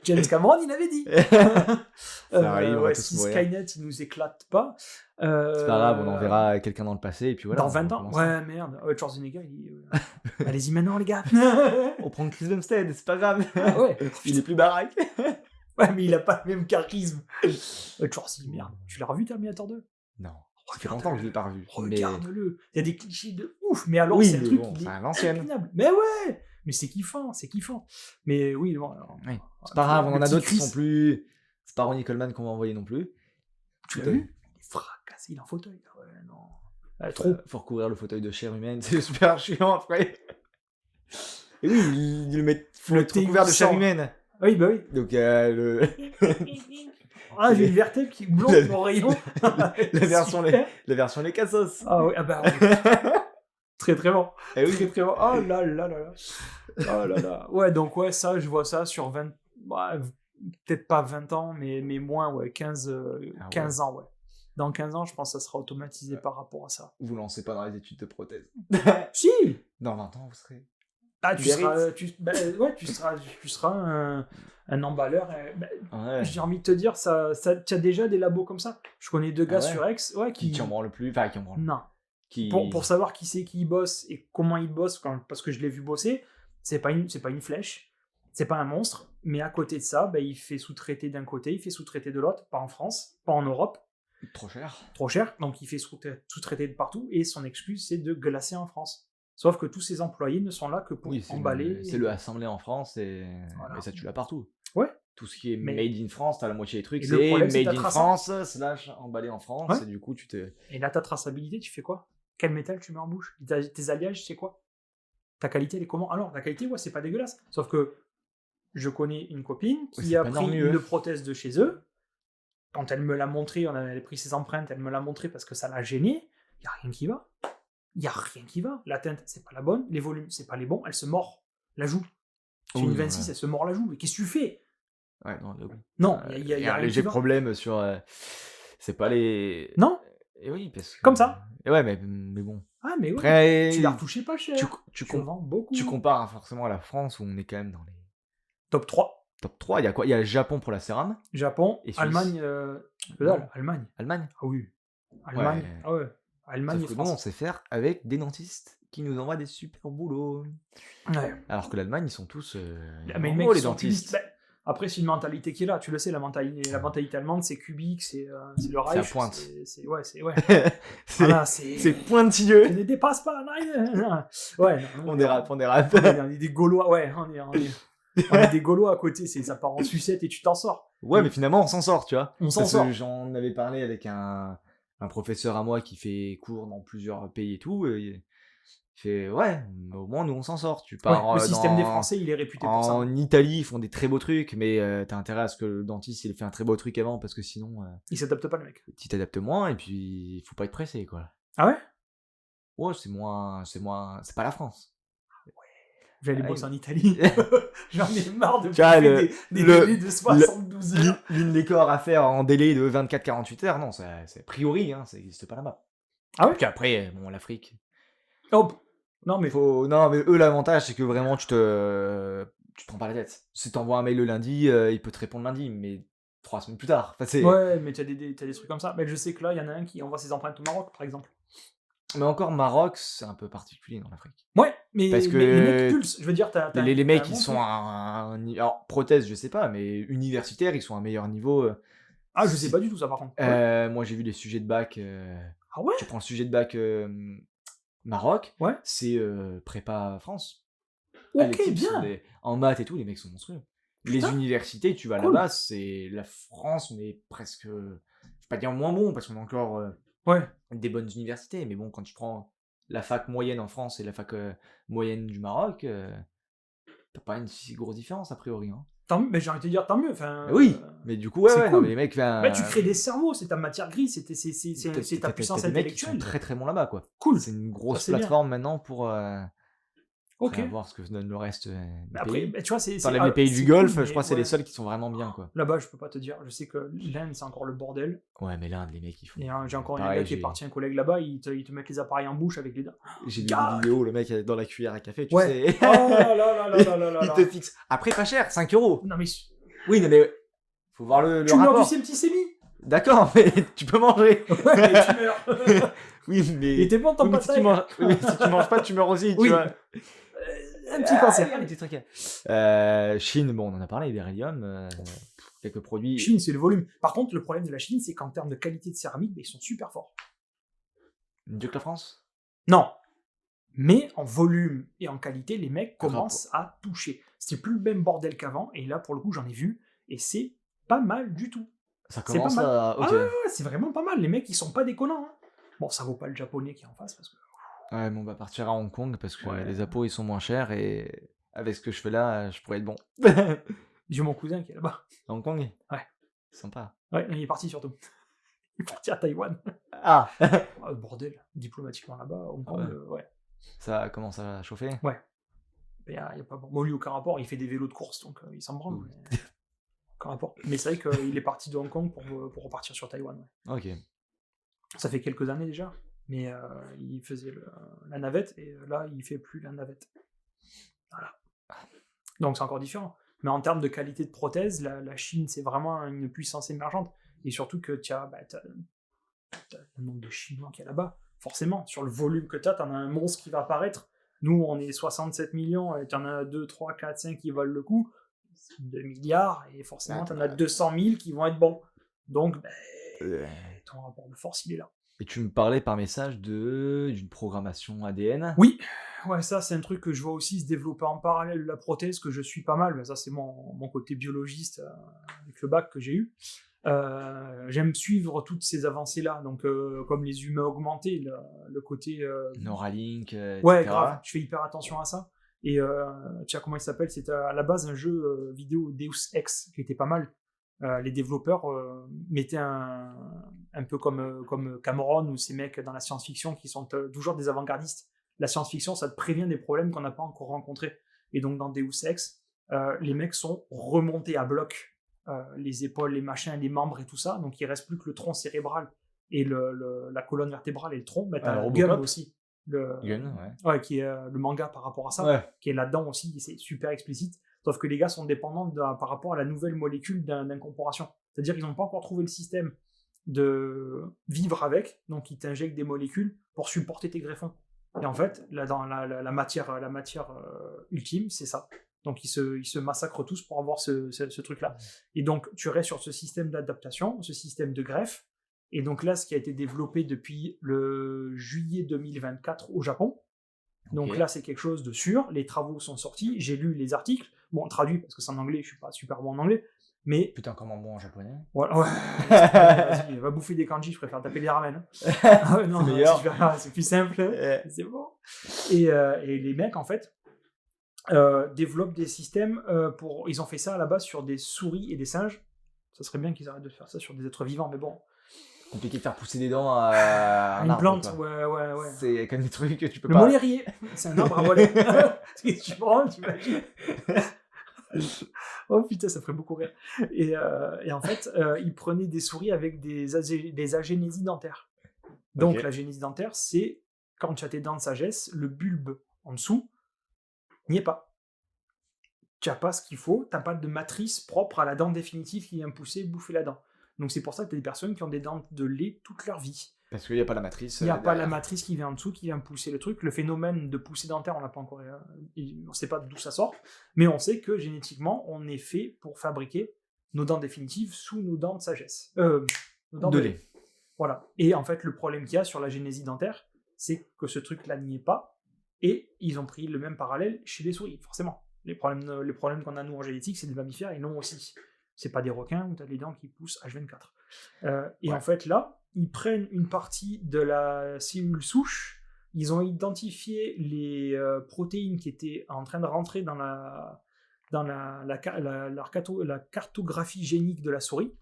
S2: James Cameron, il avait dit.
S1: Ça arrive, on va tous
S2: si
S1: mourir.
S2: Skynet, il nous éclate pas.
S1: C'est pas grave, on enverra quelqu'un dans le passé et puis voilà.
S2: Dans 20 ans. Ouais, merde. Ouais, Schwarzenegger, il dit allez-y maintenant, les gars.
S1: On prend Chris Bumstead, c'est pas grave.
S2: Ah ouais.
S1: Il est plus baraque.
S2: Ouais, mais il a pas le même charisme. Schwarzenegger, merde. Tu l'as revu, Terminator 2?
S1: Non. Ça fait longtemps que je l'ai pas revu.
S2: Regarde-le. Il y a des clichés de ouf, mais alors
S1: oui,
S2: c'est un truc
S1: bon,
S2: qui est
S1: à l'ancienne.
S2: incroyable. Mais ouais, mais c'est kiffant. Mais oui, bon. Alors,
S1: oui. C'est pas grave, on en a d'autres qui
S2: Chris.
S1: sont plus. C'est pas Ronnie Coleman qu'on va envoyer non plus.
S2: Tu l'as vu? Il est fracassé, il est en fauteuil. Ouais, non. Trop.
S1: Faut recouvrir le fauteuil de chair humaine, c'est super chiant après. Et oui, il le met recouvert de chair humaine.
S2: Oui, bah oui.
S1: Donc le.
S2: Ah, j'ai une vertèbre qui bloque mon rayon.
S1: la version les cassos.
S2: Ah oui, ah bah oui. Très très bon.
S1: Eh oui.
S2: Très très bon. Oh là là là là. Oh là là. Ouais, donc ouais, ça, je vois ça sur 20... Ouais, peut-être pas 20 ans, mais moins, ouais, 15 ans, ouais. Dans 15 ans, je pense que ça sera automatisé par rapport à ça.
S1: Vous lancez pas dans les études de prothèse.
S2: Si.
S1: Dans 20 ans, vous serez...
S2: Ah, tu seras un emballeur.
S1: Ouais.
S2: J'ai envie de te dire, tu as déjà des labos comme ça. Je connais 2 gars sur Aix
S1: qui en branlent plus. Enfin, qui en branlent.
S2: Non.
S1: Qui...
S2: Pour savoir qui c'est qui bosse et comment il bosse, parce que je l'ai vu bosser, c'est pas une flèche, c'est pas un monstre, mais à côté de ça, il fait sous-traiter d'un côté, il fait sous-traiter de l'autre, pas en France, pas en Europe.
S1: Trop cher.
S2: Trop cher, donc il fait sous-traiter de partout, et son excuse, c'est de glacer en France. Sauf que tous ces employés ne sont là que pour emballer.
S1: C'est le assemblé en France et ça tu l'as partout.
S2: Ouais.
S1: Tout ce qui est made in France, t'as la moitié des trucs,
S2: c'est
S1: made in France / emballé en France,
S2: ouais.
S1: Et du coup tu te...
S2: Et là ta traçabilité, tu fais quoi? Quel métal tu mets en bouche? Tes alliages, c'est quoi? Ta qualité, elle est comment? Alors, la qualité, ouais, c'est pas dégueulasse. Sauf que je connais une copine qui a pris une prothèse de chez eux. Quand elle me l'a montré, on avait pris ses empreintes, elle me l'a montré parce que ça l'a gêné. Il y a rien qui va. Il y a rien qui va. La teinte, c'est pas la bonne. Les volumes, c'est pas les bons. Elle se mord la joue. C'est une 26, elle se mord la joue. Mais qu'est-ce que tu fais?
S1: Ouais,
S2: non, il y a
S1: un léger problème sur... c'est pas les...
S2: Non.
S1: Et oui, parce que...
S2: Comme ça.
S1: Et ouais, mais bon.
S2: Ah, mais oui.
S1: Après,
S2: tu l'as retouché pas cher.
S1: Tu compares forcément à la France où on est quand même dans les...
S2: Top 3.
S1: Top 3, il y a quoi? Il y a le Japon pour la cérame.
S2: Japon, et Allemagne... Allemagne.
S1: Allemagne.
S2: Ah oui. Allemagne.
S1: Ouais.
S2: Ah ouais. Allemagne et France.
S1: On sait faire avec des dentistes qui nous envoient des super boulots.
S2: Ouais.
S1: Alors que l'Allemagne, ils sont tous...
S2: mais les dentistes. Après, c'est une mentalité qui est là. Tu le sais, la mentalité allemande, c'est cubique, c'est le Reich.
S1: C'est à pointe.
S2: C'est
S1: pointilleux.
S2: Ne dépasse pas. Ouais.
S1: On dérape.
S2: On est des Gaulois. Ouais, on est des Gaulois à côté. Ça part en sucette et tu t'en sors.
S1: Ouais, mais finalement, on s'en sort, tu vois.
S2: On s'en sort.
S1: J'en avais parlé avec un professeur à moi qui fait cours dans plusieurs pays et tout. Il fait ouais, au moins nous on s'en sort. Tu pars
S2: le système des Français, il est réputé pour ça.
S1: En Italie, ils font des très beaux trucs, mais t'as intérêt à ce que le dentiste il fait un très beau truc avant parce que sinon.
S2: Il s'adapte pas le mec.
S1: Tu t'adaptes moins et puis il faut pas être pressé quoi.
S2: Ah ouais?
S1: Ouais, c'est pas la France.
S2: J'allais bosser en Italie. J'en ai marre de
S1: des
S2: délais de 72 heures.
S1: L'une des corps à faire en délai de 24-48 heures, non, c'est a priori, ça n'existe pas là-bas.
S2: Ah ouais?
S1: Puis après, bon, l'Afrique.
S2: Oh, non mais
S1: eux, l'avantage, c'est que vraiment, tu te prends pas la tête. Si t'envoies un mail le lundi, il peut te répondre lundi, mais 3 semaines plus tard.
S2: Ouais, mais t'as des trucs comme ça. Mais je sais que là, il y en a un qui envoie ses empreintes au Maroc, par exemple.
S1: Mais encore, Maroc, c'est un peu particulier dans l'Afrique.
S2: Ouais, mais
S1: parce que
S2: les mecs pulsent. Je veux dire,
S1: les mecs, ils sont alors, prothèse, je sais pas, mais universitaires, ils sont à un meilleur niveau.
S2: Ah, je sais pas du tout ça, par contre.
S1: Moi, j'ai vu des sujets de bac.
S2: Ah ouais?
S1: Tu prends le sujet de bac Maroc,
S2: ouais.
S1: C'est prépa France.
S2: Ok, bien.
S1: En maths et tout, les mecs sont monstrueux. Putain. Les universités, tu vas là-bas, c'est la France, on est presque... Je vais pas dire moins bon, parce qu'on a encore des bonnes universités, mais bon, quand tu prends la fac moyenne en France et la fac moyenne du Maroc, t'as pas une si grosse différence, a priori. Hein.
S2: Mais j'ai envie de te dire, tant mieux.
S1: Oui, mais du coup, ouais, cool. Non, mais les mecs...
S2: tu crées des cerveaux, c'est ta matière grise, c'est ta puissance intellectuelle.
S1: Ils sont très très bons là-bas, quoi.
S2: Cool.
S1: C'est une grosse plateforme maintenant pour Après, à voir ce que donne le reste des
S2: Après,
S1: pays.
S2: tu vois, c'est
S1: les pays du Golfe,
S2: cool,
S1: je crois que c'est
S2: ouais.
S1: les seuls qui sont vraiment bien, quoi.
S2: Là-bas, je peux pas te dire. Je sais que l'Inde, c'est encore le bordel.
S1: Ouais, mais l'Inde, les mecs, ils font.
S2: Et j'ai encore
S1: Pareil,
S2: un gars qui est parti, un collègue là-bas, ils te mettent les appareils en bouche avec les dents.
S1: J'ai vu des vidéos, le mec dans la cuillère à café, tu
S2: Ouais.
S1: sais.
S2: Oh là là là là là là
S1: Il
S2: là.
S1: te fixe. Après, pas cher, 5 €.
S2: Non mais
S1: Oui, mais faut voir le
S2: tu meurs
S1: rapport.
S2: du petit sémi.
S1: D'accord, mais tu peux manger.
S2: Ouais, mais tu meurs.
S1: Oui, mais.
S2: Il était bon ton
S1: Oui, mais si
S2: pataille.
S1: tu manges... oui, mais si tu manges pas, tu meurs aussi,
S2: Oui.
S1: tu vois.
S2: Un petit cancer.
S1: Un petit truc. Chine, bon, on en a parlé, Beryllium, quelques produits.
S2: Chine, c'est le volume. Par contre, le problème de la Chine, c'est qu'en termes de qualité de céramique, ils sont super forts.
S1: Mieux que la France.
S2: Non. Mais en volume et en qualité, les mecs commencent à toucher. C'est plus le même bordel qu'avant, et là, pour le coup, j'en ai vu, et c'est pas mal du tout.
S1: Ça commence à...
S2: Okay. Ah ouais, c'est vraiment pas mal. Les mecs, ils sont pas déconnants. Hein. Bon, ça vaut pas le japonais qui est en face, parce que...
S1: Ouais, mais on va partir à Hong Kong, parce que les appos, ils sont moins chers, et avec ce que je fais là, je pourrais être bon.
S2: J'ai mon cousin qui est là-bas.
S1: Hong Kong.
S2: Ouais.
S1: Sympa.
S2: Ouais, il est parti surtout. Il est parti à Taïwan.
S1: Ah.
S2: Bordel, diplomatiquement là-bas, Hong Kong, ouais.
S1: Ça commence à chauffer.
S2: Ouais. Il y a pas... Bon, lui, aucun rapport, il fait des vélos de course, donc il s'en branle. Mais... aucun rapport. Mais c'est vrai qu'il est parti de Hong Kong pour repartir sur Taïwan. Ouais.
S1: Ok.
S2: Ça fait quelques années déjà, mais il faisait la navette, et là, il fait plus la navette. Voilà. Donc c'est encore différent. Mais en termes de qualité de prothèse, la Chine, c'est vraiment une puissance émergente. Et surtout que tu as le nombre de Chinois qu'il y a là-bas. Forcément, sur le volume que tu as un monstre qui va apparaître. Nous, on est 67 millions, et tu en as 2, 3, 4, 5 qui valent le coup. 2 milliards, et forcément, tu en as 200 000 qui vont être bons. Donc, ton rapport de force, il est là.
S1: Et tu me parlais par message d'une programmation ADN.
S2: Oui, ouais, ça c'est un truc que je vois aussi se développer en parallèle de la prothèse, que je suis pas mal. Ben, ça c'est mon côté biologiste avec le bac que j'ai eu. J'aime suivre toutes ces avancées-là, donc comme les humains augmentés, le côté...
S1: Neuralink, etc.
S2: Ouais, grave, je fais hyper attention à ça. Et tu sais comment il s'appelle, c'était à la base un jeu vidéo Deus Ex qui était pas mal. Les développeurs mettaient un peu comme Cameron ou ces mecs dans la science-fiction qui sont toujours des avant-gardistes. La science-fiction, ça te prévient des problèmes qu'on n'a pas encore rencontrés. Et donc dans Deus Ex, les mecs sont remontés à bloc, les épaules, les machins, les membres et tout ça. Donc il reste plus que le tronc cérébral et la colonne vertébrale et le tronc. Mais t'as Gun aussi.
S1: Gun,
S2: ouais, qui est le manga par rapport à ça, qui est là-dedans aussi, c'est super explicite. Sauf que les gars sont dépendants par rapport à la nouvelle molécule d'incorporation. C'est-à-dire qu'ils n'ont pas encore trouvé le système de vivre avec, donc ils t'injectent des molécules pour supporter tes greffons. Et en fait, là, dans la matière ultime, c'est ça. Donc ils se massacrent tous pour avoir ce truc-là. Et donc tu restes sur ce système d'adaptation, ce système de greffe. Et donc là, ce qui a été développé depuis le juillet 2024 au Japon. Donc là, c'est quelque chose de sûr. Les travaux sont sortis. J'ai lu les articles. Bon, traduit parce que c'est en anglais. Je suis pas super bon en anglais. Mais...
S1: Putain, comment bon en japonais.
S2: Voilà, ouais. Vas-y, va bouffer des kanji. Je préfère taper des ramen. Hein. Non, c'est meilleur. C'est plus simple. C'est bon. Et les mecs, en fait, développent des systèmes pour... Ils ont fait ça à la base sur des souris et des singes. Ça serait bien qu'ils arrêtent de faire ça sur des êtres vivants, mais bon...
S1: Compliqué de faire pousser des dents à
S2: une
S1: arbre,
S2: plante,
S1: quoi.
S2: ouais.
S1: C'est comme des trucs que tu peux
S2: le
S1: pas...
S2: Le molérier, c'est un arbre à moller. Tu prends, tu imagines. Oh putain, ça ferait beaucoup rire. Et en fait, ils prenaient des souris avec des agénésies dentaires. Donc la génésie dentaire, c'est quand tu as tes dents de sagesse, le bulbe en dessous n'y est pas. Tu n'as pas ce qu'il faut, tu n'as pas de matrice propre à la dent définitive qui vient pousser, bouffer la dent. Donc c'est pour ça que tu as des personnes qui ont des dents de lait toute leur vie.
S1: Parce qu'il n'y a pas la matrice.
S2: Il n'y a pas la matrice qui vient en dessous, qui vient pousser le truc. Le phénomène de poussée dentaire, on n'a pas encore... on ne sait pas d'où ça sort, mais on sait que génétiquement, on est fait pour fabriquer nos dents définitives sous nos dents de sagesse. Nos dents de lait. Voilà. Et en fait, le problème qu'il y a sur la génésie dentaire, c'est que ce truc-là n'y est pas, et ils ont pris le même parallèle chez les souris, forcément. Les problèmes qu'on a, nous, en génétique, c'est des mammifères, et non aussi. C'est pas des requins où tu as les dents qui poussent H24. Et en fait, là, ils prennent une partie de la cellule souche, ils ont identifié les protéines qui étaient en train de rentrer dans la cartographie génique de la souris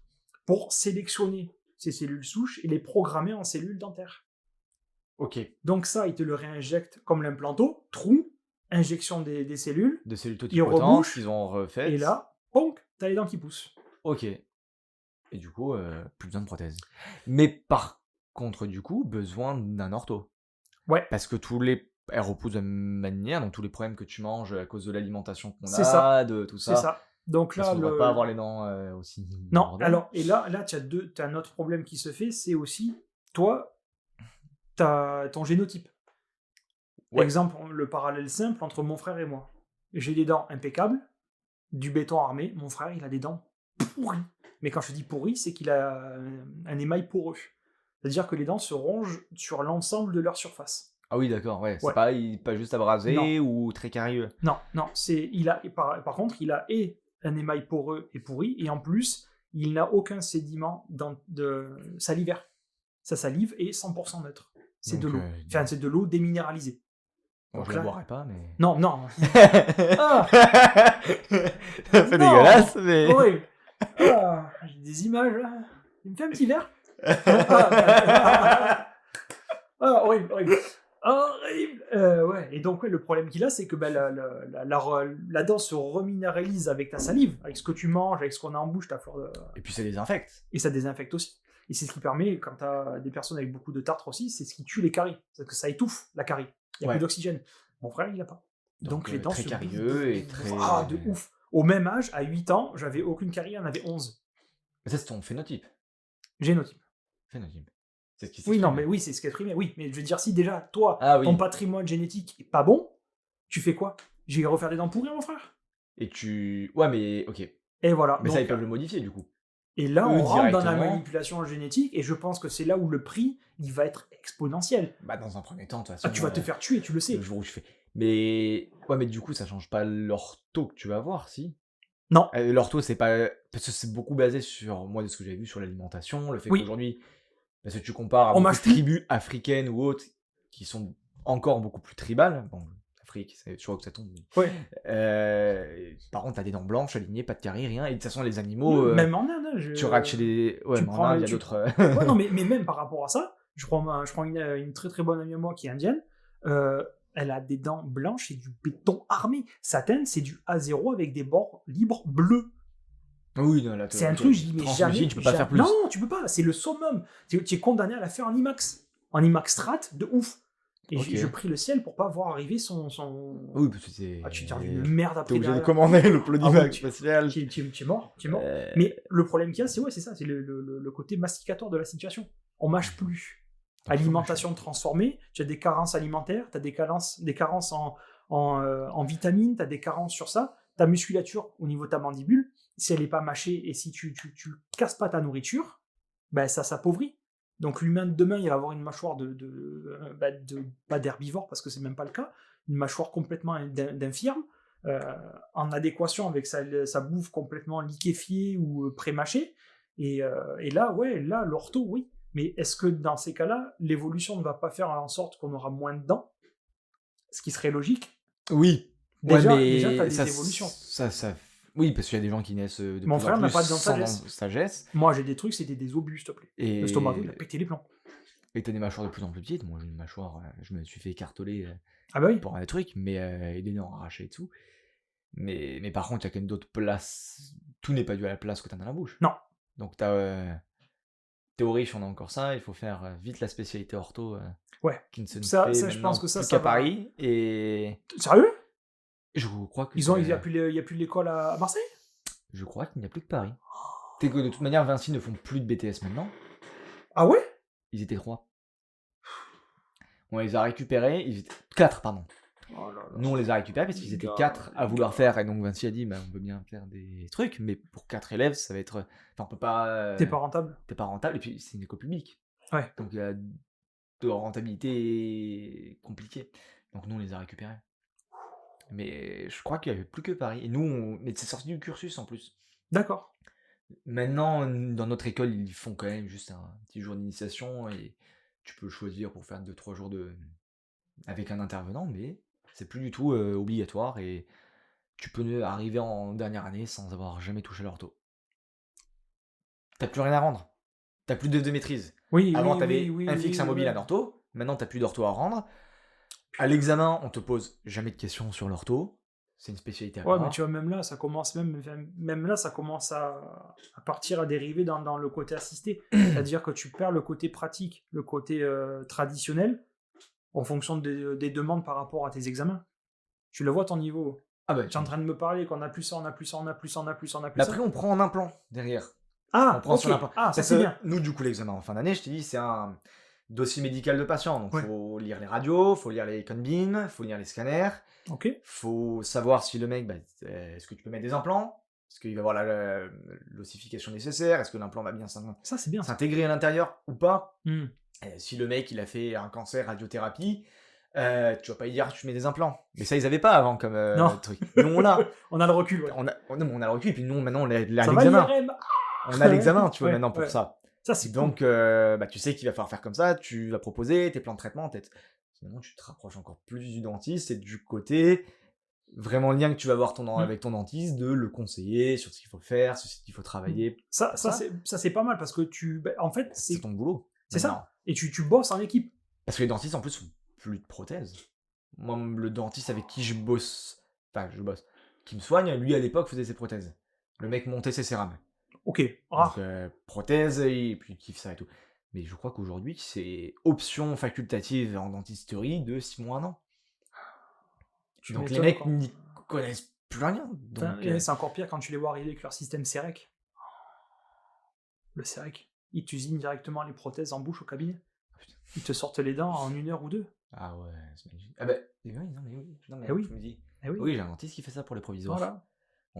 S2: pour sélectionner ces cellules souches et les programmer en cellules dentaires.
S1: Ok.
S2: Donc ça, ils te le réinjectent comme l'implanto, trou, injection des cellules,
S1: De cellules
S2: ils
S1: totipotentes
S2: rebouchent,
S1: qu'ils ont refaites.
S2: et là, ponk, t'as les dents qui poussent.
S1: Ok. Et du coup, plus besoin de prothèse. Mais par contre, du coup, besoin d'un ortho.
S2: Ouais,
S1: Parce que elles repoussent de la même manière, donc tous les problèmes que tu manges à cause de l'alimentation qu'on
S2: c'est ça.
S1: a, de tout
S2: C'est
S1: ça.
S2: ça. Donc
S1: Parce
S2: là,
S1: qu'on ne devrait pas avoir les dents aussi.
S2: Non,
S1: bordel.
S2: alors, et là t'as un autre problème qui se fait, c'est aussi, toi, t'as ton génotype.
S1: Ouais.
S2: Exemple, le parallèle simple entre mon frère et moi. J'ai des dents impeccables, du béton armé. Mon frère, il a des dents pourries. Mais quand je dis pourries, c'est qu'il a un émail poreux. C'est-à-dire que les dents se rongent sur l'ensemble de leur surface.
S1: Ah oui, d'accord, ouais. C'est
S2: Ouais.
S1: pas juste abrasé ou très carieux.
S2: Non, par contre, il a un émail poreux et pourri, et en plus, il n'a aucun sédiment de salivaire. Sa salive est 100% neutre. C'est de
S1: Donc,
S2: l'eau. Enfin, c'est de l'eau déminéralisée.
S1: Bon,
S2: Donc
S1: je la
S2: là-
S1: boirais pas, mais.
S2: Non, non. Ah,
S1: C'est
S2: non,
S1: dégueulasse, mais.
S2: horrible. Ah, j'ai des images là. Il me fait un petit verre. Ah, horrible, horrible. Horrible. Ouais. Et donc, ouais, le problème qu'il a, c'est que la dent se reminéralise avec ta salive, avec ce que tu manges, avec ce qu'on a en bouche, ta fleur de...
S1: Et puis ça désinfecte.
S2: Et ça désinfecte aussi. Et c'est ce qui permet, quand tu as des personnes avec beaucoup de tartre aussi, c'est ce qui tue les caries. C'est que ça étouffe la carie. Il n'y a
S1: Ouais.
S2: plus d'oxygène. Mon frère, il n'a pas. Donc les dents
S1: très
S2: se
S1: carieux et très.
S2: Ah, de ouf. Au même âge, à 8 ans, j'avais aucune carie, il en avait 11.
S1: Mais ça, c'est ton phénotype.
S2: Génotype.
S1: Phénotype. C'est ce qui
S2: Oui, non,
S1: s'exprime.
S2: mais oui, c'est ce qu'exprimé. Oui, mais je veux dire, si déjà, toi,
S1: Ah oui.
S2: ton patrimoine génétique est pas bon, tu fais quoi? J'ai refaire des dents pourries, mon frère?
S1: Et tu. Ouais, mais ok.
S2: Et voilà.
S1: Mais
S2: donc,
S1: ça, ils peuvent le modifier du coup.
S2: et là,
S1: eux,
S2: on rentre dans la
S1: directement.
S2: manipulation génétique, et je pense que c'est là où le prix, il va être exponentiel.
S1: Bah, dans un premier temps, de toute façon.
S2: Ah, tu vas te faire tuer, tu le sais.
S1: Le jour où tu fais. Mais. Ouais, mais du coup, ça change pas l'ortho que tu vas avoir, si.
S2: Non.
S1: L'ortho, c'est pas. Parce que c'est beaucoup basé sur. Moi, de ce que j'ai vu sur l'alimentation, le fait
S2: Oui.
S1: qu'aujourd'hui. Parce que tu compares à
S2: On
S1: beaucoup
S2: mâche
S1: de
S2: plus.
S1: tribus africaines ou autres qui sont encore beaucoup plus tribales. Bon, Afrique, c'est toujours que ça tombe.
S2: Ouais.
S1: Par contre, t'as des dents blanches, alignées, pas de caries, rien. Et de toute façon, les animaux.
S2: Même en Inde,
S1: Tu rates chez les. Ouais,
S2: tu
S1: mais en
S2: prends-
S1: Inde, il y a
S2: tu-
S1: d'autres.
S2: Ouais, non, mais même par rapport à ça, je prends une très très bonne amie à moi qui est indienne. Elle a des dents blanches et du béton armé. Sa teinte, c'est du A0 avec des bords libres bleus.
S1: Oui, non, là,
S2: C'est un truc, je dis, mais jamais.
S1: Tu peux pas faire plus.
S2: Non, tu peux pas, c'est le summum. Tu es condamné à la faire en IMAX. En IMAX strat, de ouf. Et
S1: Ok.
S2: je prie le ciel pour pas voir arriver son.
S1: Oui, parce que c'est.
S2: Ah, tu te une merde
S1: T'es
S2: après.
S1: obligé de
S2: derrière.
S1: commander le plot
S2: Ah oui,
S1: d'IMAX spécial.
S2: Tu es mort, tu es mort. Mais le problème qu'il y a, c'est ça, c'est le côté masticatoire de la situation. On mâche plus. Alimentation transformée, tu as des carences alimentaires, tu as des carences en vitamines, tu as des carences sur ça. Ta musculature au niveau de ta mandibule, si elle n'est pas mâchée et si tu casses pas ta nourriture, ben ça s'appauvrit. Donc l'humain de demain, il va avoir une mâchoire pas d'herbivore, parce que c'est même pas le cas, une mâchoire complètement d'infirme, en adéquation avec sa bouffe complètement liquéfiée ou pré-mâchée. Et là, l'ortho, oui. Mais est-ce que dans ces cas-là, l'évolution ne va pas faire en sorte qu'on aura moins de dents? Ce qui serait logique.
S1: Oui.
S2: Déjà,
S1: mais
S2: t'as des évolutions.
S1: Oui, parce qu'il y a des gens qui naissent de
S2: Mon
S1: plus
S2: frère
S1: en
S2: n'a
S1: plus
S2: pas de dents de
S1: sans
S2: sagesse.
S1: sagesse.
S2: Moi, j'ai des trucs, c'était des obus, s'il te plaît.
S1: Et
S2: Le stomaco, il a pété les plombs.
S1: t'as des mâchoires de plus en plus petites. Moi, j'ai une mâchoire, je me suis fait écarteler
S2: Ah bah oui.
S1: pour un des trucs, mais et des dents arrachées et tout. Mais par contre, il y a quand même d'autres places. Tout n'est pas dû à la place que t'as dans la bouche.
S2: Non.
S1: Donc t'es riche, on a encore ça. Il faut faire vite la spécialité ortho.
S2: Ouais.
S1: Qui ne se
S2: Ça,
S1: fait
S2: je pense que ça
S1: plus
S2: va.
S1: qu'à Paris. Et
S2: Sérieux?
S1: je crois que
S2: Il n'y a plus l'école à Marseille?
S1: je crois qu'il n'y a plus que Paris. Tu sais que de toute manière, Vinci ne font plus de BTS maintenant.
S2: Ah ouais?
S1: Ils étaient 3. On les a récupérés. Ils étaient 4, pardon.
S2: Oh là là.
S1: Nous, on les a récupérés parce qu'ils étaient 4 à vouloir faire. Et donc, Vinci a dit, on peut bien faire des trucs, mais pour 4 élèves, ça va être... Enfin, on peut pas...
S2: T'es pas rentable.
S1: T'es pas rentable. Et puis, c'est une école publique.
S2: Ouais.
S1: Donc, il y a de rentabilité compliquée. Donc, nous, on les a récupérés. Mais je crois qu'il n'y avait plus que Paris. Et nous, mais c'est sorti du cursus en plus.
S2: D'accord.
S1: Maintenant, dans notre école, ils font quand même juste un petit jour d'initiation et tu peux choisir pour faire 2-3 jours avec un intervenant, mais c'est plus du tout obligatoire et tu peux arriver en dernière année sans avoir jamais touché l'ortho. T'as plus rien à rendre. T'as plus de maîtrise.
S2: Oui,
S1: Avant,
S2: oui,
S1: t'avais
S2: oui,
S1: un fixe, un mobile,
S2: oui.
S1: un ortho. Maintenant, t'as plus d'ortho à rendre. À l'examen, on te pose jamais de questions sur l'ortho. C'est une spécialité à
S2: Ouais,
S1: part.
S2: mais tu vois, même là, ça commence à partir, à dériver dans le côté assisté. C'est-à-dire que tu perds le côté pratique, le côté traditionnel, en fonction des demandes par rapport à tes examens. Tu le vois, ton niveau.
S1: Ah bah,
S2: Tu es en train de me parler qu'on a plus ça, on a plus ça, on a plus ça, on a plus ça, on a plus
S1: Mais
S2: ça.
S1: après, on prend en implant derrière. On
S2: Ah,
S1: prend
S2: ok.
S1: sur l'implant.
S2: Ah, ça
S1: Parce
S2: c'est
S1: que
S2: bien.
S1: nous, du coup, l'examen en fin d'année, je t'ai dit, c'est un dossier médical de patient. Donc, il
S2: Ouais.
S1: faut lire les radios, il faut lire les conbines, il faut lire les scanners.
S2: Ok.
S1: Faut savoir si le mec, est-ce que tu peux mettre des implants? Est-ce qu'il va avoir l'ossification nécessaire? Est-ce que l'implant va bien
S2: Ça c'est bien. Ça.
S1: s'intégrer à l'intérieur ou pas?
S2: Hmm.
S1: Si le mec, il a fait un cancer, radiothérapie, tu vas pas lui dire tu mets des implants. Mais ça, ils avaient pas avant comme
S2: Non.
S1: truc. Nous, on l'a.
S2: On a le recul. Ouais.
S1: On a le recul, et puis nous, maintenant, on l'a
S2: Ça va
S1: l'examen.
S2: l'IRM.
S1: On a l'examen, tu vois,
S2: Ouais,
S1: maintenant pour
S2: ouais.
S1: ça.
S2: Ça c'est
S1: Donc, tu sais qu'il va falloir faire comme ça, tu vas proposer tes plans de traitement, peut-être. Finalement, tu te rapproches encore plus du dentiste, et du côté, vraiment le lien que tu vas avoir avec ton dentiste, de le conseiller sur ce qu'il faut faire, sur ce qu'il faut travailler.
S2: Ça c'est pas mal parce que en fait,
S1: C'est ton boulot.
S2: C'est
S1: maintenant.
S2: ça. Et tu bosses en équipe.
S1: Parce que les dentistes, en plus, ont plus de prothèses. Moi, le dentiste avec qui je bosse, qui me soigne, lui, à l'époque, faisait ses prothèses. Le mec montait ses cérames.
S2: Ok, rare.
S1: Donc, prothèse, et puis il kiffe ça et tout. Mais je crois qu'aujourd'hui, c'est option facultative en dentisterie de 6 mois, 1 an. Donc les mecs n'y connaissent plus rien. Donc,
S2: c'est encore pire quand tu les vois arriver avec leur système CEREC. Le CEREC. Ils t'usinent directement les prothèses en bouche au cabinet. Ils te sortent les dents en 1 heure ou 2.
S1: Ah ouais, c'est magnifique. Ah bah, oui, non mais
S2: oui.
S1: je me dis.
S2: Oui,
S1: oui, j'ai un dentiste qui fait ça pour les provisoires.
S2: Voilà.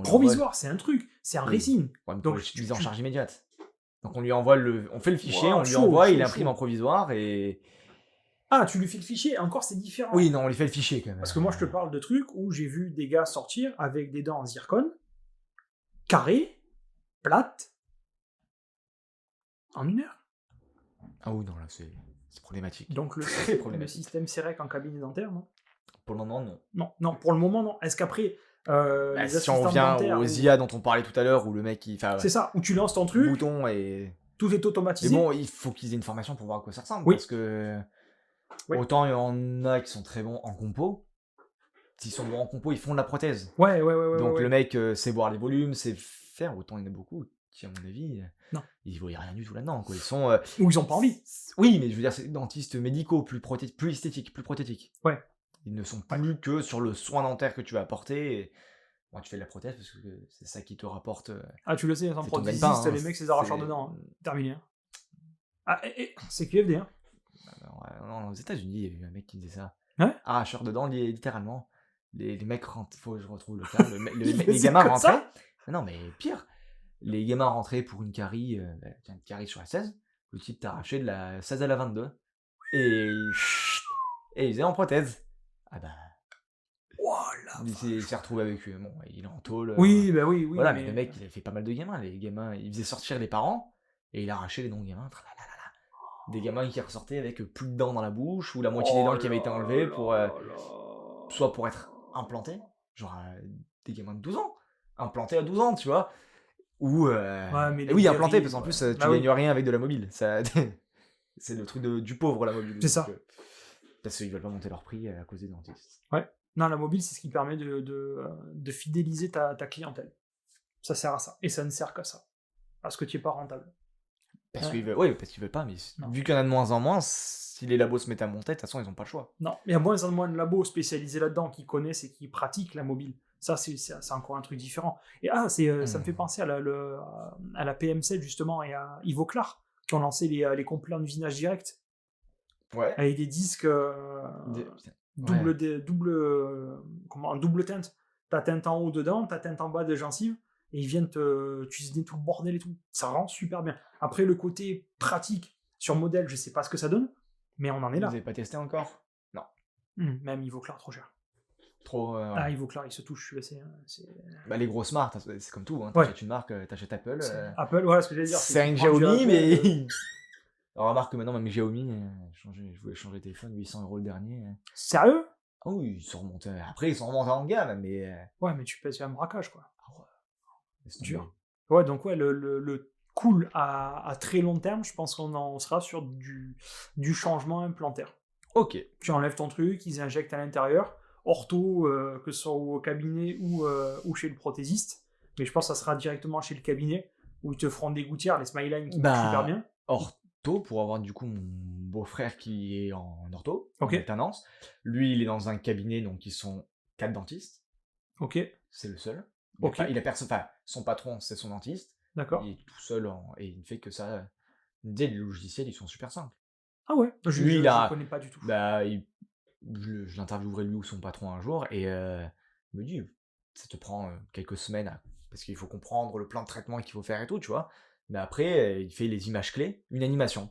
S2: Provisoire, c'est un truc, c'est un résine.
S1: Ouais, donc mise en charge immédiate. Donc on lui envoie on fait le fichier, on lui
S2: chaud,
S1: envoie, il imprime en provisoire et.
S2: Ah, tu lui fais le fichier, encore c'est différent.
S1: Oui, non, on lui fait le fichier quand même.
S2: Parce que moi je te parle de trucs où j'ai vu des gars sortir avec des dents en zircone, carrées, plates, en 1 heure.
S1: Ah oui, non, là c'est problématique.
S2: Donc le système CEREC en cabinet dentaire, non?
S1: Pour le moment, non.
S2: Non, pour le moment, non. Est-ce qu'après.
S1: Si on revient aux IA dont on parlait tout à l'heure, où le mec il fait.
S2: C'est ça, où tu lances ton truc.
S1: Bouton et.
S2: Tout est automatisé.
S1: Mais bon, il faut qu'ils aient une formation pour voir à quoi ça ressemble.
S2: Oui.
S1: Parce que. Oui. Autant il y en a qui sont très bons en compo. S'ils sont bons en compo, ils font de la prothèse.
S2: Ouais.
S1: Donc le mec sait boire les volumes, sait faire. Autant il y en a beaucoup qui, à mon avis, ils voient rien du tout là-dedans. Quoi. Ils sont.
S2: Ou ils ont pas envie.
S1: Oui, mais je veux dire, c'est des dentistes médicaux, plus esthétiques, plus prothétiques.
S2: Ouais.
S1: Ils ne sont plus que sur le soin dentaire que tu vas apporter. Et... Bon, tu fais de la prothèse parce que c'est ça qui te rapporte.
S2: Ah, tu le sais, sans prothésiste, les mecs, c'est des arracheurs de dents. Terminé. Hein. Ah, c'est QFD, hein.
S1: Non, aux États-Unis, il y a eu un mec qui disait ça.
S2: Ouais.
S1: Arracheur de dents, littéralement. Les mecs rentrent. Faut que je retrouve le cas. Les gamins rentraient. Non, mais pire. Les gamins rentraient pour une carie. Une carie sur la 16. Le type t'arrachait de la 16 à la 22. Et il faisait en prothèse. Ah bah.
S2: Voilà.
S1: Il s'est retrouvé avec eux. Bon, il est en tôle.
S2: Oui, bah oui.
S1: Voilà, mais le mec, il a fait pas mal de gamins. Les gamins, il faisait sortir les parents et il arrachait les noms de gamins. Des gamins qui ressortaient avec plus de dents dans la bouche ou la moitié des dents qui avaient été enlevées pour. Soit pour être implantés, genre des gamins de 12 ans. Implantés à 12 ans, tu vois. Ou. Oui, implantés, parce qu'en plus, tu gagnes rien avec de la mobile. Ça... c'est le truc du pauvre, la mobile.
S2: C'est ça.
S1: Parce qu'ils veulent pas monter leur prix à cause des dentistes.
S2: Ouais. Non, la mobile, c'est ce qui permet de fidéliser ta clientèle. Ça sert à ça. Et ça ne sert qu'à ça. Parce que tu n'es pas rentable.
S1: Parce qu'ils veulent pas, mais vu qu'il y en a de moins en moins, si les labos se mettent à monter, de toute façon, ils n'ont pas le choix.
S2: Non, mais il y a moins en moins de labos spécialisés là-dedans qui connaissent et qui pratiquent la mobile. Ça, c'est encore un truc différent. Et ça me fait penser à la PM7, justement, et à Ivoclar, qui ont lancé les complets en usinage direct.
S1: Ouais.
S2: Avec des disques double teinte. Ta teinte en haut dedans, ta teinte en bas de gencive, et ils viennent t'usiner tout le bordel et tout. Ça rend super bien. Après, le côté pratique sur modèle, je sais pas ce que ça donne, mais on en est là.
S1: Vous avez pas testé encore? Non.
S2: Même Ivoclar, trop cher.
S1: Trop.
S2: Ah, Ivoclar, il se touche, je le sais.
S1: Bah, les grosses marques, c'est comme tout. Hein. T'achètes une marque, t'achètes Apple.
S2: Apple, voilà ce que j'allais dire.
S1: C'est un Xiaomi, mais. Alors, remarque que maintenant, même Xiaomi, je voulais changer de téléphone, 800 € le dernier.
S2: Sérieux?
S1: Ah oui, ils sont remontés. Après, ils sont remontés en gamme, mais.
S2: Ouais, mais tu pèses un braquage, quoi.
S1: Ah ouais.
S2: C'est dur. Ouais, donc, ouais, le cool à très long terme, je pense qu'on sera sur du changement implantaire.
S1: Ok.
S2: Tu enlèves ton truc, ils injectent à l'intérieur. Ortho, que ce soit au cabinet ou chez le prothésiste. Mais je pense que ça sera directement chez le cabinet, où ils te feront des gouttières, les Smiline qui marchent super bien.
S1: Ortho, pour avoir du coup mon beau-frère qui est en ortho,
S2: Ok.
S1: en alternance. Lui, il est dans un cabinet, donc ils sont 4 dentistes.
S2: Ok,
S1: C'est le seul.
S2: Ok.
S1: Il a personne. Enfin, son patron, c'est son dentiste.
S2: d'accord.
S1: Il est tout seul et il ne fait que ça. Dès les logiciels, ils sont super simples.
S2: Ah ouais,
S1: Lui, il
S2: je
S1: a-
S2: connais pas du tout.
S1: Je l'interviewerai lui ou son patron un jour et il me dit ça te prend quelques semaines parce qu'il faut comprendre le plan de traitement qu'il faut faire et tout, tu vois. Mais après, il fait les images clés, une animation.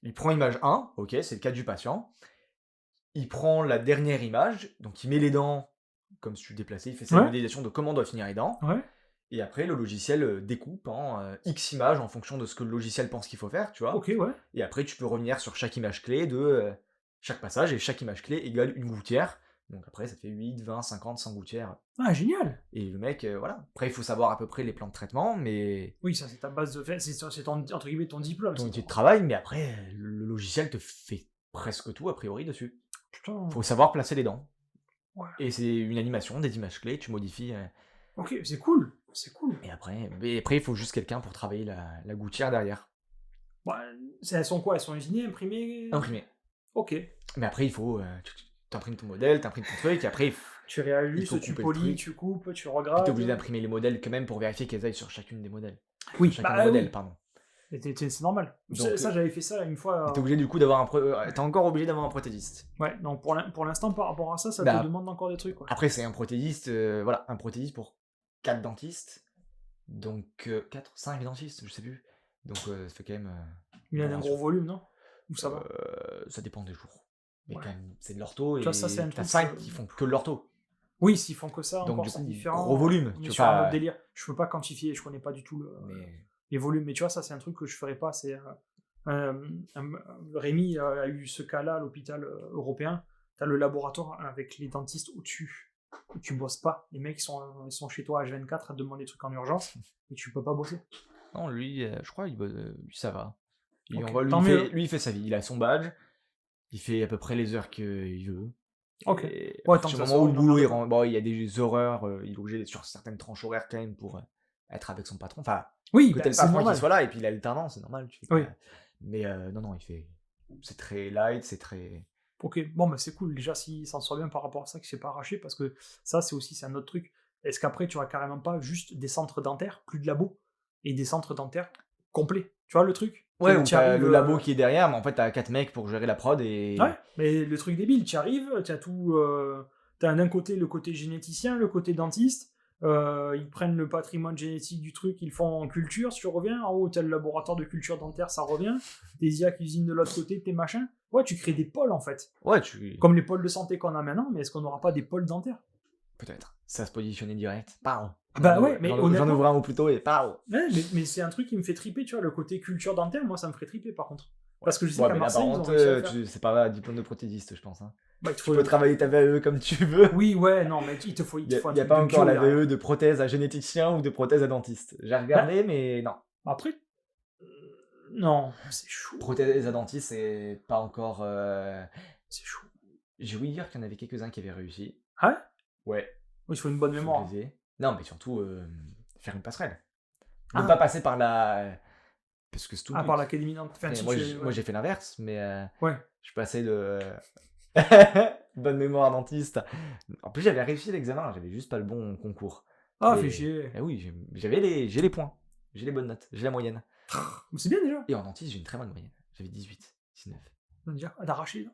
S1: Il prend image 1, ok, c'est le cas du patient. Il prend la dernière image, donc il met les dents comme si tu déplaçais, il fait sa
S2: Ouais.
S1: modélisation de comment doivent finir les dents.
S2: Ouais.
S1: Et après, le logiciel découpe en X images en fonction de ce que le logiciel pense qu'il faut faire, tu vois.
S2: Ok, ouais.
S1: Et après, tu peux revenir sur chaque image clé de chaque passage, et chaque image clé égale une gouttière. Donc après, ça fait 8, 20, 50, 100 gouttières.
S2: Ah, génial.
S1: Et le mec, voilà. Après, il faut savoir à peu près les plans de traitement, mais
S2: Oui, ça c'est ta base de fait, c'est ton, entre guillemets ton diplôme.
S1: ton
S2: c'est
S1: outil de
S2: ton-
S1: travail, mais après, le logiciel te fait presque tout, a priori, dessus.
S2: Putain.
S1: Faut savoir placer les dents.
S2: Ouais.
S1: Et c'est une animation, des images clés, tu modifies.
S2: Ok, c'est cool. C'est cool.
S1: Et après, il faut juste quelqu'un pour travailler la gouttière derrière.
S2: Ouais, elles sont quoi? Elles sont usinées, imprimées?
S1: Imprimé.
S2: Ok.
S1: Mais après, il faut. Tu imprimes ton modèle, tu imprimes ton truc, et après,
S2: Tu
S1: il faut
S2: réajustes, tu
S1: couper le
S2: polis,
S1: truc.
S2: tu coupes, tu
S1: Tu
S2: regrades.
S1: es obligé d'imprimer les modèles quand même pour vérifier qu'elles aillent sur chacune des modèles.
S2: Oui,
S1: Sur chacun des modèles, pardon.
S2: C'est normal.
S1: Donc,
S2: ça, j'avais fait ça une fois.
S1: T'es obligé du coup d'avoir t'es encore obligé d'avoir un prothésiste.
S2: Ouais, donc pour l'instant, par rapport à ça, ça
S1: Bah,
S2: te demande encore des trucs. Quoi.
S1: Après, c'est un prothésiste, voilà, un prothésiste pour 4 dentistes. Donc, 4, 5 dentistes, je sais plus. Donc, ça fait quand même.
S2: Il a
S1: bon
S2: un
S1: ratio.
S2: gros volume, non? Ou ça va?
S1: Ça dépend des jours. Mais
S2: Ouais.
S1: quand même, c'est de l'ortho et
S2: Tu vois, ça, c'est un
S1: t'as
S2: truc,
S1: 5 qui font que de l'ortho.
S2: Oui, s'ils font que ça,
S1: Donc,
S2: encore,
S1: du
S2: c'est
S1: coup,
S2: différent.
S1: gros volume.
S2: On
S1: Tu
S2: est
S1: peux
S2: sur un
S1: pas-
S2: autre délire. Je peux pas quantifier, je connais pas du tout
S1: Mais...
S2: les volumes. Mais tu vois, ça, c'est un truc que je ferais pas. C'est Rémi a eu ce cas-là à l'hôpital européen. T'as le laboratoire avec les dentistes au-dessus. Et tu bosses pas. Les mecs ils sont chez toi H24 à te demander des trucs en urgence et tu peux pas bosser.
S1: Non, lui, je crois, lui, ça va. Il
S2: Ok,
S1: envoie,
S2: tant mieux.
S1: lui, il fait sa vie. Il a son badge. Il fait à peu près les heures qu'il veut.
S2: Ok.
S1: Et
S2: Ouais,
S1: à
S2: tant
S1: partir
S2: que
S1: du
S2: ça
S1: moment où
S2: sort,
S1: le
S2: il
S1: boulot,
S2: emmerde pas.
S1: bon, il y a des horaires, il est obligé d'être sur certaines tranches horaires quand même pour être avec son patron. Enfin,
S2: Oui,
S1: que
S2: bah,
S1: t'es le
S2: c'est
S1: patron
S2: normal.
S1: qui soit là, et puis l'alternance, c'est normal. Tu fais
S2: Oui.
S1: pas- Mais non, il fait. C'est très light, c'est très.
S2: Ok, bon, bah c'est cool. Déjà, s'il s'en sort bien par rapport à ça, qu'il s'est pas arraché, parce que ça, c'est un autre truc. Est-ce qu'après, tu auras carrément pas juste des centres dentaires, plus de labos, et des centres dentaires complets? Tu vois le truc?
S1: Ouais, où
S2: Tu
S1: t'as
S2: arrives,
S1: le labo qui est derrière, mais en fait, t'as 4 mecs pour gérer la prod et.
S2: Ouais, mais le truc débile, tu arrives, tu as tout. T'as d'un côté le côté généticien, le côté dentiste. Ils prennent le patrimoine génétique du truc, ils le font en culture. Si tu reviens, en haut, t'as le laboratoire de culture dentaire, ça revient. Des IA qui usinent de l'autre côté, tes machins. Ouais, tu crées des pôles en fait.
S1: Ouais,
S2: Comme les pôles de santé qu'on a maintenant, mais est-ce qu'on n'aura pas des pôles dentaires?
S1: Peut-être. Ça se positionner direct. Pardon.
S2: Bah ouais, mais
S1: J'en
S2: honnêtement.
S1: ouvrais un mot plus tôt et pardon.
S2: Ouais, mais c'est un truc qui me fait triper, tu vois, le côté culture dentaire, moi ça me ferait triper par contre. Parce que je sais
S1: Ouais,
S2: qu'à
S1: mais là,
S2: Marseille,
S1: par
S2: ils ont
S1: contre,
S2: réussi à le faire.
S1: c'est pas un diplôme de prothésiste, je pense. Hein.
S2: Bah, il te
S1: Tu
S2: faut-
S1: peux travailler ta VAE comme tu veux.
S2: Oui, ouais, non, mais il te faut
S1: Il n'y
S2: un
S1: a
S2: truc
S1: pas
S2: de
S1: encore
S2: bio
S1: la
S2: derrière.
S1: VAE de prothèse à généticien ou de prothèse à dentiste. J'ai regardé, mais non.
S2: Après, non, c'est chaud.
S1: Prothèse à dentiste, c'est pas encore.
S2: C'est chaud.
S1: J'ai ouï dire qu'il y en avait quelques-uns qui avaient réussi.
S2: Ah
S1: Ouais.
S2: ouais? Il faut une bonne mémoire.
S1: Je les ai. Non, mais surtout faire une passerelle. Ne
S2: Ah.
S1: pas passer par la. Parce que c'est tout. le
S2: À
S1: but.
S2: part l'académie dentaire. Enfin,
S1: Et
S2: si
S1: moi,
S2: tu
S1: j'ai,
S2: fais-
S1: moi, j'ai fait l'inverse, mais
S2: Ouais.
S1: je suis passé de. Bonne mémoire dentiste. En plus, j'avais réussi l'examen, j'avais juste pas le bon concours.
S2: Ah,
S1: Et-
S2: fais chier.
S1: Eh oui, j'ai les points, j'ai les bonnes notes, j'ai la moyenne.
S2: Mais c'est bien déjà.
S1: Et en dentiste, j'ai une très bonne moyenne. J'avais 18, 19.
S2: Déjà, d'arracher.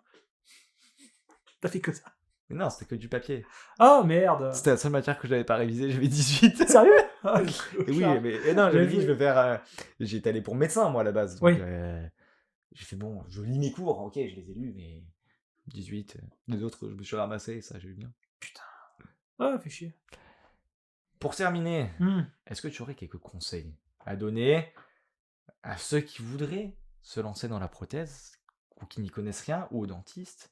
S2: T'as fait que ça.
S1: Mais non, c'était que du papier.
S2: Ah merde.
S1: C'était la seule matière que je n'avais pas révisée, j'avais 18.
S2: Sérieux? Ah,
S1: Et oui, et non, j'avais
S2: Bien
S1: dit,
S2: joué.
S1: je vais faire. J'étais allé pour médecin, moi, à la base. Donc,
S2: Oui.
S1: j'ai fait, bon, je lis mes cours, ok, je les ai lus, mais 18. Les autres, je me suis ramassé, ça, j'ai eu bien.
S2: Ah, fais chier.
S1: Pour terminer,
S2: Hmm.
S1: est-ce que tu aurais quelques conseils à donner à ceux qui voudraient se lancer dans la prothèse ou qui n'y connaissent rien, ou aux dentistes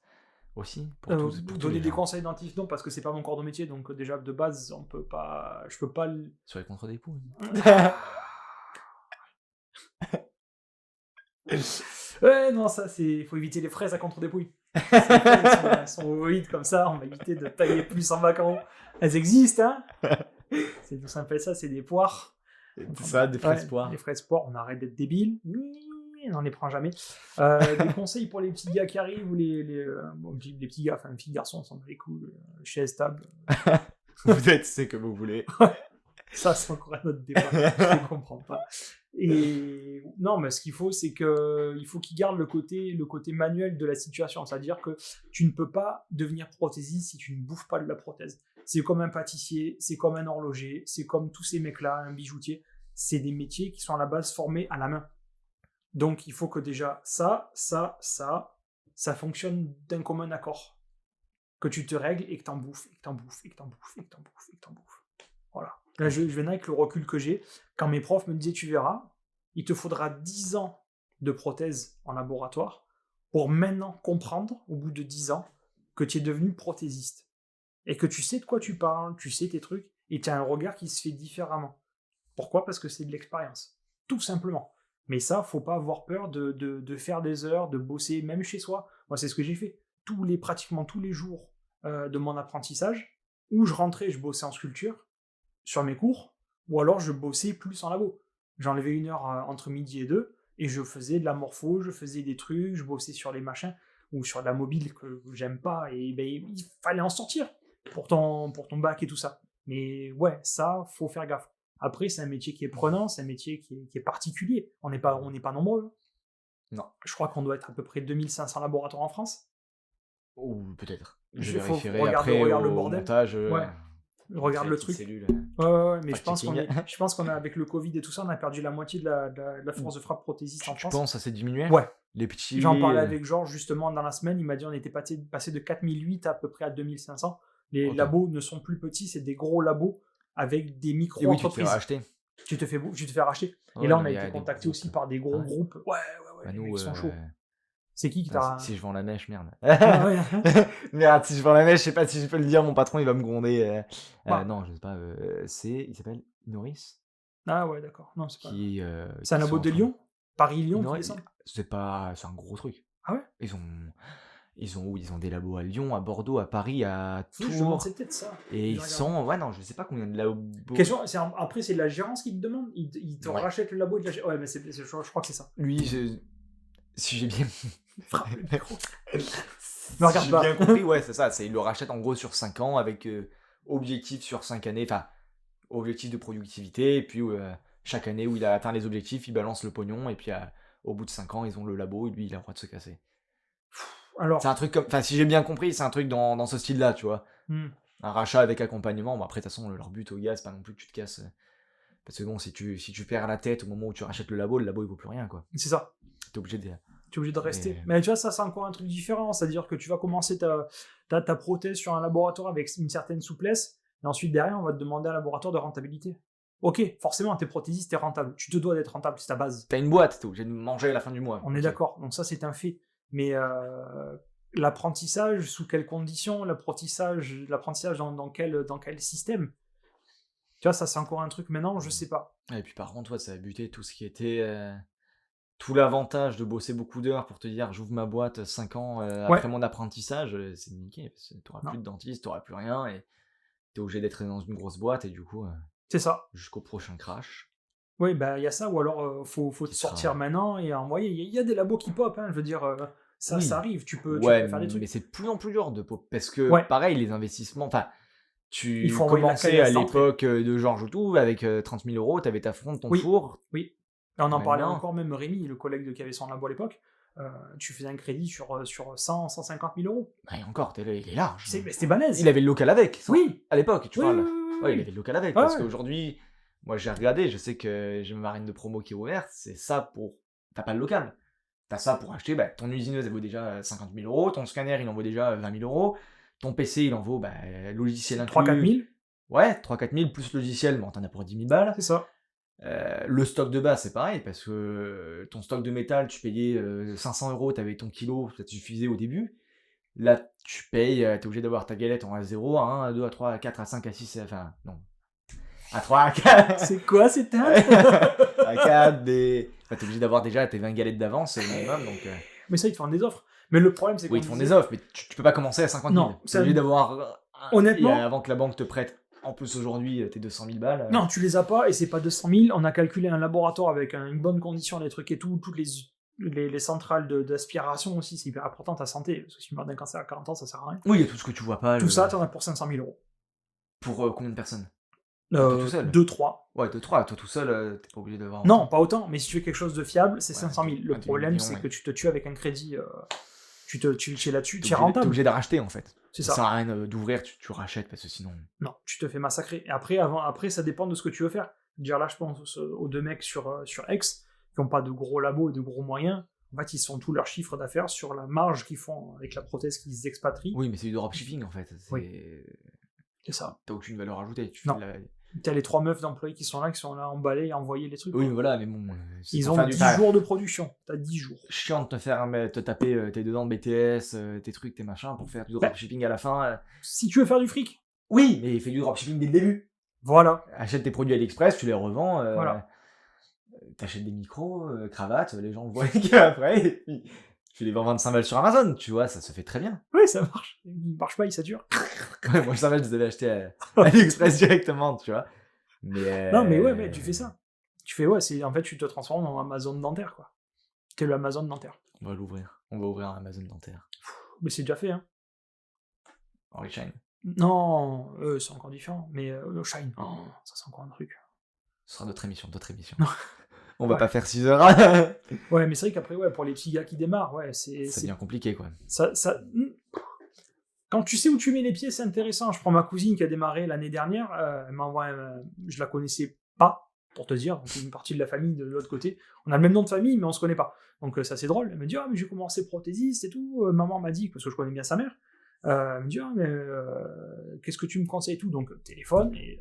S1: aussi, pour tous
S2: Donner
S1: les
S2: des
S1: gens.
S2: conseils dentistes, non, parce que c'est pas mon corps de métier, donc déjà de base, on peut pas. Je peux pas.
S1: Sur les contre des poules.
S2: Ouais, non, ça, faut éviter les fraises à contre-dépouille. Elles sont ovoïdes comme ça, on va éviter de tailler plus en bas qu'en haut. Elles existent, hein. C'est tout simple ça, c'est des poires.
S1: C'est ça, des fraises poires.
S2: Des fraises poires, on arrête d'être débile. On n'en les prend jamais. Des conseils pour les petits gars qui arrivent ou les petits gars, enfin les petits garçons, ça les coups, chaise, table.
S1: Vous êtes, c'est que vous voulez.
S2: Ça, c'est encore un autre débat. Je ne comprends pas. Et non, mais ce qu'il faut, c'est qu'il faut qu'ils gardent le côté manuel de la situation. C'est-à-dire que tu ne peux pas devenir prothésiste si tu ne bouffes pas de la prothèse. C'est comme un pâtissier, c'est comme un horloger, c'est comme tous ces mecs-là, un bijoutier. C'est des métiers qui sont à la base formés à la main. Donc, il faut que déjà ça fonctionne d'un commun accord. Que tu te règles et que t'en bouffes, et que t'en bouffes, et que t'en bouffes, et que t'en bouffes, et que t'en bouffes. Voilà. Là, je viens avec le recul que j'ai. Quand mes profs me disaient, tu verras, il te faudra 10 ans de prothèse en laboratoire pour maintenant comprendre, au bout de 10 ans, que tu es devenu prothésiste. Et que tu sais de quoi tu parles, tu sais tes trucs, et tu as un regard qui se fait différemment. Pourquoi ? Parce que c'est de l'expérience. Tout simplement. Mais ça, faut pas avoir peur de faire des heures, de bosser, même chez soi. Moi, c'est ce que j'ai fait. Pratiquement tous les jours de mon apprentissage, où je rentrais, je bossais en sculpture, sur mes cours, ou alors je bossais plus en labo. J'enlevais 1 heure entre midi et 2, et je faisais de la morpho, je faisais des trucs, je bossais sur les machins, ou sur de la mobile que j'aime pas, et ben, il fallait en sortir pour ton bac et tout ça. Mais ouais, ça, faut faire gaffe. Après, c'est un métier qui est prenant, c'est un métier qui est particulier. On n'est pas nombreux.
S1: Non.
S2: Je crois qu'on doit être à peu près 2500 laboratoires en France.
S1: Ou peut-être.
S2: Je
S1: vérifierai
S2: regarde
S1: après
S2: le
S1: au
S2: bordel.
S1: montage.
S2: Ouais. Regarde le truc.
S1: Cellules.
S2: Ouais, mais je pense qu'on a, avec le Covid et tout ça, on a perdu la moitié de la force de frappe prothésiste en France.
S1: Tu penses que ça s'est diminué ?
S2: Ouais.
S1: Les petits...
S2: J'en parlais avec Georges justement dans la semaine, il m'a dit on était passé de 4008 à peu près à 2500. Les labos ne sont plus petits, c'est des gros labos avec des micro-entreprises. Tu te fais racheter. Et là, on a été contacté aussi par des gros groupes. Ouais, ils sont chauds. C'est qui t'a...
S1: Si je vends la mèche, merde.
S2: Ouais.
S1: Merde, si je vends la mèche, je sais pas si je peux le dire, mon patron, il va me gronder. Non, je sais pas. Il s'appelle Norris.
S2: Ah ouais, d'accord. Non, c'est pas... c'est un
S1: qui
S2: labo de Lyon ? Paris-Lyon qui descend ?
S1: C'est un gros truc.
S2: Ah ouais ?
S1: Ils ont des labos à Lyon, à Bordeaux, à Paris, à Tours.
S2: C'est peut-être ça.
S1: Et ils sont... Ouais, non, je sais pas combien de labos...
S2: Après, c'est de la gérance qui te demande. Ils te rachètent le labo et de la gérance. Ouais, mais je crois que c'est ça.
S1: Lui, si j'ai bien...
S2: Frappe le micro.
S1: Me regarde pas. J'ai bien compris, ouais, c'est ça. Il le rachète en gros sur 5 ans avec objectif sur 5 années. Enfin, objectif de productivité. Et puis, chaque année où il a atteint les objectifs, il balance le pognon. Et puis, au bout de 5 ans, ils ont le labo et lui, il a le droit de se casser. Alors, c'est un truc comme... Enfin, si j'ai bien compris, c'est un truc dans ce style-là, tu vois. Un rachat avec accompagnement. Bon, après, de toute façon, leur but au gars, c'est pas non plus que tu te casses. Parce que bon, si tu perds la tête au moment où tu rachètes le labo il vaut plus rien, quoi.
S2: C'est ça.
S1: T'es obligé
S2: de rester. Mais tu vois, ça, c'est encore un truc différent. C'est-à-dire que tu vas commencer ta prothèse sur un laboratoire avec une certaine souplesse. Et ensuite, derrière, on va te demander à un laboratoire de rentabilité. Ok, forcément, t'es prothésiste, t'es rentable. Tu te dois d'être rentable, c'est ta base.
S1: T'as une boîte, t'es obligé de manger à la fin du mois.
S2: On est d'accord. Donc ça, c'est un fait. Mais l'apprentissage, sous quelles conditions ? L'apprentissage dans quel système ? Tu vois, ça, c'est encore un truc maintenant, je sais pas.
S1: Et puis par contre, ça a buté tout ce qui était... Tout l'avantage de bosser beaucoup d'heures pour te dire j'ouvre ma boîte 5 ans après mon apprentissage, c'est niqué. T'auras plus de dentiste, t'auras plus rien et t'es obligé d'être dans une grosse boîte et du coup...
S2: c'est ça.
S1: Jusqu'au prochain crash.
S2: Oui, bah il y a ça, ou alors faut te sortir maintenant et envoyer. Il y a des labos qui pop, hein, je veux dire, ça arrive, tu peux faire des trucs.
S1: Mais c'est de plus en plus dur de pop, parce que pareil, les investissements, enfin, tu commençais à l'époque de Georges Outou avec 30 000 €, t'avais ta fronde, ton four.
S2: Oui, et on en parlait encore, même Rémi, le collègue qui avait son labo à l'époque, tu faisais un crédit sur 100, 150 000 €.
S1: Et encore, il est large.
S2: C'était balèze.
S1: Il avait le local avec,
S2: oui,
S1: à l'époque, tu parles.
S2: Oui.
S1: Il avait le local avec, parce qu'aujourd'hui... Moi, j'ai regardé, je sais que j'ai ma marine de promo qui est ouverte, c'est ça pour... T'as pas le local. T'as ça pour acheter, ton usineuse, elle vaut déjà 50 000 €, ton scanner, il en vaut déjà 20 000 €, ton PC, il en vaut, logiciel inclus...
S2: 3-4 000.
S1: Ouais, 3-4 000, plus logiciel, t'en as pour 10 000 balles.
S2: C'est ça.
S1: Le stock de base, c'est pareil, parce que ton stock de métal, tu payais 500 €, t'avais ton kilo, ça te suffisait au début. Là, tu payes, t'es obligé d'avoir ta galette en A0, A1, A2, A3, A4, A5, A6, enfin, non... À 3, à 4.
S2: C'est quoi, c'est un
S1: A4, des... Enfin, t'es obligé d'avoir déjà tes 20 galettes d'avance minimum, donc...
S2: Mais ça, ils te font des offres. Mais le problème, c'est
S1: Oui, ils te font des offres, mais tu peux pas commencer à 50 000.
S2: Non,
S1: T'es
S2: ça-
S1: obligé d'avoir...
S2: Honnêtement-
S1: Et avant que la banque te prête, en plus aujourd'hui, tes 200 000 balles...
S2: Non, tu les as pas et c'est pas 200 000. On a calculé un laboratoire avec une bonne condition, des trucs et tout, toutes les centrales d'aspiration aussi, c'est hyper important ta santé. Parce que si tu meurs d'un cancer à 40 ans, ça sert à rien.
S1: Oui, il y a tout ce que tu vois pas.
S2: Tout ça, t'en as pour 500 000 euros.
S1: Pour combien de personnes? Toi tout seul?
S2: 2-3.
S1: Ouais, 2-3. Toi tout seul, t'es pas obligé d'avoir...
S2: Non, pas autant, mais si tu fais quelque chose de fiable, c'est 500 000. Le
S1: un
S2: problème,
S1: million,
S2: c'est
S1: ouais.
S2: que tu te tues avec un crédit. Tu es là-dessus, tu es
S1: T'es
S2: rentable.
S1: obligé de racheter en fait.
S2: C'est
S1: Ça
S2: ça.
S1: sert à rien d'ouvrir, tu rachètes parce que sinon.
S2: Non, tu te fais massacrer. Et après, ça dépend de ce que tu veux faire. Dire là, je pense aux deux mecs sur X qui n'ont pas de gros labos et de gros moyens. En fait, ils sont tous leurs chiffres d'affaires sur la marge qu'ils font avec la prothèse qu'ils expatrient.
S1: Oui, mais c'est du dropshipping en fait.
S2: C'est ça.
S1: T'as aucune valeur ajoutée.
S2: Non. T'as les 3 meufs d'employés qui sont là emballés et envoyer les trucs.
S1: Oui, voilà, mais bon.
S2: Ils ont 10 jours de production. T'as 10 jours.
S1: Chiant de te taper tes dedans de BTS, tes trucs, tes machins pour faire du dropshipping à la fin.
S2: Si tu veux faire du fric.
S1: Oui, mais fais du dropshipping dès le début.
S2: Voilà.
S1: Achète tes produits AliExpress, tu les revends.
S2: Voilà.
S1: T'achètes des micros, cravates, les gens le voient après. Et puis, tu les vends 25 balles sur Amazon, tu vois, ça se fait très bien.
S2: Oui, ça marche. Il marche pas, il sature.
S1: Ouais, moi, ça va, je les avais achetés à AliExpress directement, tu vois. Mais
S2: Non, mais ouais, tu fais ça. Tu fais, en fait, tu te transformes en Amazon dentaire, quoi. T'es le Amazon dentaire.
S1: On va l'ouvrir. On va ouvrir un Amazon dentaire.
S2: Mais c'est déjà fait, hein.
S1: Henry Schein.
S2: Non, c'est encore différent. Mais Shine, ça c'est encore un truc.
S1: Ce sera notre émission, d'autres émissions.
S2: Non.
S1: On va
S2: Ouais.
S1: pas faire 6 heures.
S2: Ouais, mais c'est vrai qu'après, pour les petits gars qui démarrent,
S1: C'est bien compliqué, quoi.
S2: ça... Quand tu sais où tu mets les pieds, c'est intéressant. Je prends ma cousine qui a démarré l'année dernière. Elle m'envoie, je la connaissais pas, pour te dire. Donc, une partie de la famille de l'autre côté. On a le même nom de famille, mais on se connaît pas. Donc ça c'est drôle. Elle me dit, mais j'ai commencé prothésiste et tout. Maman m'a dit, parce que je connais bien sa mère. Elle me dit, mais qu'est-ce que tu me conseilles et tout. Donc téléphone et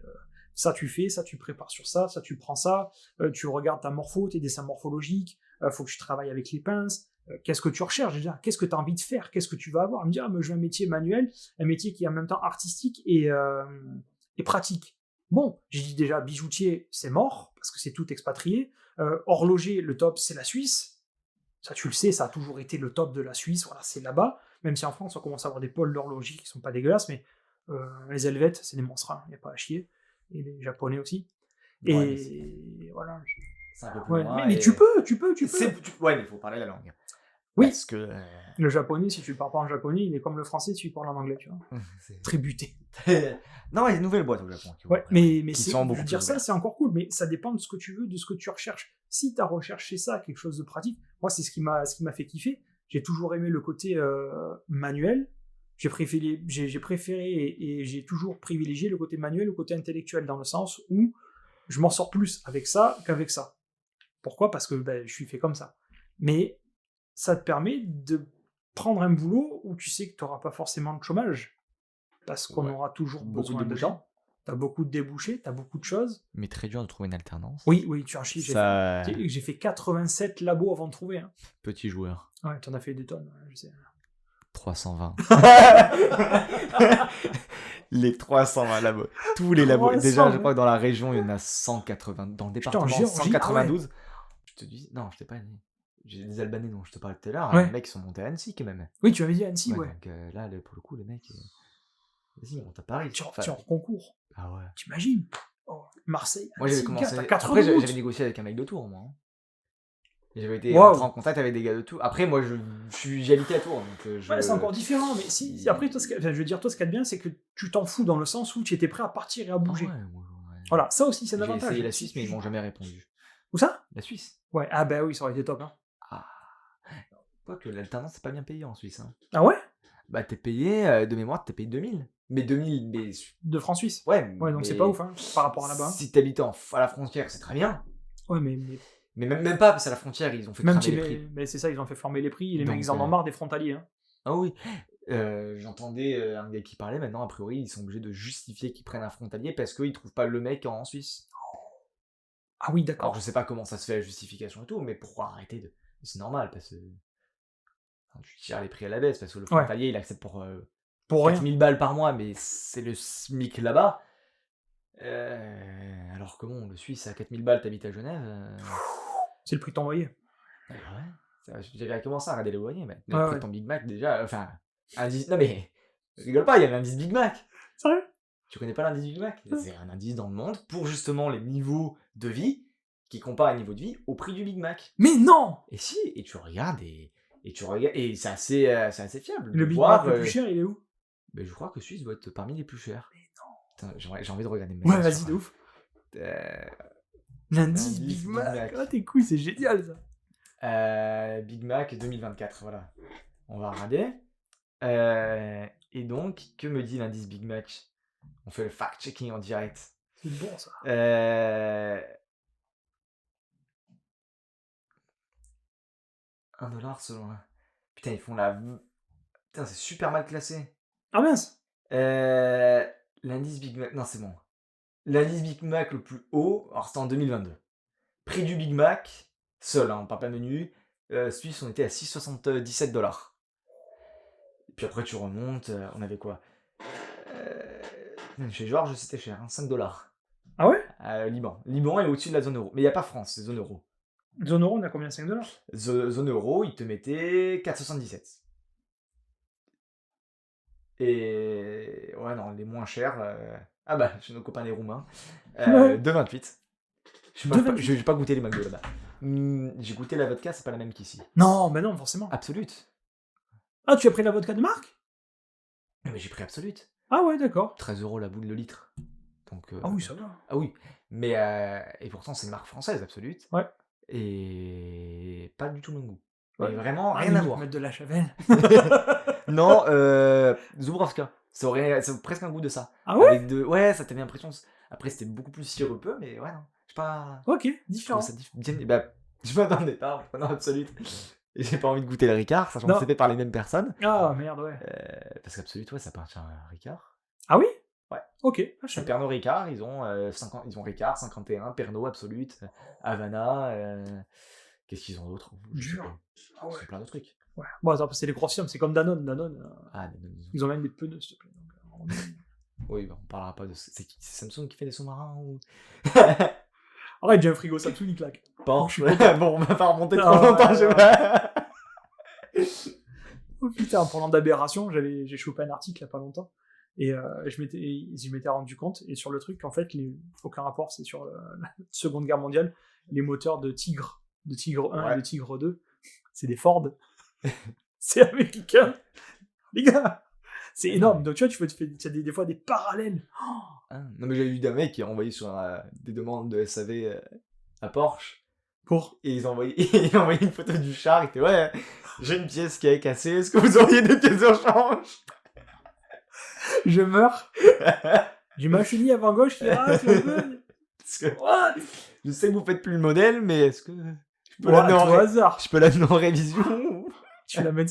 S2: ça tu fais, ça tu prépares sur ça tu prends ça, tu regardes ta morpho, tes dessins morphologiques. Faut que tu travailles avec les pinces. Qu'est-ce que tu recherches déjà? Qu'est-ce que tu as envie de faire? Qu'est-ce que tu vas avoir? Elle me dit, mais je veux un métier manuel, un métier qui est en même temps artistique et pratique. Bon, j'ai dit déjà, bijoutier, c'est mort, parce que c'est tout expatrié. Horloger, le top, c'est la Suisse. Ça, tu le sais, ça a toujours été le top de la Suisse, voilà, c'est là-bas. Même si en France, on commence à avoir des pôles d'horlogerie qui sont pas dégueulasses, mais les Helvètes, c'est des monstres, il n'y a pas à chier. Et les Japonais aussi.
S1: Ouais,
S2: et voilà.
S1: c'est un peu plus
S2: Ouais,
S1: loin.
S2: mais tu peux.
S1: Ouais, mais il faut parler la langue.
S2: Oui.
S1: Parce que...
S2: Le japonais, si tu parles pas en japonais, il est comme le français si tu parles en anglais, tu vois. Très buté.
S1: Non, il y a des nouvelles boîtes au Japon.
S2: Ouais, mais
S1: qui
S2: c'est,
S1: sont
S2: je
S1: beaucoup
S2: veux dire,
S1: plus
S2: ça,
S1: ouvertes.
S2: c'est encore cool, mais ça dépend de ce que tu veux, de ce que tu recherches. Si tu as recherché ça, quelque chose de pratique, moi, c'est ce qui m'a fait kiffer. J'ai toujours aimé le côté manuel. J'ai préféré et j'ai toujours privilégié le côté manuel, le côté intellectuel, dans le sens où je m'en sors plus avec ça qu'avec ça. Pourquoi? Parce que je suis fait comme ça. Mais ça te permet de prendre un boulot où tu sais que tu n'auras pas forcément de chômage. Parce qu'on aura toujours
S1: Beaucoup de
S2: besoin de
S1: débouchés.
S2: gens. Tu as beaucoup de débouchés, tu as beaucoup de choses.
S1: Mais très dur de trouver une alternance.
S2: Oui, tu en chies.
S1: Ça...
S2: J'ai fait 87 labos avant de trouver. Hein.
S1: Petit joueur.
S2: Ouais, tu en as fait des tonnes, je sais.
S1: 320. Les 320 labos. Tous les labos.
S2: 320.
S1: Déjà, je crois que dans la région, il y en a 180. Dans le département,
S2: Géorgie,
S1: 192.
S2: ah ouais.
S1: Je te dis... Non, je t'ai pas dit. J'ai des Albanais dont je te parlais tout à l'heure.
S2: Ouais.
S1: Les mecs, ils sont montés à Annecy, quand même.
S2: Oui, tu avais dit Annecy, ouais.
S1: Donc là, pour le coup, les mecs... Vas-y, on monte à Paris.
S2: Tu es en concours.
S1: Ah ouais.
S2: T'imagines? Marseille.
S1: Moi, j'avais
S2: Annecy,
S1: commencé...
S2: t'as 4
S1: Après,
S2: heures de route.
S1: j'avais négocié avec un mec de Tours, moi. Et j'avais été
S2: Wow.
S1: rentré en contact avec des gars de Tours. Après, moi, j'ai habité à Tours. Donc
S2: Ouais, c'est encore différent, mais si après, toi, ce qu'il y a de bien, c'est que tu t'en fous dans le sens où tu étais prêt à partir et à bouger.
S1: Ouais.
S2: Voilà, ça aussi, c'est un
S1: J'ai
S2: avantage.
S1: essayé la Suisse, mais ils m'ont jamais répondu.
S2: Où ça?
S1: La Suisse?
S2: Ouais, ah bah oui, ça aurait été top. Hein.
S1: Ah. Quoique l'alternance, c'est pas bien payé en Suisse. Hein.
S2: Ah ouais?
S1: Bah, t'es payé, de mémoire, t'es payé 2000. Mais 2000, mais...
S2: De francs suisses.
S1: Ouais,
S2: Ouais, donc c'est pas ouf, hein, par rapport à là-bas.
S1: Si t'habites à la frontière, c'est très bien.
S2: Ouais, mais
S1: Mais même pas, parce qu'à la frontière, ils ont fait
S2: même
S1: cramer les prix.
S2: mais c'est ça, ils ont fait flamber les prix, et les
S1: Donc,
S2: mecs, ils en ont marre des frontaliers. Hein.
S1: Ah oui. J'entendais un gars qui parlait, maintenant, a priori, ils sont obligés de justifier qu'ils prennent un frontalier parce qu'ils trouvent pas le mec en Suisse.
S2: Ah oui,
S1: Alors,
S2: d'accord.
S1: je sais pas comment ça se fait la justification et tout, mais pourquoi arrêter de... C'est normal, parce que... Enfin, tu tires les prix à la baisse, parce que le frontalier, il accepte pour
S2: Pour rien.
S1: 4000 balles par mois, mais c'est le SMIC là-bas. Alors comment, le Suisse à 4000 balles, t'habites à Genève
S2: C'est le prix de ton loyer.
S1: Ouais. J'avais commencé à regarder les loyers, mais le
S2: Ouais,
S1: prix
S2: ouais.
S1: de ton Big Mac déjà, enfin, indice... Non mais, rigole pas, il y a l'indice Big Mac.
S2: Sérieux?
S1: Tu connais pas l'indice Big Mac? C'est un indice dans le monde pour justement les niveaux de vie qui compare les niveaux de vie au prix du Big Mac.
S2: Mais non!
S1: Et si, et tu regardes et c'est assez fiable.
S2: Le
S1: de
S2: Big
S1: voir,
S2: Mac le plus cher, il est où?
S1: Mais je crois que Suisse doit être parmi les plus chers.
S2: Mais non.
S1: Putain, j'ai envie de regarder.
S2: Ouais, vas-y, de ouf.
S1: Euh,
S2: L'indice
S1: L'indice
S2: Big
S1: Big
S2: Mac.
S1: Mac.
S2: Ah, t'es couilles, c'est génial ça.
S1: Big Mac 2024, voilà. On va regarder. Et donc, que me dit l'indice Big Mac? On fait le fact-checking en direct.
S2: C'est bon ça.
S1: 1$ selon la... Putain, ils font la... Putain, c'est super mal classé.
S2: Ah mince!
S1: L'indice Big Mac... Non, c'est bon. L'indice Big Mac le plus haut, alors c'était en 2022. Prix du Big Mac, seul, hein, pas menu. Suisse, on était à 6,77$. Et puis après, tu remontes, on avait quoi Chez Georges, c'était cher, hein, 5$.
S2: Ah ouais?
S1: Liban. Liban est au-dessus de la zone euro. Mais il n'y a pas France, c'est zone euro.
S2: Zone euro, on a combien? 5$?
S1: Zone euro, il te mettait 4,77. Et ouais, non, les moins chers. Ah bah, chez nos copains les Roumains. 2,28. Je vais pas goûter les McDo là-bas. J'ai goûté la vodka, c'est pas la même qu'ici.
S2: Non, mais non, forcément.
S1: Absolute.
S2: Ah, tu as pris la vodka de marque?
S1: Mais j'ai pris Absolute.
S2: Ah ouais, d'accord.
S1: 13€ la boule de litre. Donc,
S2: Ah oui, ça va.
S1: Ah oui. Mais, et pourtant, c'est une marque française, Absolute.
S2: Ouais.
S1: Et pas du tout le même goût.
S2: Ouais.
S1: Mais vraiment,
S2: Ah,
S1: rien
S2: mais
S1: à
S2: ils
S1: voir.
S2: mettent de la Chavel.
S1: Non, Zubrovka. Ça aurait presque un goût de ça.
S2: Ah ouais?
S1: Avec ouais, ça t'avait l'impression. Après, c'était beaucoup plus sirupeux, mais ouais, non. Je sais pas.
S2: Ok,
S1: Je
S2: différent.
S1: trouve ça bien. Bah, je m'attendais pas en prenant Absolute. Et j'ai pas envie de goûter le Ricard, sachant
S2: Non.
S1: que c'était par les mêmes personnes.
S2: Ah merde, ouais.
S1: Parce qu'Absolute, ouais, ça appartient à Ricard.
S2: Ah oui?
S1: Ouais.
S2: Ok. Ah, je
S1: Chez
S2: sais pas.
S1: Pernod Ricard, ils ont Ricard, 51, Pernod, Absolute, Havana. Qu'est-ce qu'ils ont d'autre? Je sais
S2: Dur.
S1: pas.
S2: Ah ouais.
S1: Ils ont plein de trucs.
S2: Ouais. Bon, attends, c'est les grosses firmes, c'est comme Danone. Danone,
S1: Ah,
S2: ils ont même des pneus, s'il te plaît. Donc,
S1: oui, bah, on parlera pas de. C'est Samsung qui fait des sous-marins ou.
S2: arrête, j'ai un frigo Samsung, il claque.
S1: Porsche.
S2: Je suis content.
S1: Bon, on va pas remonter trop
S2: Ah,
S1: longtemps, je
S2: ouais.
S1: vois.
S2: Oh putain, en parlant d'aberration, j'ai chopé un article il y a pas longtemps. Et je m'étais rendu compte, et sur le truc, en fait, aucun rapport, c'est sur la Seconde Guerre mondiale, les moteurs de Tigre 1 et de Tigre 2, c'est des Ford. C'est américain. Les gars, c'est énorme. Donc tu vois, tu as des fois des parallèles.
S1: Ah, non, mais j'ai eu d'un mec qui a envoyé sur des demandes de SAV à Porsche.
S2: Pour
S1: Et il a envoyé une photo du char. Il était ouais, j'ai une pièce qui est cassée. Est-ce que vous auriez des pièces de rechange?
S2: je meurs. Du machini avant gauche qui rate un peu. What?
S1: Je sais que vous faites plus le modèle, mais est-ce que je peux
S2: Voilà, au hasard.
S1: je peux l'amener en révision?
S2: Tu la mets.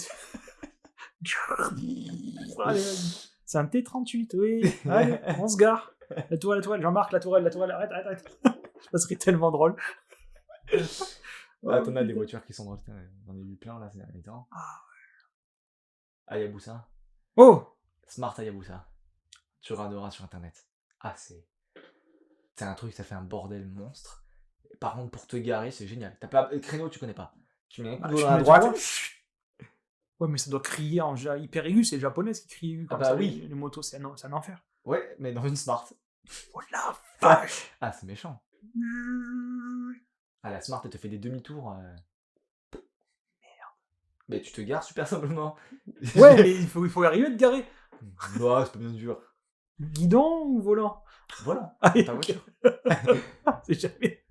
S2: Allez, vas-y. C'est un T38, oui. Allez, on se gare. La tourelle, Jean-Marc, la tourelle, arrête. Ça serait tellement drôle.
S1: Ah, t'en as des voitures qui sont drôles. J'en ai vu plein là ces derniers temps.
S2: Ah
S1: Hayabusa.
S2: Oh!
S1: Smart Hayabusa. Tu regarderas sur internet. Ah, c'est un truc, ça fait un bordel monstre. Par contre, pour te garer, c'est génial. T'as pas créneau, tu connais pas. Tu mets un coup dans la droite.
S2: Ouais, mais ça doit crier en hyper aigu, c'est le japonais qui crie aigu.
S1: Ah bah
S2: ça,
S1: oui.
S2: Les motos, c'est un enfer.
S1: Ouais, mais dans une Smart.
S2: Oh la vache!
S1: Ah, c'est méchant. Ah, la Smart, elle te fait des demi-tours. Merde. Mais tu te gares super simplement.
S2: Ouais, mais il faut arriver à te garer.
S1: Non, c'est pas bien dur.
S2: Guidon ou volant?
S1: Volant.
S2: Ah,
S1: Ta voiture.
S2: C'est jamais.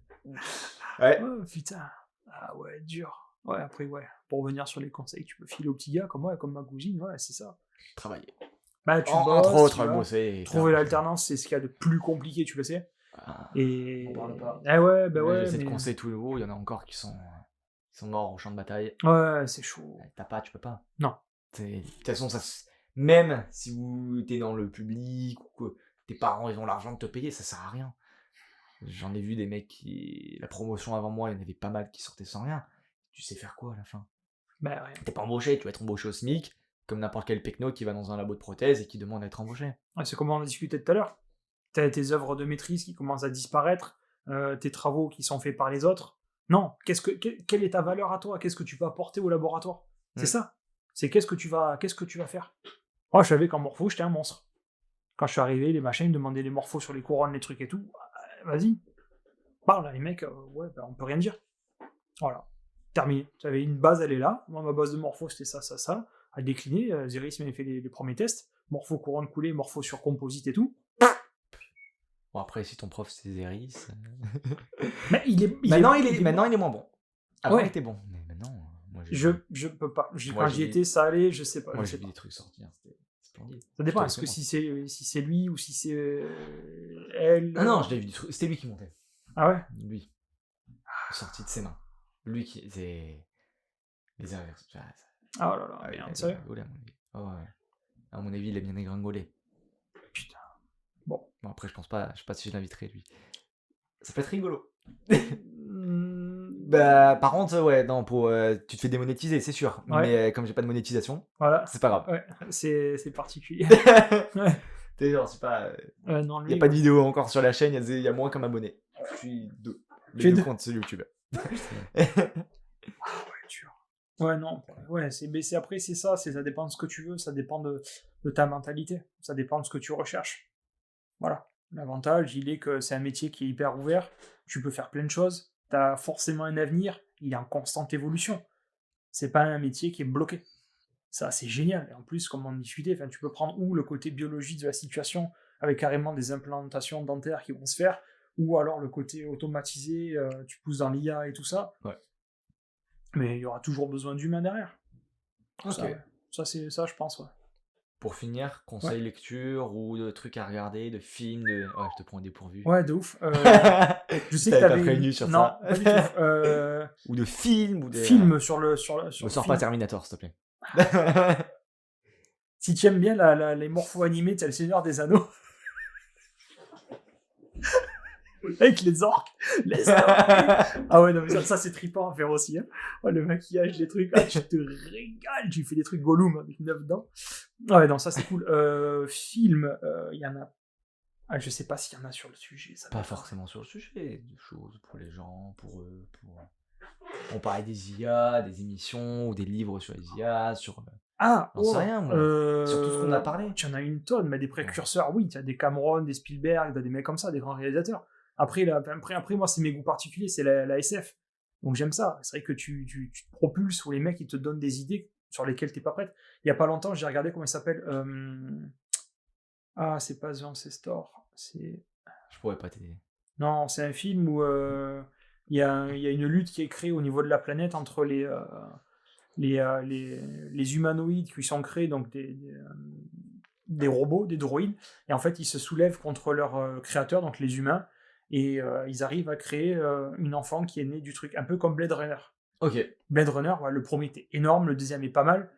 S1: Ouais.
S2: Oh putain. Ah ouais, dur. Ouais, après, ouais. Pour revenir sur les conseils, tu peux filer au petit gars comme moi, comme ma cousine, ouais, c'est ça.
S1: Travailler.
S2: Bah, tu
S1: entre autres, bosser.
S2: Trouver l'alternance, c'est ce qu'il y a de plus compliqué, tu le sais. Et.
S1: On parle pas.
S2: Ah ouais, bah ouais.
S1: J'essaie de conseiller tous les hauts, il y en a encore qui sont morts au champ de bataille.
S2: Ouais, c'est chaud.
S1: T'as pas, tu peux pas.
S2: Non.
S1: De toute façon, même si t'es dans le public ou que tes parents ils ont l'argent de te payer, ça sert à rien. J'en ai vu des mecs qui. La promotion avant moi, il y en avait pas mal qui sortaient sans rien. Tu sais faire quoi à la fin?
S2: Bah rien.
S1: T'es pas embauché, tu vas être embauché au SMIC, comme n'importe quel pecno qui va dans un labo de prothèse et qui demande à être embauché.
S2: Ouais, c'est comme on a discuté tout à l'heure. t'as tes œuvres de maîtrise qui commencent à disparaître, tes travaux qui sont faits par les autres. Non, quelle est ta valeur à toi? Qu'est-ce que tu vas apporter au laboratoire? C'est ça. C'est qu'est-ce que tu vas faire? Moi, je savais qu'en morpho, j'étais un monstre. Quand je suis arrivé, les machins, ils me demandaient les morphos sur les couronnes, les trucs et tout. Vas-y, parle, les mecs, on peut rien dire. Voilà, terminé. J'avais une base, elle est là. Moi, ma base de morpho, c'était ça. À décliner, Zéris m'avait fait les premiers tests. Morpho, couronne coulée, morpho sur composite et tout.
S1: Bon, après, si ton prof, c'est Zéris...
S2: Mais
S1: maintenant, il est moins bon. Avant, il était bon. Mais maintenant...
S2: Moi, je peux pas. Quand j'y étais, ça allait, je sais pas.
S1: Moi, j'ai vu des trucs sortir, c'était splendide.
S2: Ça dépend, est-ce que si c'est lui ou si c'est elle...
S1: Non, je l'ai vu des trucs. C'était lui qui montait.
S2: Ah ouais?
S1: Lui. Sorti de ses mains. Lui qui... C'est... Les inverses.
S2: Ah oh là là, merde, sérieux?
S1: À mon avis, il a bien dégringolé.
S2: Putain. Bon,
S1: après, je sais pas si je l'inviterai, lui. Ça peut être rigolo. Par contre, ouais, non, tu te fais démonétiser, c'est sûr.
S2: Ouais.
S1: Mais comme j'ai pas de monétisation,
S2: voilà.
S1: C'est pas grave.
S2: Ouais, c'est particulier.
S1: Ouais. T'es genre, c'est pas.
S2: Non,
S1: y a pas de vidéo encore sur la chaîne, il y a moins comme abonné. Je suis deux. Les deux comptes sur YouTube.
S2: Ouais, non. Ouais, c'est après, c'est ça. Ça dépend de ce que tu veux, ça dépend de ta mentalité. Ça dépend de ce que tu recherches. Voilà. L'avantage, il est que c'est un métier qui est hyper ouvert. Tu peux faire plein de choses. T'as forcément un avenir. Il est en constante évolution. C'est pas un métier qui est bloqué. Ça, c'est génial. Et en plus, comme on discutait, tu peux prendre ou le côté biologique de la situation, avec carrément des implantations dentaires qui vont se faire, ou alors le côté automatisé, tu pousses dans l'IA et tout ça.
S1: Ouais.
S2: Mais il y aura toujours besoin d'humains derrière.
S1: Ok.
S2: Ça, je pense, ouais.
S1: Pour finir, conseils lecture ou de trucs à regarder, de films, de... Ouais, je te prends au dépourvu.
S2: Ouais, de ouf. Je sais que t'avais
S1: pas prévenu sur
S2: non,
S1: ça.
S2: Pas du tout.
S1: Ou de films ou des...
S2: Films sur le...
S1: Ne sors pas Terminator, s'il te plaît.
S2: Si tu aimes bien les morphos animés, t'as le Seigneur des Anneaux. Avec les orques. Ah ouais, non, mais ça c'est trippant à faire aussi. Hein. Oh, le maquillage, les trucs. Tu te régales. Tu fais des trucs Gollum avec 9 dents. Ouais, non, ça c'est cool. Film, il y en a. Ah, je sais pas s'il y en a sur le sujet. Ça
S1: pas forcément sur le sujet. Des choses pour les gens, pour eux. On parlait des IA, des émissions ou des livres sur les IA, sur... J'en sais rien, moi. Sur tout ce qu'on a parlé.
S2: Tu en as une tonne, mais des précurseurs, oui. Tu as des Cameron, des Spielberg, t'as des mecs comme ça, des grands réalisateurs. Après, moi, c'est mes goûts particuliers, c'est la SF. Donc j'aime ça. C'est vrai que tu te propulses, ou les mecs, ils te donnent des idées sur lesquelles t'es pas prête. Il y a pas longtemps, j'ai regardé comment il s'appelle. Ah, c'est pas The Ancestor.
S1: Je pourrais pas t'aider.
S2: Non, c'est un film où il y a une lutte qui est créée au niveau de la planète entre les humanoïdes qui sont créés, donc des robots, des droïdes, et en fait ils se soulèvent contre leurs créateurs, donc les humains, et ils arrivent à créer une enfant qui est née du truc, un peu comme Blade Runner.
S1: Ok.
S2: Blade Runner, le premier était énorme, le deuxième est pas mal,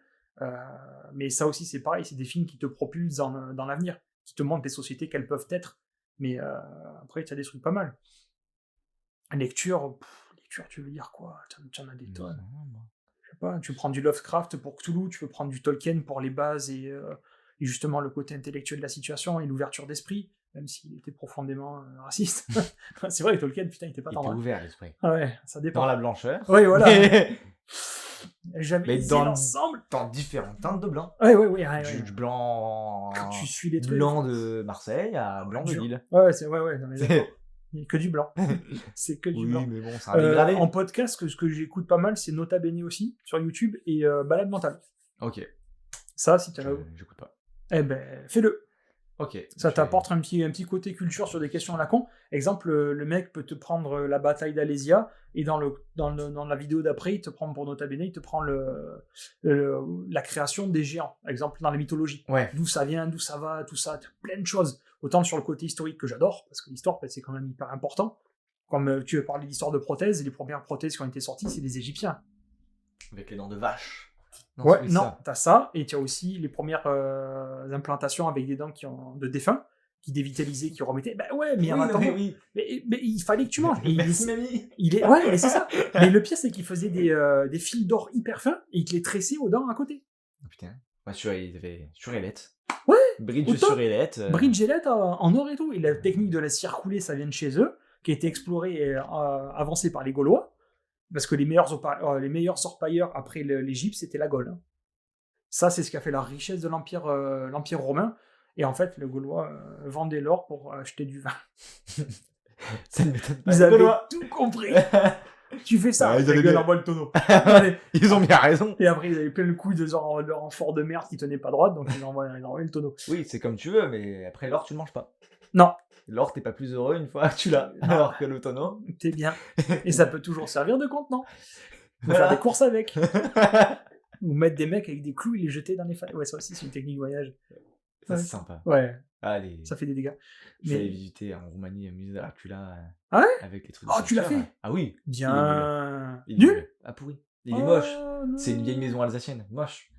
S2: mais ça aussi c'est pareil, c'est des films qui te propulsent dans l'avenir, qui te montrent les sociétés qu'elles peuvent être, mais après tu as des trucs pas mal. Lecture, tu veux dire quoi? Tu en as des tonnes. Je sais pas, tu prends du Lovecraft pour Cthulhu, tu peux prendre du Tolkien pour les bases et justement le côté intellectuel de la situation et l'ouverture d'esprit, même s'il était profondément raciste. C'est vrai que Tolkien, putain, il était pas tendre.
S1: Il était ouvert l'esprit.
S2: Ah ouais, ça dépend.
S1: Dans la blancheur.
S2: Oui, voilà. J'avais
S1: dans
S2: l'ensemble.
S1: Dans différentes teintes de blanc.
S2: Ouais.
S1: Du blanc.
S2: Quand tu suis les trucs.
S1: Blanc de Marseille à blanc de Lille.
S2: Ouais, non, mais d'accord. Il n'y a que du blanc. C'est que du blanc.
S1: Oui, mais bon, c'est un dégradé.
S2: En podcast, ce que j'écoute pas mal, c'est Nota Bene aussi, sur YouTube, et Balade Mentale.
S1: Ok.
S2: Ça, si tu as
S1: j'écoute pas.
S2: Eh ben, fais-le.
S1: Ok.
S2: Ça t'apporte un petit côté culture sur des questions à la con. Exemple, le mec peut te prendre la bataille d'Alésia, et dans la vidéo d'après, il te prend pour Nota Bene, il te prend la création des géants. Exemple, dans la mythologie.
S1: Ouais.
S2: D'où ça vient, d'où ça va, tout ça, plein de choses. Autant sur le côté historique que j'adore, parce que l'histoire, c'est quand même hyper important. Comme tu veux parler d'histoire de prothèses, les premières prothèses qui ont été sorties, c'est des Égyptiens.
S1: Avec les dents de vache.
S2: T'as ça, et tu as aussi les premières implantations avec des dents de défunts, qui dévitalisaient, qui remettaient. Ben ouais, mais mais il fallait que tu manges.
S1: Merci, mamie.
S2: Ouais, mais c'est ça. Mais le pire, c'est qu'il faisait des fils d'or hyper fins, et il te les tressait aux dents à côté.
S1: Oh, putain. Ouais, sur les lettres.
S2: Ouais.
S1: Bridge
S2: au top.
S1: sur ailette.
S2: Bridge ailette en or et tout. Et la technique de la cire coulée, ça vient de chez eux, qui a été explorée et avancée par les Gaulois. Parce que les meilleurs orpailleurs après l'Égypte, c'était la Gaule. Hein. Ça, c'est ce qui a fait la richesse de l'Empire romain. Et en fait, les Gaulois vendaient l'or pour acheter du vin.
S1: Ça ne m'étonne pas.
S2: Ils avaient tout compris. Tu fais ça,
S1: ils avaient
S2: gueule,
S1: bien...
S2: envoie le tonneau.
S1: Ils ont bien raison.
S2: Et après, ils avaient plein de couilles de genre leur renfort de merde qui tenait pas droite, donc ils envoyaient le tonneau.
S1: Oui, c'est comme tu veux, mais après l'or, tu le manges pas.
S2: Non.
S1: L'or, t'es pas plus heureux une fois que tu l'as, alors que le tonneau.
S2: T'es bien. Et ça peut toujours servir de contenant. Faut faire des courses avec. Ou mettre des mecs avec des clous et les jeter dans les falaises. Ouais, ça aussi, c'est une technique voyage.
S1: Ça, c'est sympa.
S2: Ouais.
S1: Allez.
S2: Ça fait des dégâts.
S1: Je vais aller visiter en Roumanie, le musée de Dracula.
S2: Ah ouais?
S1: Avec les trucs.
S2: Oh, tu l'as fait?
S1: Ah oui.
S2: Bien.
S1: Il est
S2: nul.
S1: Ah pourri. Il est moche.
S2: Non.
S1: C'est une vieille maison alsacienne. Moche.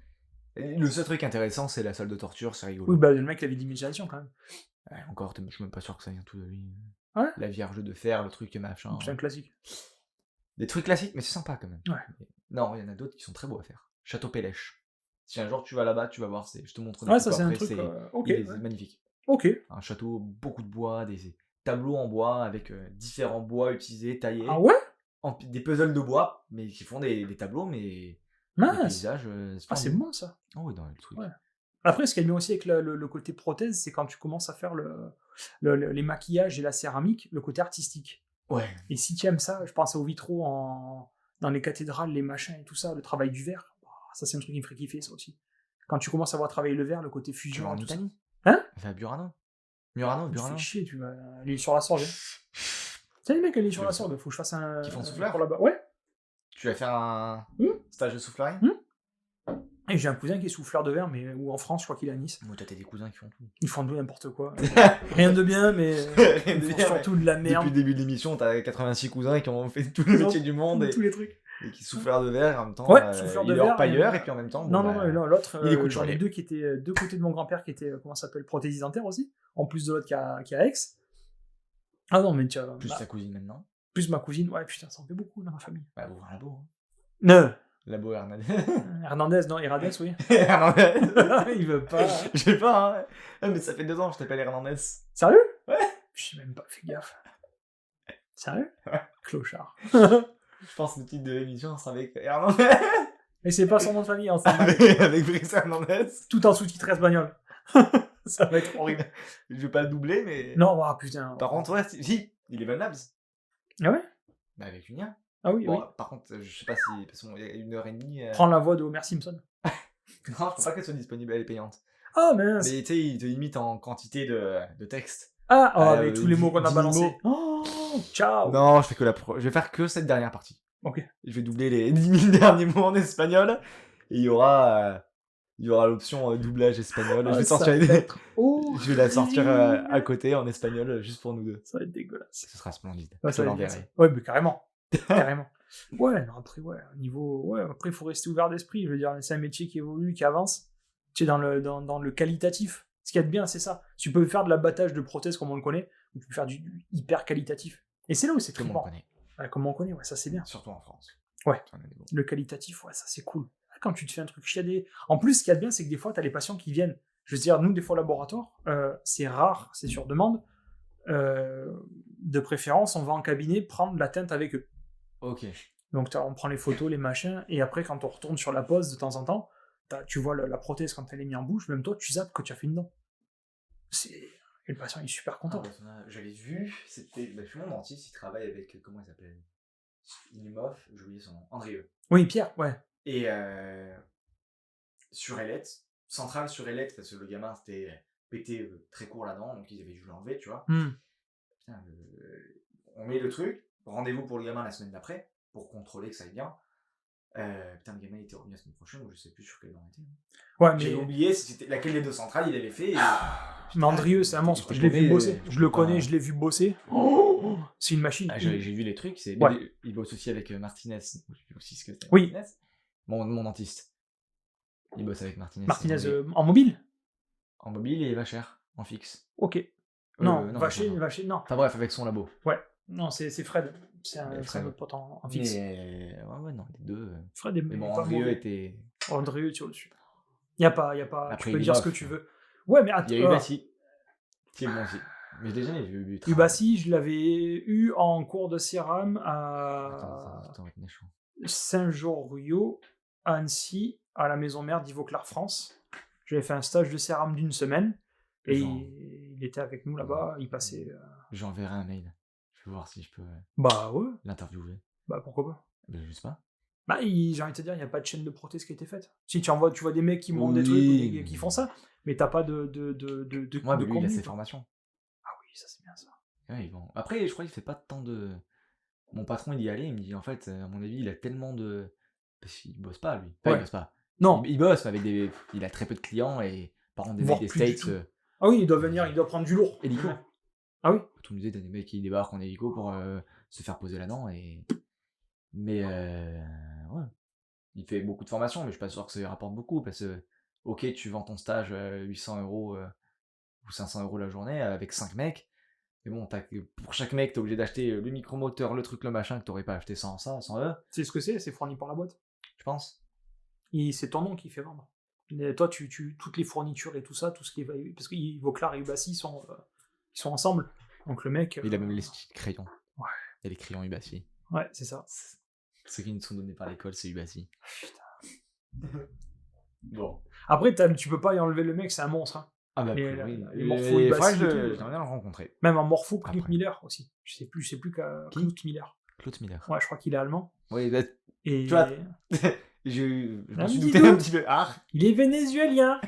S1: Et le seul truc intéressant, c'est la salle de torture, c'est rigolo.
S2: Oui, bah le mec, il avait d'imagination quand même.
S1: Ouais, encore, je suis même pas sûr que ça vient tout de lui.
S2: Ouais.
S1: La Vierge de fer, le truc machin.
S2: C'est un classique.
S1: Des trucs classiques, mais c'est sympa quand même.
S2: Ouais.
S1: Non, il y en a d'autres qui sont très beaux à faire. Château Pélèche. Si un jour tu vas là-bas, tu vas voir, je te montre.
S2: Ouais, ça c'est un truc. Ok.
S1: C'est magnifique.
S2: Ok.
S1: Un château, beaucoup de bois, des tableaux en bois avec différents bois utilisés, taillés.
S2: Ah ouais?
S1: Des puzzles de bois, mais qui font des tableaux, mais
S2: mince.
S1: des paysages.
S2: Ah, c'est bon ça.
S1: Oh oui, dans le truc.
S2: Ouais. Après, ce qui est bien aussi avec le côté prothèse, c'est quand tu commences à faire les maquillages et la céramique, le côté artistique.
S1: Ouais.
S2: Et si tu aimes ça, je pense aux vitraux dans les cathédrales, les machins et tout ça, le travail du verre. Ça, c'est un truc qui me ferait kiffer, ça aussi. Quand tu commences à voir travailler le verre, le côté fusion.
S1: Tu vas en Italie?
S2: Hein?
S1: Enfin, Burano. Burano.
S2: Tu fais chier, tu vas aller sur la sorgue. C'est les mecs, aller sur la sorgue, faut que je fasse un.
S1: Qui font souffleur
S2: pour là-bas. Ouais.
S1: Tu vas faire un stage de soufflerie?
S2: Et j'ai un cousin qui est souffleur de verre, mais ou en France, je crois qu'il est à Nice.
S1: Moi, t'as des cousins qui font tout.
S2: Ils font de n'importe quoi. Rien de bien, mais ils font surtout de la merde.
S1: Depuis le début de l'émission, t'as 86 cousins qui ont fait tout le métier du monde.
S2: Tous les trucs.
S1: Et qui souffleur de verre en même temps.
S2: Ouais, souffleur de verre.
S1: Pailleur, et puis en même temps.
S2: Non, l'autre,
S1: il écoute
S2: j'en ai deux qui étaient deux côtés de mon grand-père qui étaient, comment ça s'appelle, prothésiste dentaire aussi. En plus de l'autre qui a Aix. Ah non, mais tu as.
S1: Plus ta cousine maintenant.
S2: Plus ma cousine, ouais, putain, ça en fait beaucoup dans ma famille.
S1: Bah, ouvre un labo.
S2: Non.
S1: Labo Hernandez.
S2: Hernandez, non, Hernandez, oui.
S1: Hernandez.
S2: Il veut pas.
S1: Je sais pas, hein. Ah, mais ça fait 2 ans que je t'appelle Hernandez.
S2: Sérieux?
S1: Ouais.
S2: J'ai même pas fait gaffe. Sérieux?
S1: Ouais.
S2: Clochard.
S1: Je pense que le titre de l'émission sera avec Hernandez.
S2: Et c'est pas son nom de famille, ensemble.
S1: Avec Brice Hernandez.
S2: Tout en sous-titre espagnol. Ça va être horrible.
S1: Je vais pas le doubler, mais.
S2: Non, oh, putain.
S1: Par contre, ouais, si, il est Van Labs.
S2: Ah ouais?
S1: Bah, avec une IA.
S2: Ah oui,
S1: Bon,
S2: oui.
S1: par contre, je sais pas si. Parce qu'il y a 1h30.
S2: Prends la voix de Homer Simpson.
S1: Non, je pense pas qu'elle soit disponible, elle est payante.
S2: Ah, mince.
S1: Mais tu sais, il te limite en quantité de texte.
S2: Ah, avec tous les mots qu'on a
S1: 10
S2: balancés.
S1: mots.
S2: Oh, ciao.
S1: Non, je vais faire que cette dernière partie.
S2: Ok.
S1: Je vais doubler les 10 000 derniers mots en espagnol. Et il y aura l'option doublage espagnol. Je vais je vais la sortir à côté en espagnol juste pour nous deux.
S2: Ça va être dégueulasse.
S1: Ce sera splendide.
S2: Ouais,
S1: Je te l'enverrai.
S2: Ouais, mais carrément. Carrément. Ouais, non, après, ouais, niveau. Ouais, après, il faut rester ouvert d'esprit. Je veux dire, c'est un métier qui évolue, qui avance. Tu sais, dans le qualitatif. Ce qu'il y a de bien, c'est ça. Tu peux faire de l'abattage de prothèses comme on le connaît, ou tu peux faire du hyper qualitatif. Et c'est là où c'est très bon. Ouais, comme on connaît, ouais, ça c'est bien.
S1: Surtout en France.
S2: Ouais. Le qualitatif, ouais, ça c'est cool. Quand tu te fais un truc chiadé. En plus, ce qu'il y a de bien, c'est que des fois, tu as les patients qui viennent. Je veux dire, nous, des fois, au laboratoire, c'est rare, c'est sur demande. De préférence, on va en cabinet prendre la teinte avec eux.
S1: Ok.
S2: Donc, on prend les photos, les machins, et après, quand on retourne sur la pose de temps en temps, tu vois la prothèse quand elle est mise en bouche, même toi, tu zappes que tu as fait une dent. Et le patient il est super content.
S1: J'avais vu, c'était. Je suis mon dentiste, il travaille avec. Comment il s'appelle? Ilimov, j'ai oublié son nom. Andrieux.
S2: Oui, Pierre, ouais.
S1: Et sur Ailette, centrale sur Ailette, parce que le gamin s'était pété très court la dent, donc ils avaient dû l'enlever, tu vois. Putain, on met le truc, rendez-vous pour le gamin la semaine d'après, pour contrôler que ça aille bien. Putain, le gamin il était revenu la semaine prochaine, ou je sais plus sur quelle dent il était.
S2: Ouais, mais.
S1: J'ai oublié c'était laquelle des deux centrales il avait fait.
S2: Mais Andrieux, c'est un monstre. Je l'ai vu bosser. Je le connais, je l'ai vu bosser. Oh, c'est une machine.
S1: J'ai vu les trucs.
S2: Ouais.
S1: Il bosse aussi avec Martinez. Je sais aussi ce que c'est.
S2: Oui.
S1: Martinez. Mon dentiste. Il bosse avec Martinez.
S2: Martinez en mobile?
S1: En mobile et Vacher, en fixe.
S2: Ok. Non, Vacher, non.
S1: Enfin bref, avec son labo.
S2: Ouais. Non, c'est Fred. C'est un autre pote en fixe.
S1: Ouais, non, les deux.
S2: Fred est
S1: mais bon, Andrieux était.
S2: Andrieux, tu es au-dessus. Y a pas.
S1: Après,
S2: tu peux dire ce que tu veux. Ouais, mais
S1: Il y a Ubassi, qui est bon aussi. Mais je l'ai jamais vu.
S2: Ubassi, je l'avais eu en cours de céram à
S1: Attends, va être méchant.
S2: Saint-Jean-Rio, à Annecy, à la maison mère d'Ivoclar France. J'avais fait un stage de céram d'1 semaine et il était avec nous là-bas. Il passait.
S1: J'enverrai un mail. Je vais voir si je peux
S2: Bah ouais.
S1: l'interviewer.
S2: Bah pourquoi pas.
S1: Je sais pas.
S2: Bah, j'ai envie de te dire, il n'y a pas de chaîne de prothèse qui a été faite. Si tu vois des mecs qui montent des trucs et qui font ça, mais t'as pas de
S1: Ouais, mais lui, il a
S2: contenu,
S1: ses
S2: quoi.
S1: formations.
S2: Ah oui, ça c'est bien ça.
S1: Ouais, bon. Après, je crois qu'il fait pas tant de. Mon patron, il y allait, il me dit en fait, à mon avis, il a tellement de. Parce qu'il bosse pas, lui. Enfin,
S2: Ouais.
S1: il bosse pas.
S2: Non.
S1: Il bosse, mais avec des. Il a très peu de clients et par contre, des
S2: Voire
S1: mecs des
S2: plus du
S1: States.
S2: tout. Ah oui, il doit venir, il doit prendre du lourd.
S1: Hélico.
S2: Ah oui.
S1: Tout le musée, t'as des mecs qui débarquent en hélico pour se faire poser la dent et. Mais ouais. Il fait beaucoup de formations, mais je suis pas sûr que ça lui rapporte beaucoup parce que, ok, tu vends ton stage 800 euros ou 500 euros la journée avec 5 mecs, mais bon, pour chaque mec, t'es obligé d'acheter le micromoteur, le truc, le machin que t'aurais pas acheté sans ça, sans eux,
S2: C'est ce que c'est fourni par la boîte.
S1: je pense.
S2: C'est ton nom qui fait vendre. Mais toi, toutes les fournitures et tout ça, tout ce qui est. Parce que Vauclar et Ubassi ils sont ensemble. Donc le mec.
S1: Il a même les styles crayons.
S2: Ouais.
S1: Il y a les crayons Ubassi.
S2: Ouais, c'est ça.
S1: Ceux qui nous sont donnés par l'école, c'est Ubassi.
S2: Putain.
S1: Bon.
S2: Après, tu peux pas y enlever le mec, c'est un monstre. Hein.
S1: Ah bah
S2: les
S1: oui.
S2: morphos
S1: Il
S2: Ubassi.
S1: j'aimerais bien le rencontrer.
S2: Même en morpho, Knut
S1: Après.
S2: Miller aussi. Je sais plus qu'à Knut Miller.
S1: Claude Miller.
S2: Ouais, je crois qu'il est allemand.
S1: Oui,
S2: Et
S1: tu vois, je me
S2: Ah,
S1: suis
S2: dis
S1: douté
S2: donc.
S1: un petit peu. Ah,
S2: il est vénézuélien.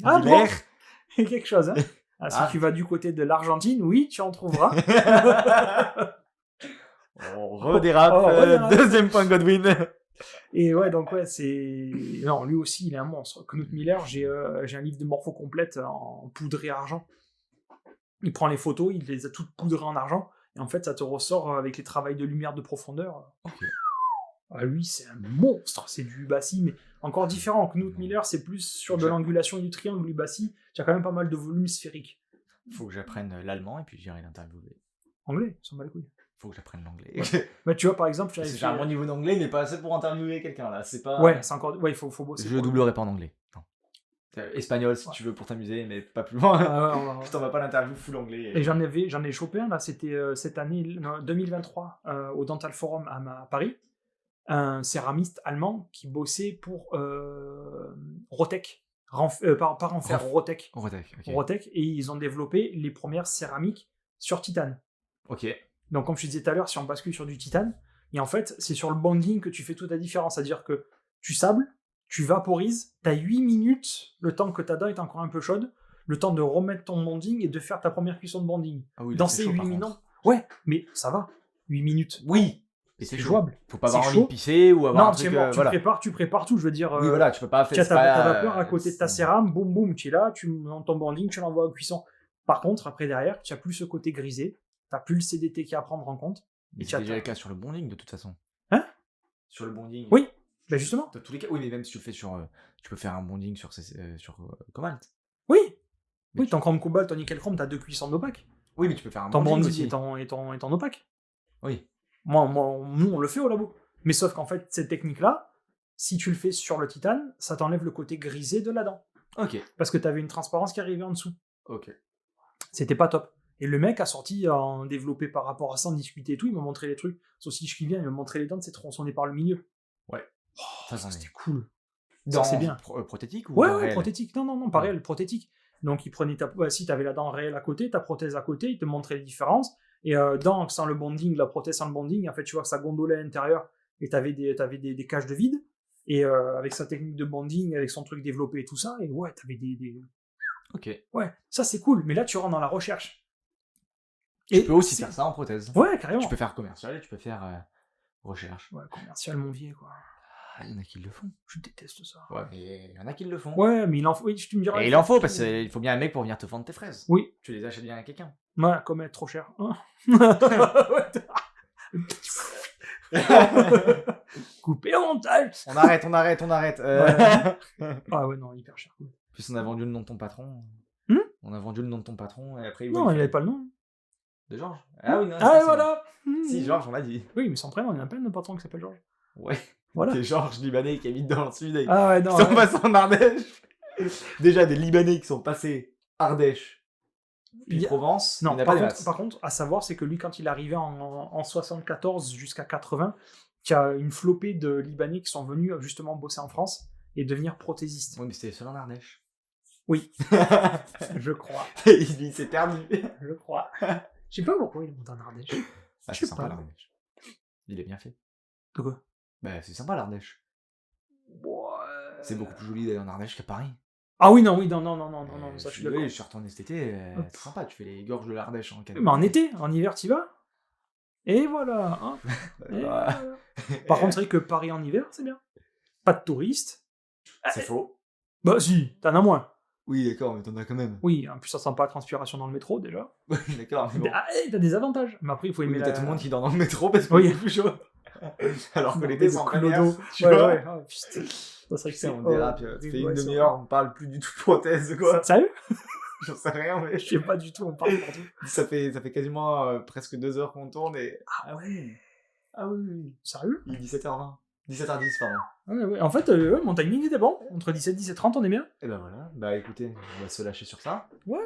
S1: ah
S2: bon. Quelque chose, hein. Si
S1: Ah.
S2: tu vas du côté de l'Argentine, oui, tu en trouveras.
S1: On redérape.
S2: Redérape.
S1: Deuxième point Godwin.
S2: Et ouais, donc ouais, c'est... Non, lui aussi, il est un monstre. Knut Miller, j'ai un livre de morpho complète en poudré argent. Il prend les photos, il les a toutes poudrées en argent, et en fait, ça te ressort avec les travails de lumière de profondeur.
S1: Ok.
S2: Ah, lui, c'est un monstre. C'est du Ubassi, mais encore différent. Knut Miller, c'est plus sur de l'angulation du triangle. Ubassi, tu as quand même pas mal de volume sphérique.
S1: Faut que j'apprenne l'allemand et puis j'irai l'interviewer.
S2: Anglais, ils s'en bat les couilles.
S1: Faut que j'apprenne l'anglais.
S2: Bah, tu vois, par exemple,
S1: Parce que j'ai un bon niveau d'anglais, mais pas assez pour interviewer quelqu'un là. C'est pas.
S2: Ouais, c'est encore. Ouais, il faut bosser.
S1: Je doublerai pas en anglais. Non. Espagnol si tu veux pour t'amuser, mais pas plus loin. Je t'en vas pas l'interview full anglais.
S2: Et j'en ai chopé un là, c'était cette année, 2023, au Dental Forum à Paris. Un céramiste allemand qui bossait pour Rotec. Pas Renfer, Rotec. Rotec, et ils ont développé les premières céramiques sur titane.
S1: Ok.
S2: Donc, comme je te disais tout à l'heure, si on bascule sur du titane, et en fait, c'est sur le bonding que tu fais toute la différence. C'est-à-dire que tu sables, tu vaporises, tu as 8 minutes, le temps que ta dent est encore un peu chaude, le temps de remettre ton bonding et de faire ta première cuisson de bonding.
S1: Ah oui,
S2: dans ces 8 minutes. Ouais, mais ça va. 8 minutes.
S1: Oui.
S2: Et c'est jouable.
S1: Faut pas avoir envie de pisser ou avoir un truc.
S2: Non, tu prépares tout. Je veux dire.
S1: Oui, voilà, tu peux pas faire.
S2: Tu as ta vapeur à côté de ta cérame, boum boum, tu es là, tu montes ton bonding, tu l'envoies à cuisson. Par contre, après derrière, tu n'as plus ce côté grisé, tu n'as plus le CDT qui est à prendre en compte.
S1: Mais c'est déjà le cas sur le bonding de toute façon.
S2: Hein?
S1: Sur le bonding.
S2: Oui, bah justement.
S1: Dans tous les cas, oui, mais même si tu le fais sur. Tu peux faire un bonding sur Cobalt.
S2: Oui. Oui, ton chrome cobalt, ton nickel chrome, tu as 2 cuissons d'opaque.
S1: Oui, mais tu peux faire un
S2: ton
S1: bonding
S2: aussi. Et ton opaque.
S1: Oui.
S2: Nous, on le fait au labo. Mais sauf qu'en fait, cette technique-là, si tu le fais sur le titane, ça t'enlève le côté grisé de la dent.
S1: Ok.
S2: Parce que tu avais une transparence qui arrivait en dessous.
S1: Ok.
S2: C'était pas top. Et le mec a sorti en développé par rapport à ça, en discuter et tout, il m'a montré les trucs. Sauf qui vient, il m'a montré les dents de s'être tronçonné par le milieu.
S1: Ouais.
S2: Ça c'était cool.
S1: Ça,
S2: c'est bien.
S1: Prothétique ou
S2: ouais,
S1: réel?
S2: Prothétique. Non, pas réel, prothétique. Donc il prenait si t'avais la dent réelle à côté, ta prothèse à côté, il te montrait les différences. Et sans le bonding, la prothèse sans le bonding, en fait, tu vois que ça gondolait à l'intérieur et t'avais des cages de vide. Et avec sa technique de bonding, avec son truc développé et tout ça, et ouais, t'avais des...
S1: Ok.
S2: Ouais, ça c'est cool, mais là tu rentres dans la recherche.
S1: Tu peux aussi faire ça en prothèse.
S2: Ouais, carrément.
S1: Tu peux faire commercial et tu peux faire recherche.
S2: Ouais, commercial, mon vieux, quoi.
S1: Ah, il y en a qui le font.
S2: Je déteste ça.
S1: Ouais, mais il y en a qui le font.
S2: Ouais, mais il en faut. Oui, tu me diras.
S1: Et il en faut, parce qu'il faut bien un mec pour venir te vendre tes fraises.
S2: Oui.
S1: Tu les achètes bien à quelqu'un.
S2: Ouais, comme être trop cher. Coupé au montage.
S1: On arrête.
S2: Ouais. Ah ouais, non, hyper cher.
S1: Plus on a vendu le nom de ton patron. On a vendu le nom de ton patron et après.
S2: Non, il avait pas le nom.
S1: De Georges. Ah oui, non.
S2: Ah voilà.
S1: Si, Georges, on l'a dit.
S2: Oui, mais sans prénom, il y a plein de patrons qui s'appellent Georges.
S1: Ouais.
S2: Voilà.
S1: C'est Georges Libanais qui habite dans le sud.
S2: Ah ouais, non.
S1: Ils sont passés en Ardèche. Déjà, des Libanais qui sont passés Ardèche, puis
S2: Il y a-
S1: Provence, il
S2: Non,
S1: n'y en a pas des masses.
S2: par contre, à savoir, c'est que lui, quand il arrivait en 74 jusqu'à 80, il y a une flopée de Libanais qui sont venus justement bosser en France et devenir prothésistes.
S1: Oui, mais c'était seul en Ardèche.
S2: Oui, je crois.
S1: Il s'est perdu.
S2: Je crois. Je sais pas pourquoi il est monté en Ardèche.
S1: Ah,
S2: Je
S1: c'est
S2: sais
S1: sympa
S2: pas.
S1: l'Ardèche. Il est bien fait.
S2: De quoi?
S1: Bah, c'est sympa l'Ardèche. C'est beaucoup plus joli d'aller en Ardèche qu'à Paris.
S2: Ah oui, non, ça je suis d'accord.
S1: Je suis retourné cet été, c'est sympa, tu fais les gorges de l'Ardèche en
S2: Mais en été, en hiver, t'y vas. Et voilà. Hein. Et voilà. Par contre, c'est vrai que Paris en hiver, c'est bien. Pas de touristes.
S1: C'est faux.
S2: Bah si, t'en as moins.
S1: Oui, d'accord, mais t'en as quand même.
S2: Oui, en plus ça sent pas la transpiration dans le métro déjà.
S1: Oui, d'accord, mais bon.
S2: Ah, t'as des avantages. Mais après, il faut
S1: Oui,
S2: aimer
S1: mais
S2: la...
S1: t'as tout le monde qui dort dans le métro parce que
S2: Oui.
S1: c'est plus chaud. Alors que
S2: Non,
S1: l'été,
S2: mais
S1: c'est en
S2: le
S1: plein
S2: clodo.
S1: air, tu
S2: Ouais,
S1: vois.
S2: ouais. Oh, putain. Ça serait que
S1: Tu sais,
S2: c'est...
S1: on dérape, ça fait une demi-heure, on parle plus du tout prothèse, quoi.
S2: Sérieux?
S1: J'en sais rien, mais
S2: Je sais pas du tout, on parle partout.
S1: ça fait quasiment presque 2 heures qu'on tourne et
S2: Ah ouais. Ah oui. Sérieux?
S1: il est 17h20. 17h10, pardon.
S2: Ah ouais. En fait, mon timing était bon. Entre 17 et 17h30, on est bien.
S1: Et ben voilà, bah écoutez, on va se lâcher sur ça.
S2: Ouais.